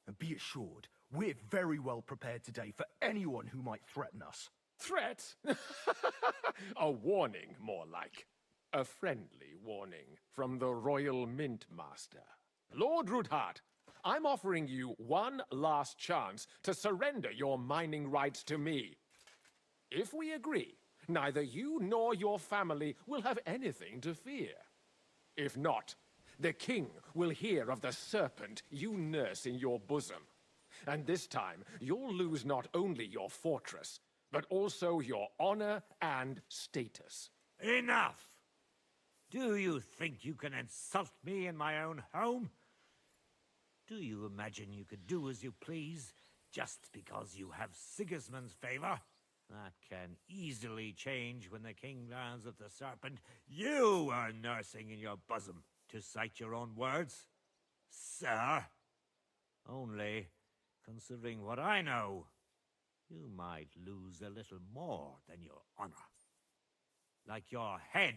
And be assured, we're very well prepared today for anyone who might threaten us. Threat? A warning, more like. A friendly warning from the Royal Mint Master. Lord Ruthard, I'm offering you one last chance to surrender your mining rights to me. If we agree, neither you nor your family will have anything to fear. If not, the king will hear of the serpent you nurse in your bosom. And this time, you'll lose not only your fortress, but also your honor and status. Enough! Do you think you can insult me in my own home? Do you imagine you could do as you please just because you have Sigismund's favor? That can easily change when the king learns of the serpent you are nursing in your bosom, to cite your own words, sir. Only, considering what I know, you might lose a little more than your honor. Like your head,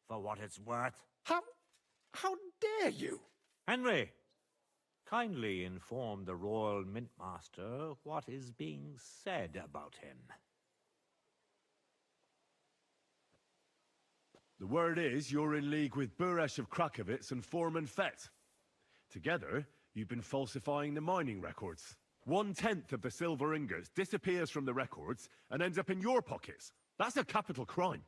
for what it's worth. How dare you? Henry, kindly inform the Royal Mint Master what is being said about him. The word is you're in league with Buresh of Krakowitz and Foreman Fett. Together, you've been falsifying the mining records. 1/10 of the silver ingots disappears from the records and ends up in your pockets. That's a capital crime.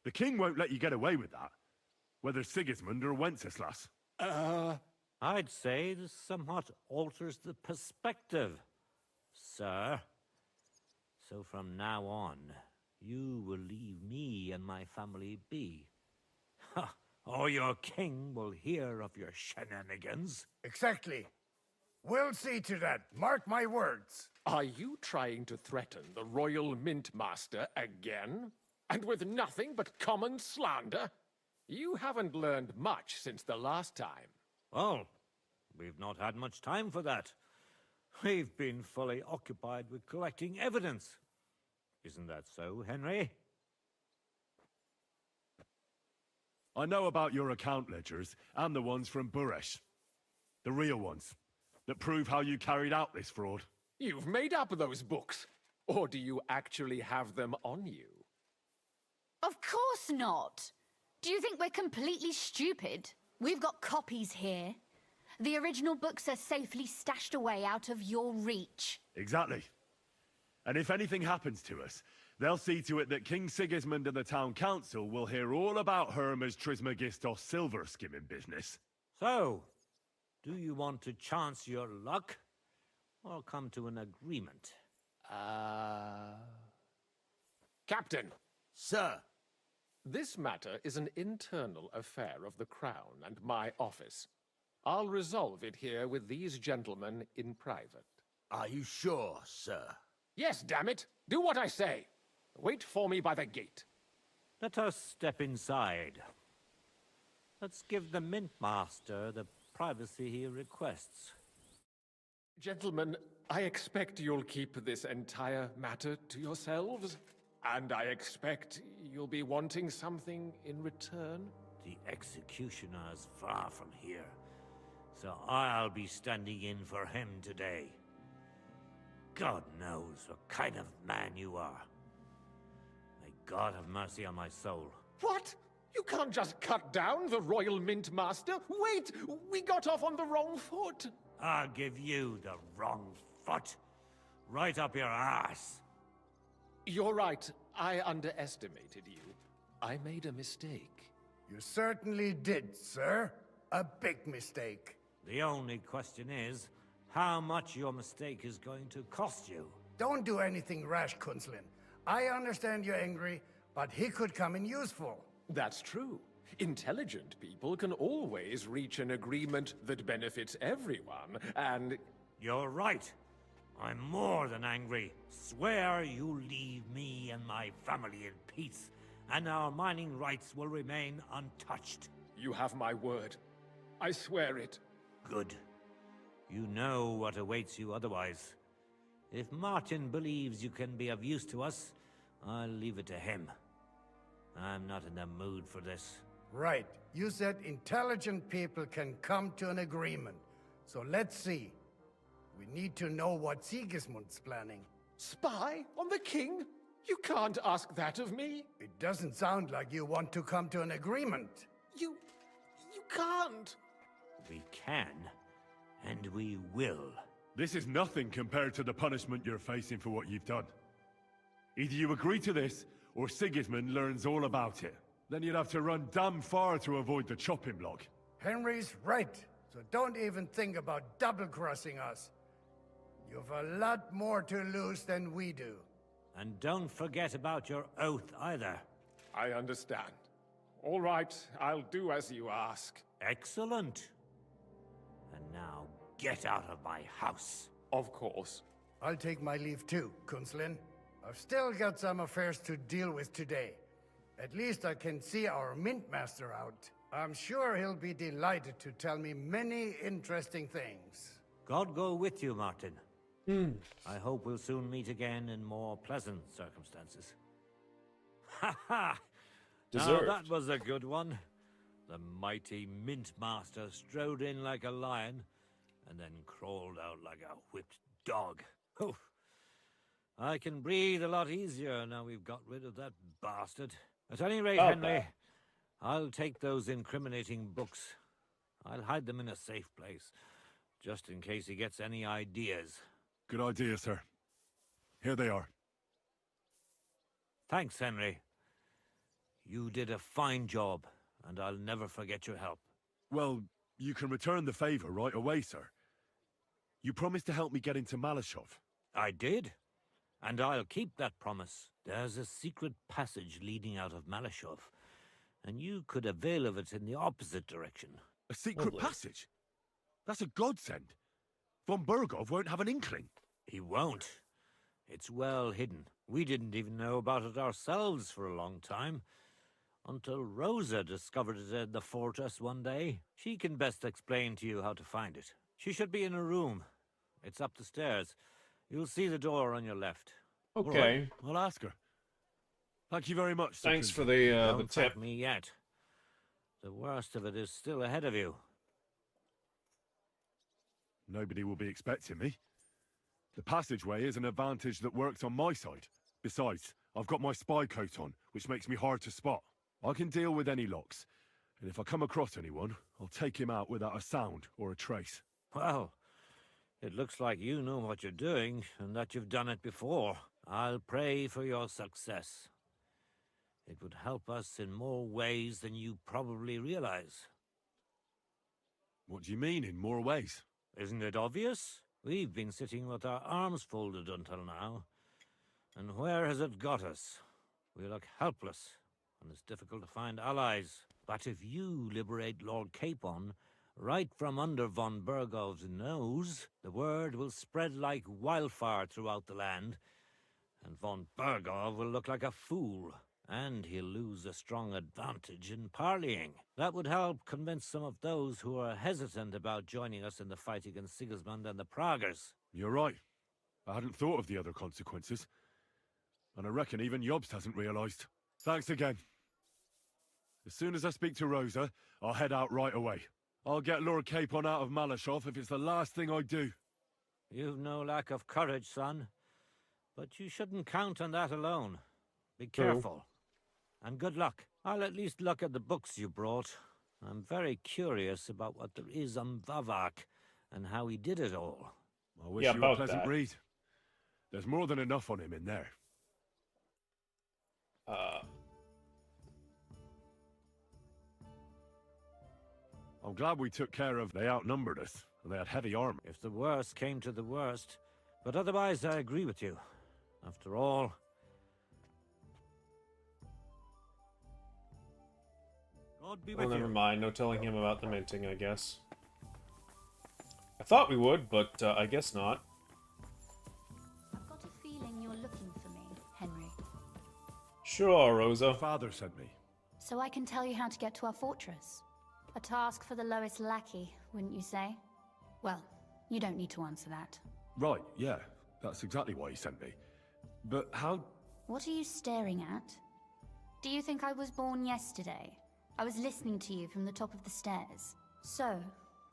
The king won't let you get away with that, whether Sigismund or Wenceslas. I'd say this somewhat alters the perspective, sir. So from now on, you will leave me and my family be. Or your king will hear of your shenanigans. Exactly. We'll see to that. Mark my words. Are you trying to threaten the Royal Mint Master again? And with nothing but common slander? You haven't learned much since the last time. Well, we've not had much time for that. We've been fully occupied with collecting evidence. Isn't that so, Henry? I know about your account ledgers and the ones from Buresh. The real ones, that prove how you carried out this fraud. You've made up those books. Or do you actually have them on you? Of course not. Do you think we're completely stupid? We've got copies here. The original books are safely stashed away out of your reach. Exactly. And if anything happens to us, they'll see to it that King Sigismund and the town council will hear all about Hermes Trismegistos silver skimming business. So, do you want to chance your luck, or come to an agreement? Captain. Sir. This matter is an internal affair of the Crown and my office. I'll resolve it here with these gentlemen in private. Are you sure, sir? Yes, damn it! Do what I say! Wait for me by the gate. Let us step inside. Let's give the Mint Master the privacy he requests. Gentlemen, I expect you'll keep this entire matter to yourselves. And I expect you'll be wanting something in return? The executioner is far from here, so I'll be standing in for him today. God knows what kind of man you are. May God have mercy on my soul. What? You can't just cut down the Royal Mint Master? Wait! We got off on the wrong foot! I'll give you the wrong foot. Right up your ass. You're right. I underestimated you. I made a mistake. You certainly did, sir. A big mistake. The only question is, how much your mistake is going to cost you. Don't do anything rash, Kunslin. I understand you're angry, but he could come in useful. That's true. Intelligent people can always reach an agreement that benefits everyone, and... You're right. I'm more than angry. Swear you leave me and my family in peace, and our mining rights will remain untouched. You have my word. I swear it. Good. You know what awaits you otherwise. If Martin believes you can be of use to us, I'll leave it to him. I'm not in the mood for this. Right. You said intelligent people can come to an agreement. So let's see. We need to know what Sigismund's planning. Spy on the king? You can't ask that of me. It doesn't sound like you want to come to an agreement. You can't. We can, and we will. This is nothing compared to the punishment you're facing for what you've done. Either you agree to this, or Sigismund learns all about it. Then you'd have to run damn far to avoid the chopping block. Henry's right, so don't even think about double-crossing us. You've a lot more to lose than we do. And don't forget about your oath either. I understand. All right, I'll do as you ask. Excellent. And now, get out of my house. Of course. I'll take my leave too, Kunslin. I've still got some affairs to deal with today. At least I can see our Mint Master out. I'm sure he'll be delighted to tell me many interesting things. God go with you, Martin. I hope we'll soon meet again in more pleasant circumstances. Ha ha! Now that was a good one. The mighty Mint Master strode in like a lion, and then crawled out like a whipped dog. Oof. I can breathe a lot easier now we've got rid of that bastard. At any rate, Henry, I'll take those incriminating books. I'll hide them in a safe place, just in case he gets any ideas. Good idea, sir. Here they are. Thanks, Henry. You did a fine job, and I'll never forget your help. Well, you can return the favor right away, sir. You promised to help me get into Malashov. I did, and I'll keep that promise. There's a secret passage leading out of Malashov, and you could avail of it in the opposite direction. A secret passage? That's a godsend. Von Burgov won't have an inkling. He won't. It's well hidden. We didn't even know about it ourselves for a long time. Until Rosa discovered it in the fortress one day. She can best explain to you how to find it. She should be in a room. It's up the stairs. You'll see the door on your left. Okay. Right, I'll ask her. Thank you very much. Thanks for the Don't tip. thank me yet. The worst of it is still ahead of you. Nobody will be expecting me. The passageway is an advantage that works on my side. Besides, I've got my spy coat on, which makes me hard to spot. I can deal with any locks, and if I come across anyone, I'll take him out without a sound or a trace. Well, it looks like you know what you're doing, and that you've done it before. I'll pray for your success. It would help us in more ways than you probably realize. What do you mean, in more ways? Isn't it obvious? We've been sitting with our arms folded until now. And where has it got us? We look helpless, and it's difficult to find allies. But if you liberate Lord Capon, right from under von Burgov's nose, the word will spread like wildfire throughout the land, and von Burgov will look like a fool. And he'll lose a strong advantage in parleying. That would help convince some of those who are hesitant about joining us in the fight against Sigismund and the Praguers. You're right. I hadn't thought of the other consequences. And I reckon even Jobst hasn't realized. Thanks again. As soon as I speak to Rosa, I'll head out right away. I'll get Lord Capon out of Malashov if it's the last thing I do. You've no lack of courage, son. But you shouldn't count on that alone. Be careful. And good luck. I'll at least look at the books you brought. I'm very curious about what there is on Vavak and how he did it all. I wish you a pleasant read. There's more than enough on him in there. I'm glad we took care of. They outnumbered us, and they had heavy armor. If the worst came to the worst. But otherwise, I agree with you. After all, God be with Well, you. never mind. No telling him about the minting, I guess. I thought we would, but I guess not. I've got a feeling you're looking for me, Henry. Sure, Rosa. Father sent me. So I can tell you how to get to our fortress. A task for the lowest lackey, wouldn't you say? Well, you don't need to answer that. Right, yeah. That's exactly why he sent me. But how... What are you staring at? Do you think I was born yesterday? I was listening to you from the top of the stairs. So,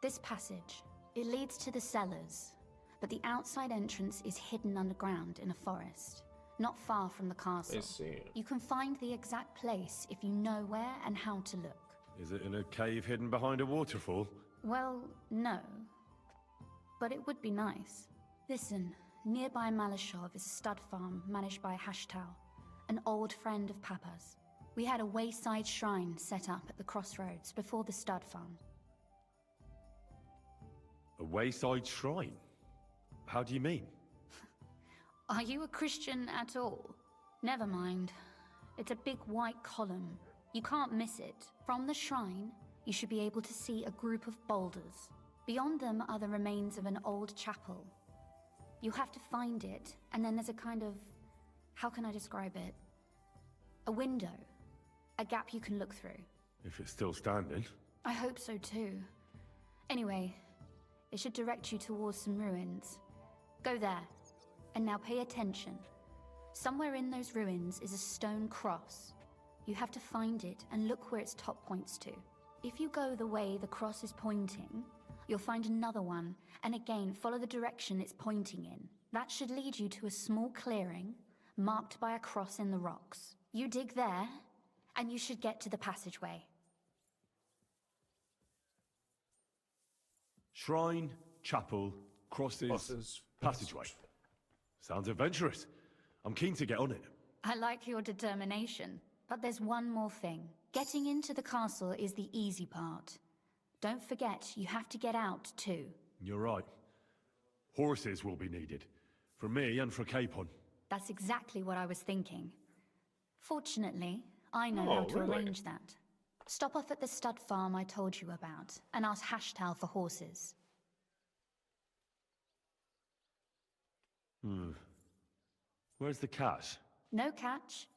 this passage, it leads to the cellars, but the outside entrance is hidden underground in a forest, not far from the castle. I see. You can find the exact place if you know where and how to look. Is it in a cave hidden behind a waterfall? Well, no. But it would be nice. Listen, nearby Malashov is a stud farm managed by Hashtal, an old friend of Papa's. We had a wayside shrine set up at the crossroads before the stud farm. A wayside shrine? How do you mean? Are you a Christian at all? Never mind. It's a big white column. You can't miss it. From the shrine, you should be able to see a group of boulders. Beyond them are the remains of an old chapel. You have to find it, and then there's a kind of... how can I describe it? A window. A gap you can look through. If it's still standing. I hope so too. Anyway, it should direct you towards some ruins. Go there. And now pay attention. Somewhere in those ruins is a stone cross. You have to find it and look where its top points to. If you go the way the cross is pointing, you'll find another one, and again follow the direction it's pointing in. That should lead you to a small clearing, marked by a cross in the rocks. You dig there, and you should get to the passageway. Shrine, chapel, crosses, passageway. Sounds adventurous. I'm keen to get on it. I like your determination, but there's one more thing. Getting into the castle is the easy part. Don't forget, you have to get out too. You're right. Horses will be needed. For me and for Capon. That's exactly what I was thinking. Fortunately, I know Oh, how to really? arrange that. Stop off at the stud farm I told you about, and ask Hashtal for horses. Where's the cash? No catch.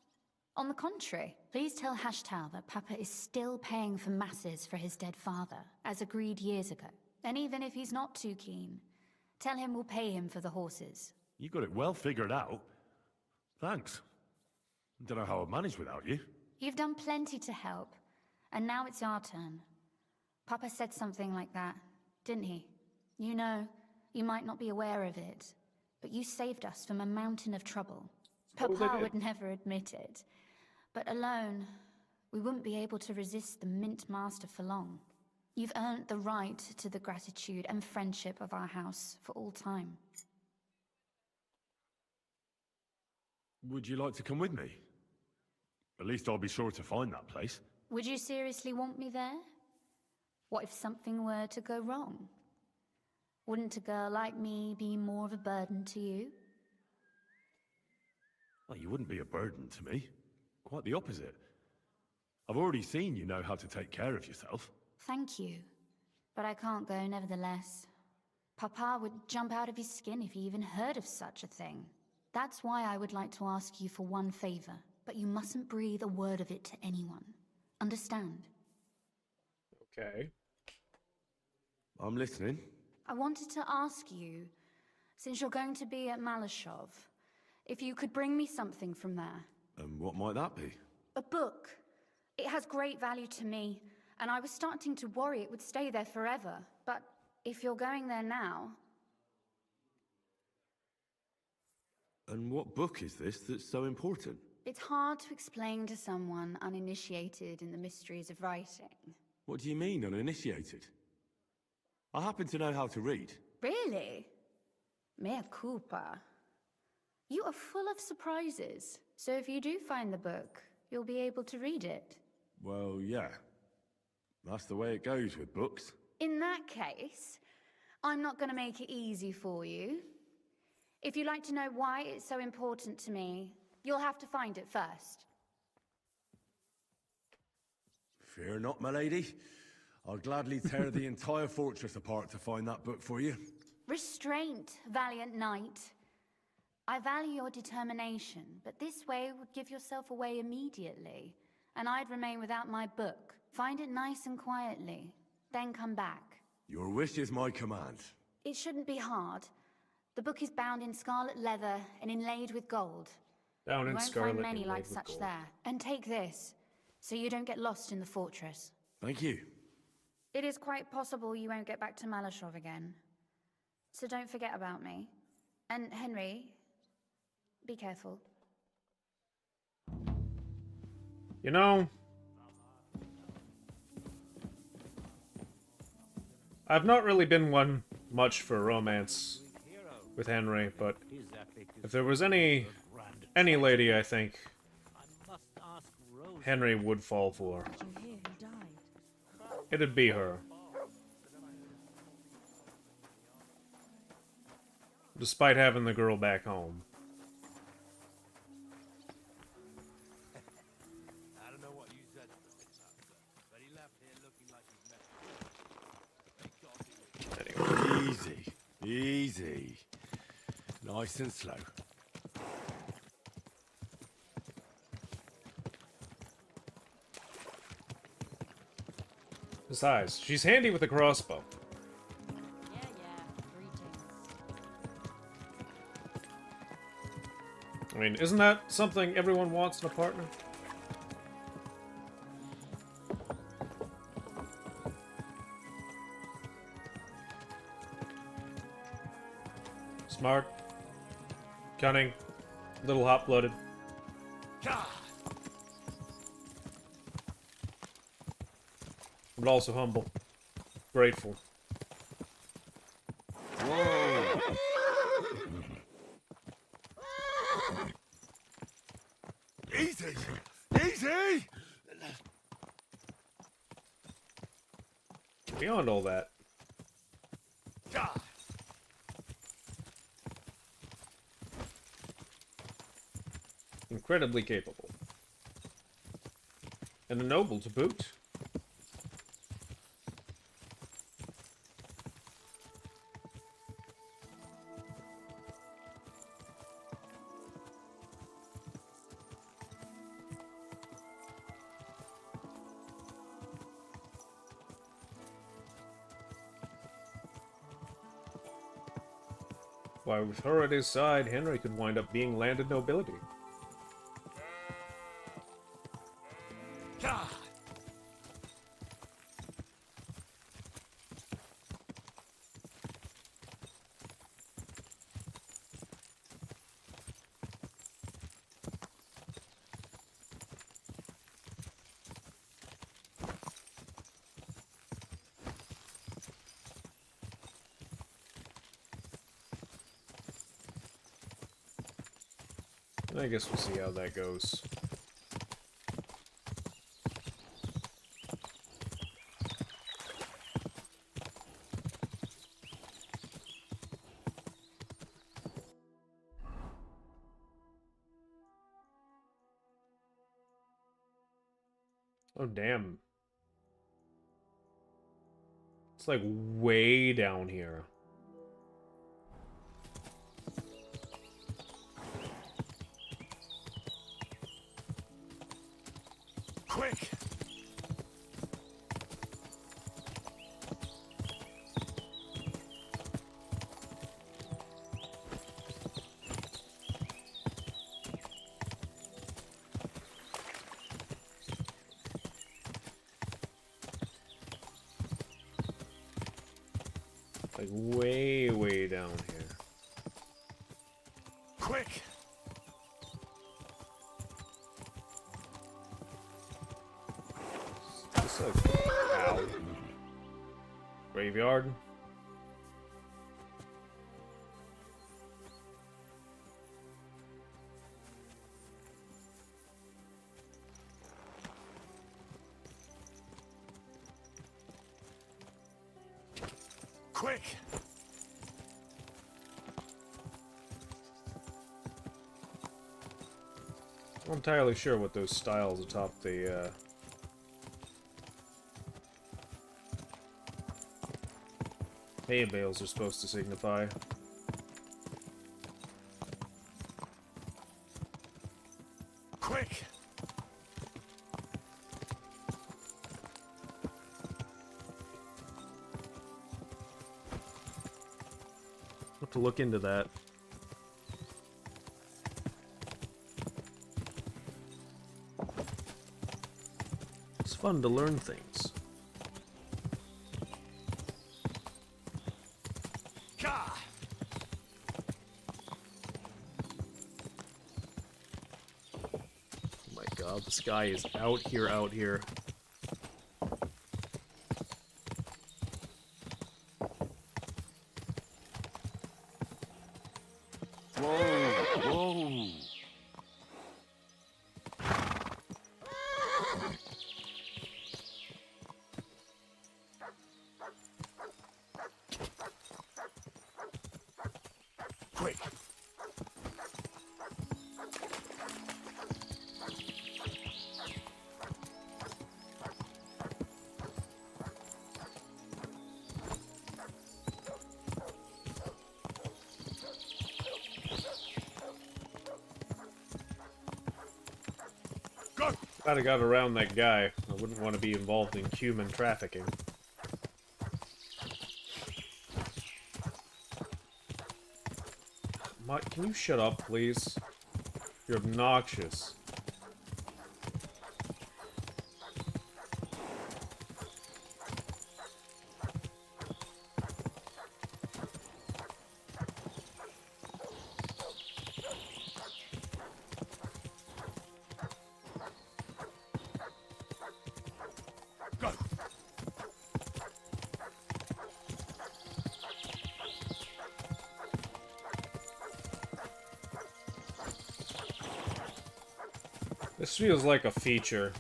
On the contrary, please tell Hashtal that Papa is still paying for masses for his dead father, as agreed years ago. And even if he's not too keen, tell him we'll pay him for the horses. You got it well figured out. Thanks. Don't know how I'd manage without you. You've done plenty to help, and now it's our turn. Papa said something like that, didn't he? You know, you might not be aware of it, but you saved us from a mountain of trouble. Papa would never admit it, but alone, we wouldn't be able to resist the Mint Master for long. You've earned the right to the gratitude and friendship of our house for all time. Would you like to come with me? At least I'll be sure to find that place. Would you seriously want me there? What if something were to go wrong? Wouldn't a girl like me be more of a burden to you? Oh, you wouldn't be a burden to me. Quite the opposite. I've already seen you know how to take care of yourself. Thank you, but I can't go nevertheless. Papa would jump out of his skin if he even heard of such a thing. That's why I would like to ask you for one favor, but you mustn't breathe a word of it to anyone. Understand? Okay. I'm listening. I wanted to ask you, since you're going to be at Malashov, if you could bring me something from there. And what might that be? A book. It has great value to me, and I was starting to worry it would stay there forever. But if you're going there now... And what book is this that's so important? It's hard to explain to someone uninitiated in the mysteries of writing. What do you mean, uninitiated? I happen to know how to read. Really? Mea culpa. You are full of surprises, so if you do find the book, you'll be able to read it. Well, yeah. That's the way it goes with books. In that case, I'm not going to make it easy for you. If you'd like to know why it's so important to me, you'll have to find it first. Fear not, my lady. I'll gladly tear the entire fortress apart to find that book for you. Restraint, valiant knight. I value your determination, but this way would give yourself away immediately, and I'd remain without my book. Find it nice and quietly, then come back. Your wish is my command. It shouldn't be hard. The book is bound in scarlet leather and inlaid with gold. Bound You in won't scarlet find many inlaid like with such gold. there. And take this, so you don't get lost in the fortress. Thank you. It is quite possible you won't get back to Malashov again. So don't forget about me. And Henry, be careful. You know, I've not really been one much for romance with Henry, but if there was any lady I think Henry would fall for, it'd be her. Despite having the girl back home. I don't know what you said, but he left here looking like he's met. Easy. Easy. Nice and slow. Besides, she's handy with a crossbow. I mean, isn't that something everyone wants in a partner? Smart, cunning, a little hot-blooded. But also humble, grateful. Whoa! Easy! Easy! Beyond all that, incredibly capable. And a noble to boot. Why, with her at his side, Henry could wind up being landed nobility. I guess we'll see how that goes. Oh, damn. It's like way down here. Quick! Like way, way down here. Quick! It's like, ow. Graveyard. Quick! I'm not entirely sure what those styles atop the hay bales are supposed to signify. Quick! What to look into that. It's fun to learn things. Oh my god, this guy is out here, out here. Glad I got around that guy. I wouldn't want to be involved in human trafficking. Can you shut up, please? You're obnoxious. This feels like a feature.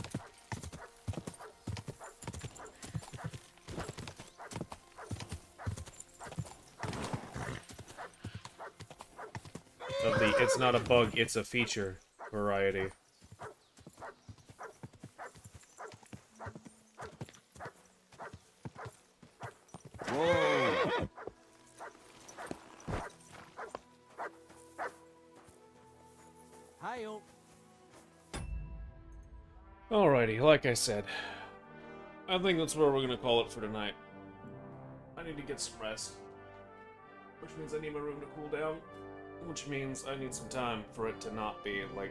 Of the it's not a bug, it's a feature variety. Whoa! Hi-yo. Alrighty, like I said, I think that's where we're gonna call it for tonight. I need to get some rest, which means I need my room to cool down, which means I need some time for it to not be, like,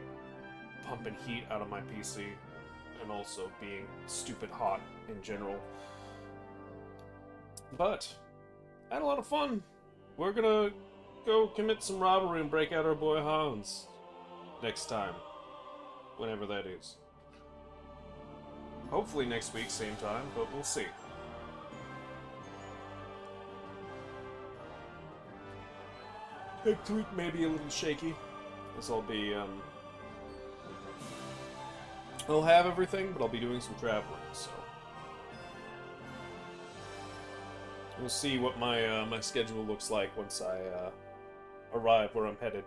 pumping heat out of my PC, and also being stupid hot in general. But, I had a lot of fun. We're gonna go commit some robbery and break out our boy Hans next time, whenever that is. Hopefully next week, same time, but we'll see. Next week may be a little shaky, as I'll be, I'll have everything, but I'll be doing some traveling, so. We'll see what my, my schedule looks like once I, arrive where I'm headed.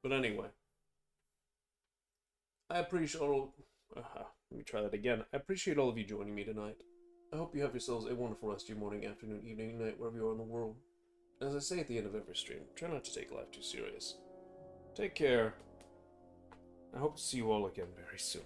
But anyway. I appreciate all... let me try that again. I appreciate all of you joining me tonight. I hope you have yourselves a wonderful rest of your morning, afternoon, evening, night, wherever you are in the world. As I say at the end of every stream, try not to take life too serious. Take care. I hope to see you all again very soon.